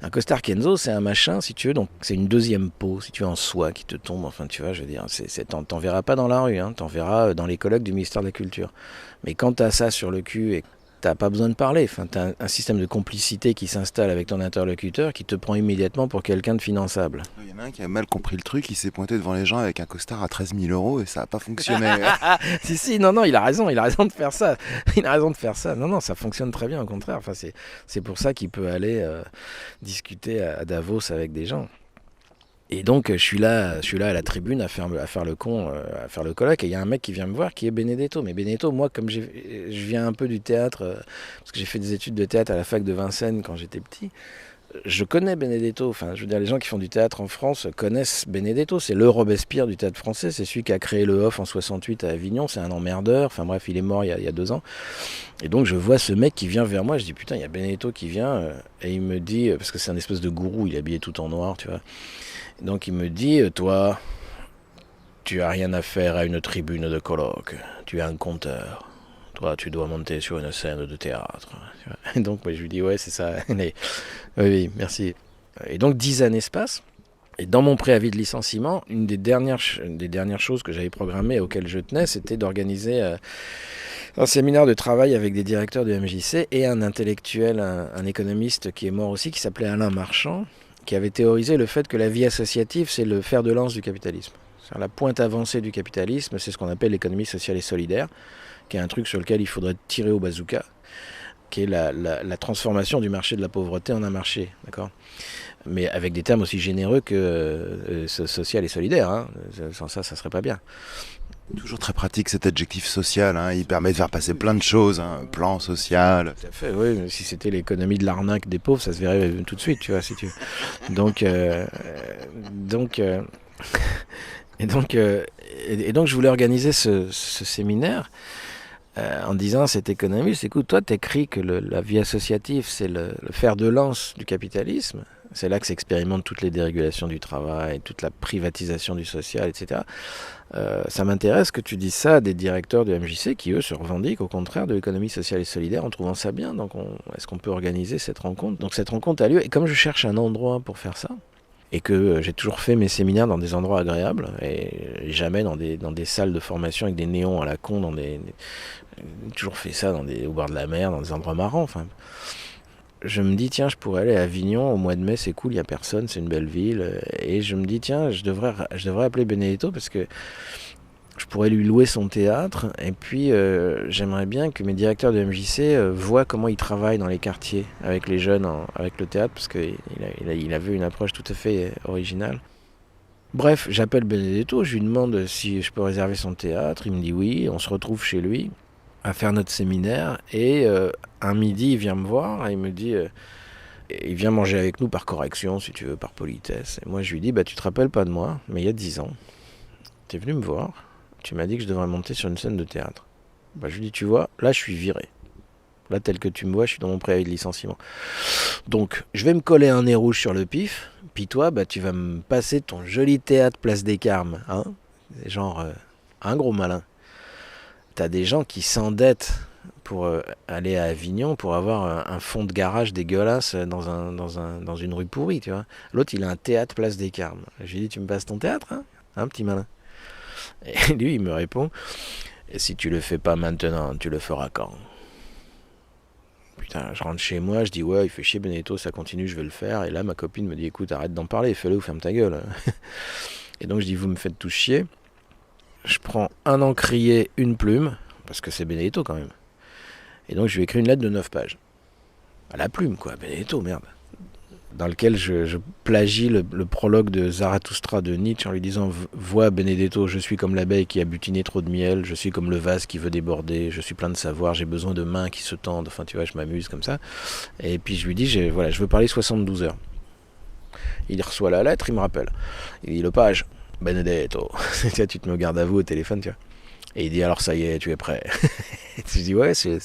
Un costard Kenzo, c'est un machin, si tu veux, donc c'est une deuxième peau, si tu veux, en soie qui te tombe, enfin, tu vois, je veux dire, t'en verras pas dans la rue, hein, t'en verras dans les colloques du ministère de la Culture. Mais quand t'as ça sur le cul et t'as pas besoin de parler, enfin, t'as un système de complicité qui s'installe avec ton interlocuteur qui te prend immédiatement pour quelqu'un de finançable. Il y en a un qui a mal compris le truc, il s'est pointé devant les gens avec un costard à 13 000 € et ça n'a pas fonctionné. Si, non, il a raison de faire ça. Il a raison de faire ça. Non, ça fonctionne très bien, au contraire. Enfin, c'est pour ça qu'il peut aller discuter à Davos avec des gens. Et donc, je suis là à la tribune à faire le con, à faire le colloque, et il y a un mec qui vient me voir qui est Benedetto. Mais Benedetto, moi, comme je viens un peu du théâtre, parce que j'ai fait des études de théâtre à la fac de Vincennes quand j'étais petit, je connais Benedetto. Enfin, je veux dire, les gens qui font du théâtre en France connaissent Benedetto. C'est le Robespierre du théâtre français. C'est celui qui a créé le Hof en 68 à Avignon. C'est un emmerdeur. Enfin bref, il est mort il y a 2 ans. Et donc, je vois ce mec qui vient vers moi. Je dis, putain, il y a Benedetto qui vient. Et il me dit, parce que c'est un espèce de gourou, il est habillé tout en noir, tu vois. Donc il me dit, toi, tu as rien à faire à une tribune de colloque, tu es un conteur, toi tu dois monter sur une scène de théâtre. Et donc moi, je lui dis, ouais c'est ça, oui, merci. Et donc 10 années se passent, et dans mon préavis de licenciement, une des dernières choses que j'avais programmées et auxquelles je tenais, c'était d'organiser un séminaire de travail avec des directeurs de MJC et un intellectuel, un économiste qui est mort aussi, qui s'appelait Alain Marchand, qui avait théorisé le fait que la vie associative, c'est le fer de lance du capitalisme. C'est-à-dire la pointe avancée du capitalisme, c'est ce qu'on appelle l'économie sociale et solidaire, qui est un truc sur lequel il faudrait tirer au bazooka, qui est la transformation du marché de la pauvreté en un marché, d'accord ? Mais avec des termes aussi généreux que social et solidaire, hein. Sans ça serait pas bien. Toujours très pratique cet adjectif social, hein. Il permet de faire passer plein de choses, hein. Plan social. Tout à fait, oui. Si c'était l'économie de l'arnaque des pauvres, ça se verrait tout de suite, tu vois, si tu veux. Donc, je voulais organiser ce séminaire en disant à cet économiste, écoute, toi, t'écris que la vie associative, c'est le fer de lance du capitalisme. C'est là que s'expérimentent toutes les dérégulations du travail, toute la privatisation du social, etc. Ça m'intéresse que tu dises ça à des directeurs de MJC qui, eux, se revendiquent au contraire de l'économie sociale et solidaire en trouvant ça bien. Donc, est-ce qu'on peut organiser cette rencontre ? Donc, cette rencontre a lieu. Et comme je cherche un endroit pour faire ça, et que j'ai toujours fait mes séminaires dans des endroits agréables, et jamais dans des salles de formation avec des néons à la con, j'ai toujours fait ça au bord de la mer, dans des endroits marrants, enfin... Je me dis, tiens, je pourrais aller à Avignon au mois de mai, c'est cool, il n'y a personne, c'est une belle ville. Et je me dis, tiens, je devrais appeler Benedetto parce que je pourrais lui louer son théâtre. Et puis, j'aimerais bien que mes directeurs de MJC voient comment ils travaillent dans les quartiers avec les jeunes, avec le théâtre, parce qu'il avait une approche tout à fait originale. Bref, j'appelle Benedetto, je lui demande si je peux réserver son théâtre. Il me dit oui, on se retrouve chez lui à faire notre séminaire, et un midi il vient me voir et il me dit Et il vient manger avec nous par correction, si tu veux, par politesse. Et moi, je lui dis, tu te rappelles pas de moi, mais il y a 10 ans, t'es venu me voir, tu m'as dit que je devrais monter sur une scène de théâtre. Je lui dis, tu vois, là, je suis viré. Là, tel que tu me vois, je suis dans mon préavis de licenciement. Donc, je vais me coller un nez rouge sur le pif, puis toi, tu vas me passer ton joli théâtre Place des Carmes. Hein, genre, un gros malin. T'as des gens qui s'endettent pour aller à Avignon pour avoir un fond de garage dégueulasse dans une rue pourrie, tu vois. L'autre, il a un théâtre Place des Carmes. Je lui dis, tu me passes ton théâtre, hein, petit malin. Et lui, il me répond, et si tu le fais pas maintenant, tu le feras quand ? Putain, je rentre chez moi, je dis ouais, il fait chier Benedetto, ça continue, je vais le faire. Et là, ma copine me dit écoute, arrête d'en parler, fais-le ou ferme ta gueule. Et donc je dis vous me faites tous chier. Je prends un encrier, une plume, parce que c'est Benedetto quand même. Et donc je lui écris une lettre de 9 pages. À la plume quoi, Benedetto, merde. Dans lequel je plagie le prologue de Zarathustra de Nietzsche en lui disant « Vois Benedetto, je suis comme l'abeille qui a butiné trop de miel, je suis comme le vase qui veut déborder, je suis plein de savoir, j'ai besoin de mains qui se tendent. » Enfin, tu vois, je m'amuse comme ça. Et puis je lui dis « je veux parler 72 heures. » Il reçoit la lettre, il me rappelle. Il dit « Lepage, Benedetto. » Tu te mets au garde à vous au téléphone, tu vois. Et il dit « Alors ça y est, tu es prêt. » Je dis « Ouais, c'est... »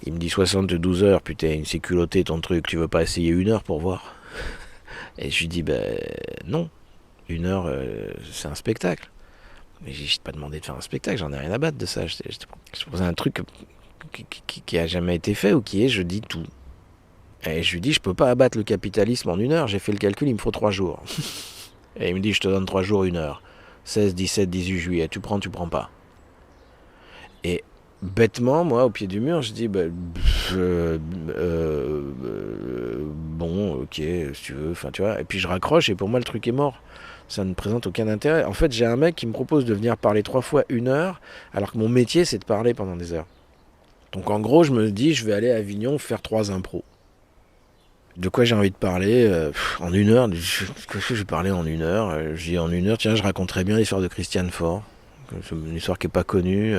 Il me dit 72 heures, putain, c'est culotté ton truc, tu veux pas essayer 1 heure pour voir ? Et je lui dis, non, 1 heure, c'est un spectacle. Mais j'ai pas demandé de faire un spectacle, j'en ai rien à battre de ça. Je propose un truc qui a jamais été fait ou qui est, je dis tout. Et je lui dis, je peux pas abattre le capitalisme en 1 heure, j'ai fait le calcul, il me faut 3 jours. Et il me dit, je te donne 3 jours, 1 heure. 16, 17, 18 juillet, tu prends pas. Et bêtement, moi, au pied du mur, je dis, bon, ok, si tu veux, enfin, tu vois. Et puis je raccroche et pour moi, le truc est mort. Ça ne présente aucun intérêt. En fait, j'ai un mec qui me propose de venir parler 3 fois 1 heure, alors que mon métier, c'est de parler pendant des heures. Donc, en gros, je me dis, je vais aller à Avignon faire 3 impros. De quoi j'ai envie de parler en 1 heure. Qu'est-ce que je vais parler en 1 heure Je dis en 1 heure, tiens, je raconterai bien l'histoire de Christiane Faure. C'est une histoire qui n'est pas connue.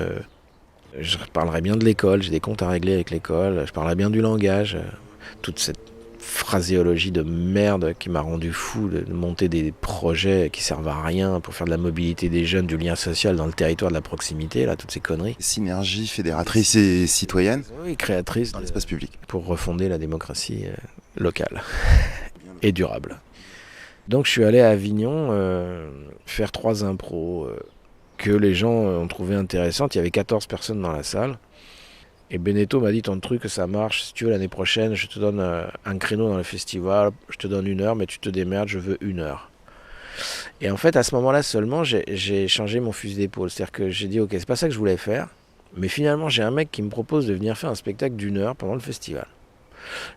Je parlerai bien de l'école, j'ai des comptes à régler avec l'école, je parlerai bien du langage, toute cette phraséologie de merde qui m'a rendu fou, de monter des projets qui servent à rien pour faire de la mobilité des jeunes, du lien social dans le territoire de la proximité, là, toutes ces conneries. Synergie fédératrice et citoyenne. Oui, créatrice. Dans l'espace public. Pour refonder la démocratie locale et durable. Donc je suis allé à Avignon faire 3 impros que les gens ont trouvé intéressantes. Il y avait 14 personnes dans la salle. Et Benedetto m'a dit, ton truc, ça marche. Si tu veux, l'année prochaine, je te donne un créneau dans le festival. Je te donne 1 heure, mais tu te démerdes, je veux 1 heure. Et en fait, à ce moment-là seulement, j'ai changé mon fusil d'épaule. C'est-à-dire que j'ai dit, ok, c'est pas ça que je voulais faire. Mais finalement, j'ai un mec qui me propose de venir faire un spectacle d'1 heure pendant le festival.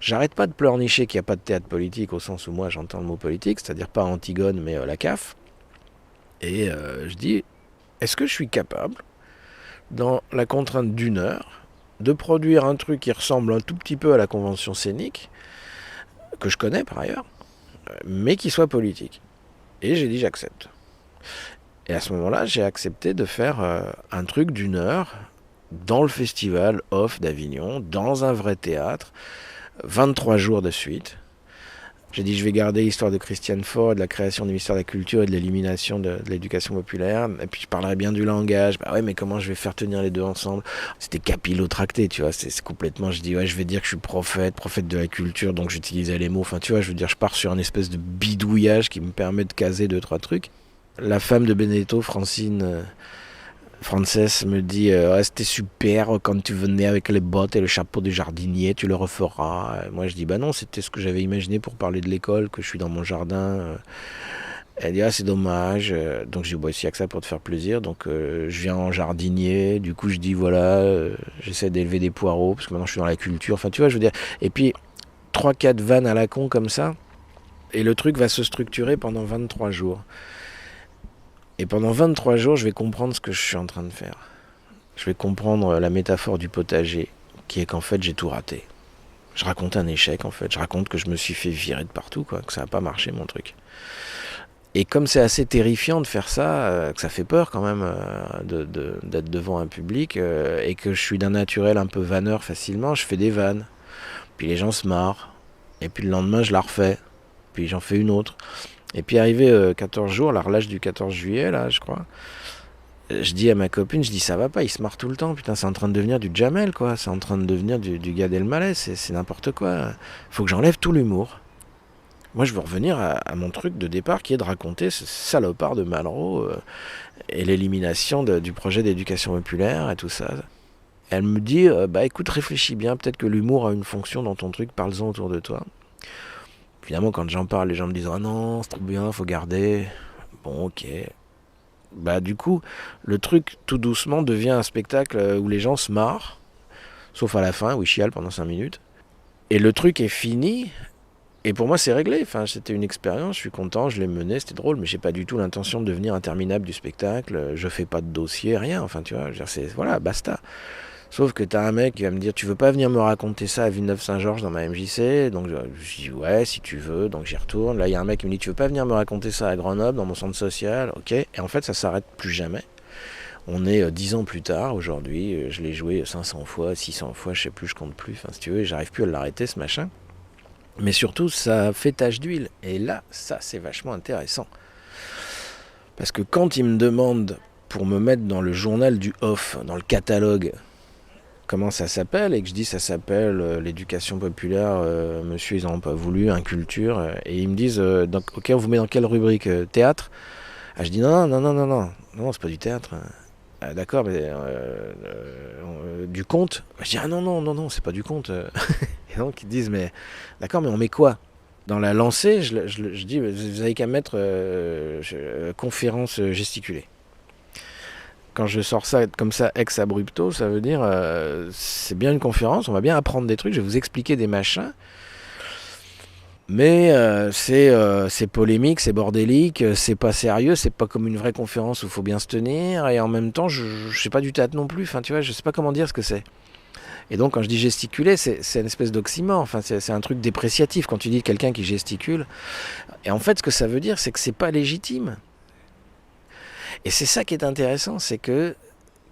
J'arrête pas de pleurnicher qu'il n'y a pas de théâtre politique, au sens où moi, j'entends le mot politique, c'est-à-dire pas Antigone, mais la CAF. Et je dis... Est-ce que je suis capable, dans la contrainte d'1 heure, de produire un truc qui ressemble un tout petit peu à la convention scénique, que je connais par ailleurs, mais qui soit politique ? Et j'ai dit j'accepte. Et à ce moment-là, j'ai accepté de faire un truc d'1 heure dans le festival off d'Avignon, dans un vrai théâtre, 23 jours de suite. J'ai dit, je vais garder l'histoire de Christiane Faure, de la création du ministère de la Culture et de l'élimination de l'éducation populaire. Et puis, je parlerai bien du langage. Bah ouais, mais comment je vais faire tenir les deux ensemble ? C'était capillotracté, tu vois. C'est complètement, je dis, ouais, je vais dire que je suis prophète de la culture, donc j'utilisais les mots. Enfin, tu vois, je veux dire, je pars sur une espèce de bidouillage qui me permet de caser 2-3 trucs. La femme de Benedetto, Frances me dit c'était super quand tu venais avec les bottes et le chapeau de jardinier, tu le referas. Moi je dis bah non, c'était ce que j'avais imaginé pour parler de l'école, que je suis dans mon jardin. Elle dit c'est dommage. Donc je dis s'il y a que ça pour te faire plaisir, donc je viens en jardinier. Du coup je dis voilà, j'essaie d'élever des poireaux parce que maintenant je suis dans la culture. Enfin tu vois, je veux dire. Et puis 3-4 vannes à la con comme ça, et le truc va se structurer pendant 23 jours. Et pendant 23 jours, je vais comprendre ce que je suis en train de faire. Je vais comprendre la métaphore du potager, qui est qu'en fait, j'ai tout raté. Je raconte un échec, en fait. Je raconte que je me suis fait virer de partout, quoi, que ça n'a pas marché, mon truc. Et comme c'est assez terrifiant de faire ça, que ça fait peur quand même d'être devant un public, et que je suis d'un naturel un peu vanneur facilement, je fais des vannes. Puis les gens se marrent. Et puis le lendemain, je la refais. Puis j'en fais une autre. Et puis arrivé 14 jours, la relâche du 14 juillet, là, je crois, je dis à ma copine, je dis ça va pas, il se marre tout le temps, putain, c'est en train de devenir du Jamel, quoi, c'est en train de devenir du Gad Elmaleh, c'est n'importe quoi. Faut que j'enlève tout l'humour. Moi, je veux revenir à mon truc de départ, qui est de raconter ce salopard de Malraux et l'élimination du projet d'éducation populaire et tout ça. Elle me dit, bah écoute, réfléchis bien, peut-être que l'humour a une fonction dans ton truc, parle-en autour de toi. Finalement, quand j'en parle, les gens me disent « Ah non, c'est trop bien, faut garder. » Bon, ok. Bah du coup, le truc, tout doucement, devient un spectacle où les gens se marrent, sauf à la fin, où ils chialent pendant 5 minutes. Et le truc est fini, et pour moi, c'est réglé. Enfin, c'était une expérience, je suis content, je l'ai mené, c'était drôle, mais j'ai pas du tout l'intention de devenir interminable du spectacle. Je fais pas de dossier, rien. Enfin, tu vois, je veux dire, voilà, basta. Sauf que t'as un mec qui va me dire « Tu veux pas venir me raconter ça à Villeneuve-Saint-Georges dans ma MJC ?» Donc je dis « Ouais, si tu veux. » Donc j'y retourne. Là, il y a un mec qui me dit « Tu veux pas venir me raconter ça à Grenoble, dans mon centre social ?» Ok. Et en fait, ça s'arrête plus jamais. On est 10 ans plus tard, aujourd'hui. Je l'ai joué 500 fois, 600 fois, je sais plus, je compte plus. Enfin, si tu veux, j'arrive plus à l'arrêter, ce machin. Mais surtout, ça fait tache d'huile. Et là, ça, c'est vachement intéressant. Parce que quand il me demande, pour me mettre dans le journal du off, dans le catalogue, comment ça s'appelle, et que je dis ça s'appelle l'éducation populaire, monsieur ils n'en ont pas voulu, inculture, et ils me disent donc, ok, on vous met dans quelle rubrique, théâtre? Je dis non, c'est pas du théâtre. Ah, d'accord, mais du conte? Je dis ah non, c'est pas du conte. Et donc ils disent mais d'accord, mais on met quoi? Dans la lancée, je dis vous avez qu'à mettre conférence gesticulée. Quand je sors ça comme ça ex abrupto, ça veut dire c'est bien une conférence, on va bien apprendre des trucs, je vais vous expliquer des machins, mais c'est polémique, c'est bordélique, c'est pas sérieux, c'est pas comme une vraie conférence où il faut bien se tenir, et en même temps je sais pas du théâtre non plus, enfin tu vois, je sais pas comment dire ce que c'est. Et donc quand je dis gesticuler, c'est une espèce d'oxymore, enfin c'est un truc dépréciatif quand tu dis quelqu'un qui gesticule, et en fait ce que ça veut dire c'est que c'est pas légitime. Et c'est ça qui est intéressant, c'est que,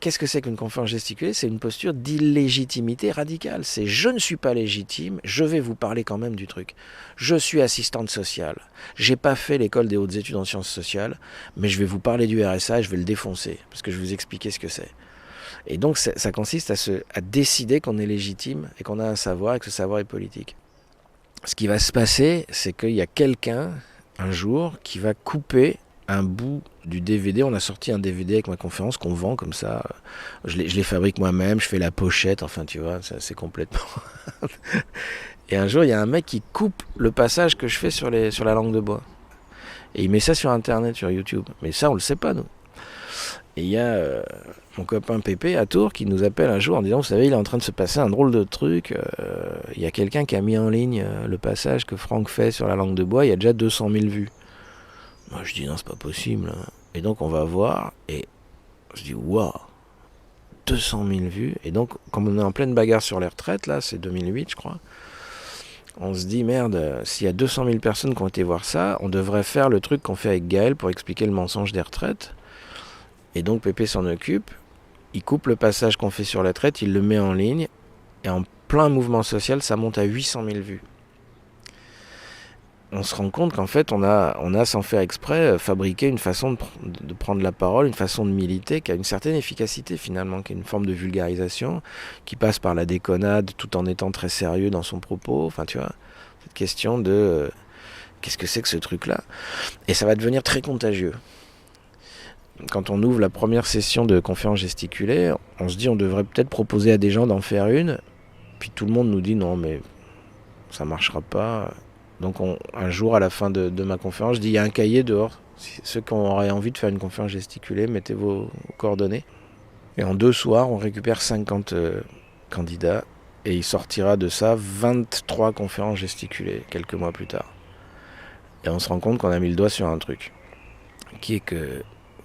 qu'est-ce que c'est qu'une conférence gesticulée? C'est une posture d'illégitimité radicale. C'est je ne suis pas légitime, je vais vous parler quand même du truc. Je suis assistante sociale, j'ai pas fait l'école des hautes études en sciences sociales, mais je vais vous parler du RSA et je vais le défoncer, parce que je vais vous expliquer ce que c'est. Et donc ça consiste à décider qu'on est légitime et qu'on a un savoir et que ce savoir est politique. Ce qui va se passer, c'est qu'il y a quelqu'un, un jour, qui va couper un bout du DVD. On a sorti un DVD avec ma conférence qu'on vend comme ça. Je les fabrique moi-même, je fais la pochette, enfin tu vois, c'est complètement... Et un jour, il y a un mec qui coupe le passage que je fais sur la langue de bois. Et il met ça sur Internet, sur YouTube. Mais ça, on le sait pas, nous. Et il y a mon copain Pépé à Tours qui nous appelle un jour en disant, vous savez, il est en train de se passer un drôle de truc. Il y a quelqu'un qui a mis en ligne le passage que Franck fait sur la langue de bois. Il y a déjà 200 000 vues. Moi, je dis non, c'est pas possible. Et donc, on va voir. Et je dis, waouh, 200 000 vues. Et donc, comme on est en pleine bagarre sur les retraites, là, c'est 2008, je crois, on se dit, merde, s'il y a 200 000 personnes qui ont été voir ça, on devrait faire le truc qu'on fait avec Gaël pour expliquer le mensonge des retraites. Et donc, Pépé s'en occupe. Il coupe le passage qu'on fait sur la retraite, il le met en ligne. Et en plein mouvement social, ça monte à 800 000 vues. On se rend compte qu'en fait, on a sans faire exprès, fabriqué une façon de prendre la parole, une façon de militer qui a une certaine efficacité finalement, qui est une forme de vulgarisation, qui passe par la déconnade tout en étant très sérieux dans son propos. Enfin, tu vois, cette question de qu'est-ce que c'est que ce truc-là? Et ça va devenir très contagieux. Quand on ouvre la première session de conférence gesticulée, on se dit on devrait peut-être proposer à des gens d'en faire une, puis tout le monde nous dit non mais ça marchera pas. Donc un jour, à la fin de ma conférence, je dis, il y a un cahier dehors. Ceux qui auraient envie de faire une conférence gesticulée, mettez vos coordonnées. Et en 2 soirs, on récupère 50 candidats. Et il sortira de ça 23 conférences gesticulées, quelques mois plus tard. Et on se rend compte qu'on a mis le doigt sur un truc. Qui est que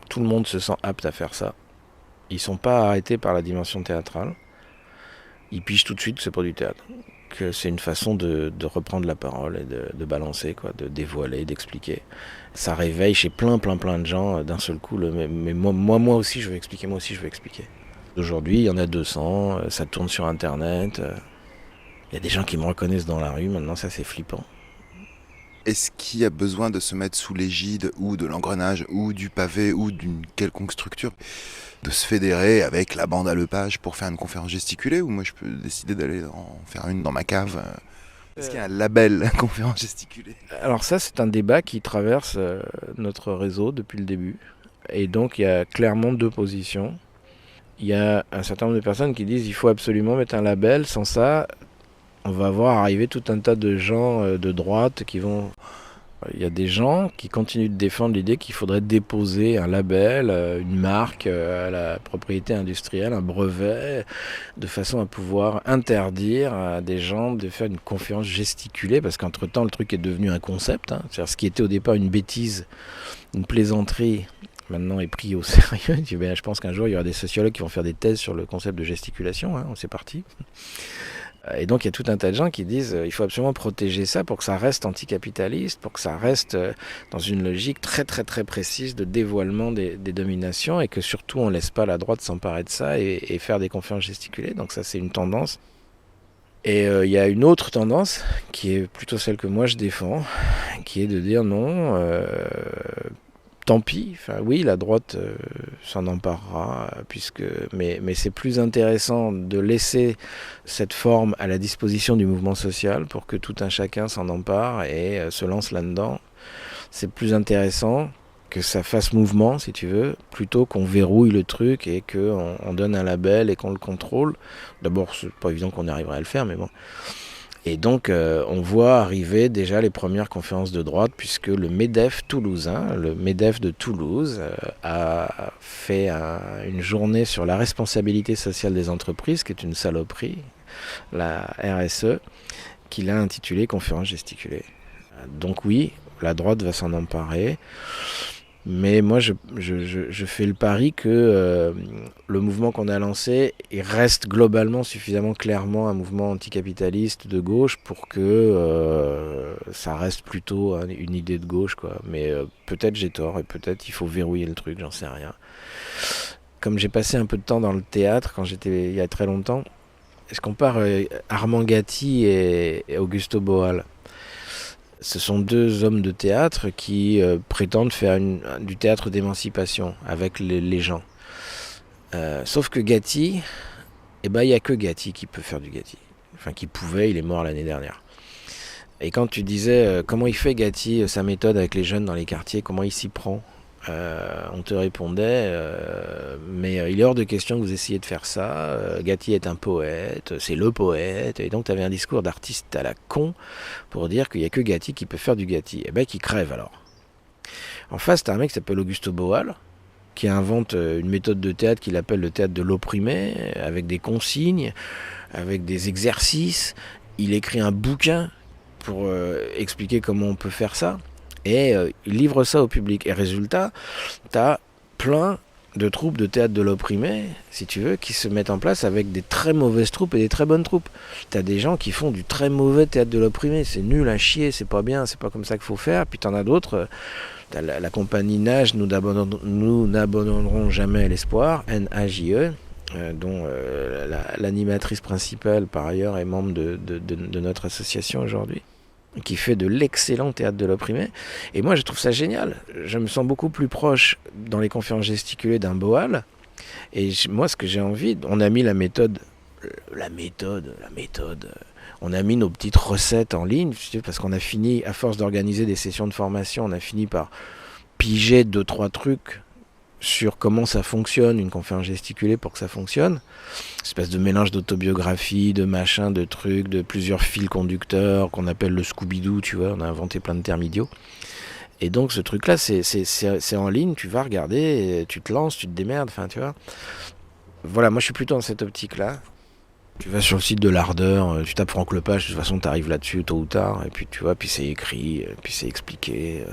tout le monde se sent apte à faire ça. Ils ne sont pas arrêtés par la dimension théâtrale. Ils pigent tout de suite que c'est pas du théâtre. Que c'est une façon de reprendre la parole et de balancer, quoi, de dévoiler, d'expliquer. Ça réveille chez plein de gens d'un seul coup. Mais moi aussi je veux expliquer, Aujourd'hui il y en a 200, ça tourne sur Internet. Il y a des gens qui me reconnaissent dans la rue, maintenant ça c'est flippant. Est-ce qu'il y a besoin de se mettre sous l'égide ou de l'engrenage ou du pavé ou d'une quelconque structure, de se fédérer avec la bande à Lepage pour faire une conférence gesticulée, ou moi je peux décider d'aller en faire une dans ma cave? Est-ce qu'il y a un label conférence gesticulée? Alors ça c'est un débat qui traverse notre réseau depuis le début. Et donc il y a clairement deux positions. Il y a un certain nombre de personnes qui disent qu'il faut absolument mettre un label, sans ça on va voir arriver tout un tas de gens de droite qui vont... Il y a des gens qui continuent de défendre l'idée qu'il faudrait déposer un label, une marque à la propriété industrielle, un brevet, de façon à pouvoir interdire à des gens de faire une conférence gesticulée, parce qu'entre-temps le truc est devenu un concept. C'est-à-dire ce qui était au départ une bêtise, une plaisanterie, maintenant est pris au sérieux. Je pense qu'un jour il y aura des sociologues qui vont faire des thèses sur le concept de gesticulation, c'est parti. Et donc il y a tout un tas de gens qui disent il faut absolument protéger ça pour que ça reste anticapitaliste, pour que ça reste dans une logique très très très précise de dévoilement des dominations, et que surtout on ne laisse pas la droite s'emparer de ça et faire des conférences gesticulées. Donc ça c'est une tendance. Et il y a une autre tendance qui est plutôt celle que moi je défends, qui est de dire non, tant pis, enfin oui, la droite s'en emparera, mais c'est plus intéressant de laisser cette forme à la disposition du mouvement social pour que tout un chacun s'en empare et se lance là-dedans. C'est plus intéressant que ça fasse mouvement, si tu veux, plutôt qu'on verrouille le truc et qu'on donne un label et qu'on le contrôle. D'abord, c'est pas évident qu'on arriverait à le faire, mais bon. Et donc, on voit arriver déjà les premières conférences de droite, puisque le MEDEF toulousain, le MEDEF de Toulouse, a fait une journée sur la responsabilité sociale des entreprises, qui est une saloperie, la RSE, qu'il a intitulée conférence gesticulée. Donc oui, la droite va s'en emparer. Mais moi, je fais le pari que le mouvement qu'on a lancé il reste globalement suffisamment clairement un mouvement anticapitaliste de gauche pour que ça reste plutôt une idée de gauche, quoi. Mais peut-être j'ai tort et peut-être il faut verrouiller le truc, j'en sais rien. Comme j'ai passé un peu de temps dans le théâtre quand j'étais il y a très longtemps, est-ce qu'on compare Armand Gatti et Augusto Boal. Ce sont deux hommes de théâtre qui prétendent faire du théâtre d'émancipation avec les gens. Sauf que Gatti, il n'y a que Gatti qui peut faire du Gatti. Enfin, qui pouvait, il est mort l'année dernière. Et quand tu disais comment il fait Gatti, sa méthode avec les jeunes dans les quartiers, comment il s'y prend, on te répondait mais il est hors de question que vous essayiez de faire ça. Gatti est un poète, c'est le poète, et donc tu avais un discours d'artiste à la con pour dire qu'il n'y a que Gatti qui peut faire du Gatti. Et qui crève alors. En face, tu as un mec qui s'appelle Augusto Boal, qui invente une méthode de théâtre qu'il appelle le théâtre de l'opprimé, avec des consignes, avec des exercices. Il écrit un bouquin pour expliquer comment on peut faire ça. Et il livre ça au public. Et résultat, tu as plein de troupes de théâtre de l'opprimé, si tu veux, qui se mettent en place avec des très mauvaises troupes et des très bonnes troupes. Tu as des gens qui font du très mauvais théâtre de l'opprimé. C'est nul à chier, c'est pas bien, c'est pas comme ça qu'il faut faire. Puis tu en as d'autres. T'as la compagnie Nage, nous n'abandonnerons jamais l'espoir, N-A-J-E, dont l'animatrice principale, par ailleurs, est membre de notre association aujourd'hui, qui fait de l'excellent théâtre de l'opprimé. Et moi, je trouve ça génial. Je me sens beaucoup plus proche, dans les conférences gesticulées, d'un Boal. Et moi, ce que j'ai envie, on a mis la méthode. On a mis nos petites recettes en ligne, parce qu'on a fini, à force d'organiser des sessions de formation, on a fini par piger 2-3 trucs sur comment ça fonctionne, une conférence gesticulée pour que ça fonctionne. Une espèce de mélange d'autobiographie, de machin, de trucs, de plusieurs fils conducteurs qu'on appelle le Scooby-Doo, tu vois, on a inventé plein de termes idiots. Et donc ce truc-là, c'est en ligne, tu vas regarder, tu te lances, tu te démerdes, enfin tu vois. Voilà, moi je suis plutôt dans cette optique-là. Tu vas sur le site de l'Ardeur, tu tapes Franck Lepage, de toute façon tu arrives là-dessus tôt ou tard, et puis tu vois, puis c'est écrit, puis c'est expliqué,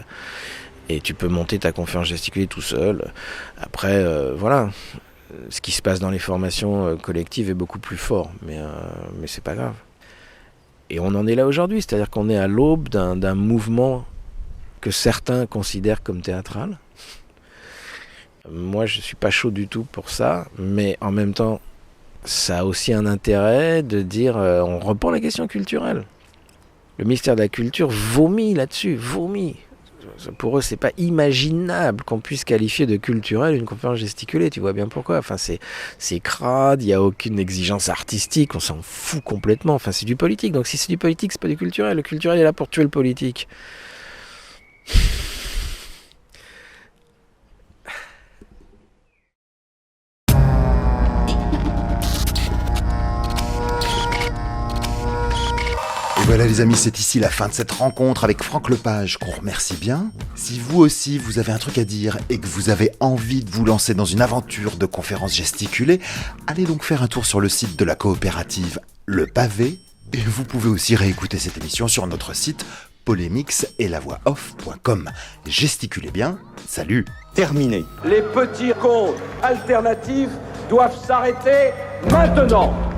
et tu peux monter ta conférence gesticulée tout seul. Après, voilà, ce qui se passe dans les formations collectives est beaucoup plus fort, mais c'est pas grave. Et on en est là aujourd'hui, c'est-à-dire qu'on est à l'aube d'un mouvement que certains considèrent comme théâtral. Moi, je suis pas chaud du tout pour ça, mais en même temps, ça a aussi un intérêt de dire, on reprend la question culturelle. Le ministère de la Culture vomit là-dessus, vomit. Pour eux, c'est pas imaginable qu'on puisse qualifier de culturel une conférence gesticulée, tu vois bien pourquoi. Enfin, c'est crade, il n'y a aucune exigence artistique, on s'en fout complètement. Enfin, c'est du politique, donc si c'est du politique, c'est pas du culturel. Le culturel est là pour tuer le politique. Et voilà les amis, c'est ici la fin de cette rencontre avec Franck Lepage, qu'on remercie bien. Si vous aussi vous avez un truc à dire et que vous avez envie de vous lancer dans une aventure de conférences gesticulées, allez donc faire un tour sur le site de la coopérative Le Pavé. Et vous pouvez aussi réécouter cette émission sur notre site polémixetlavoixoff.com. Gesticulez bien, salut. Terminé. Les petits contes alternatifs doivent s'arrêter maintenant.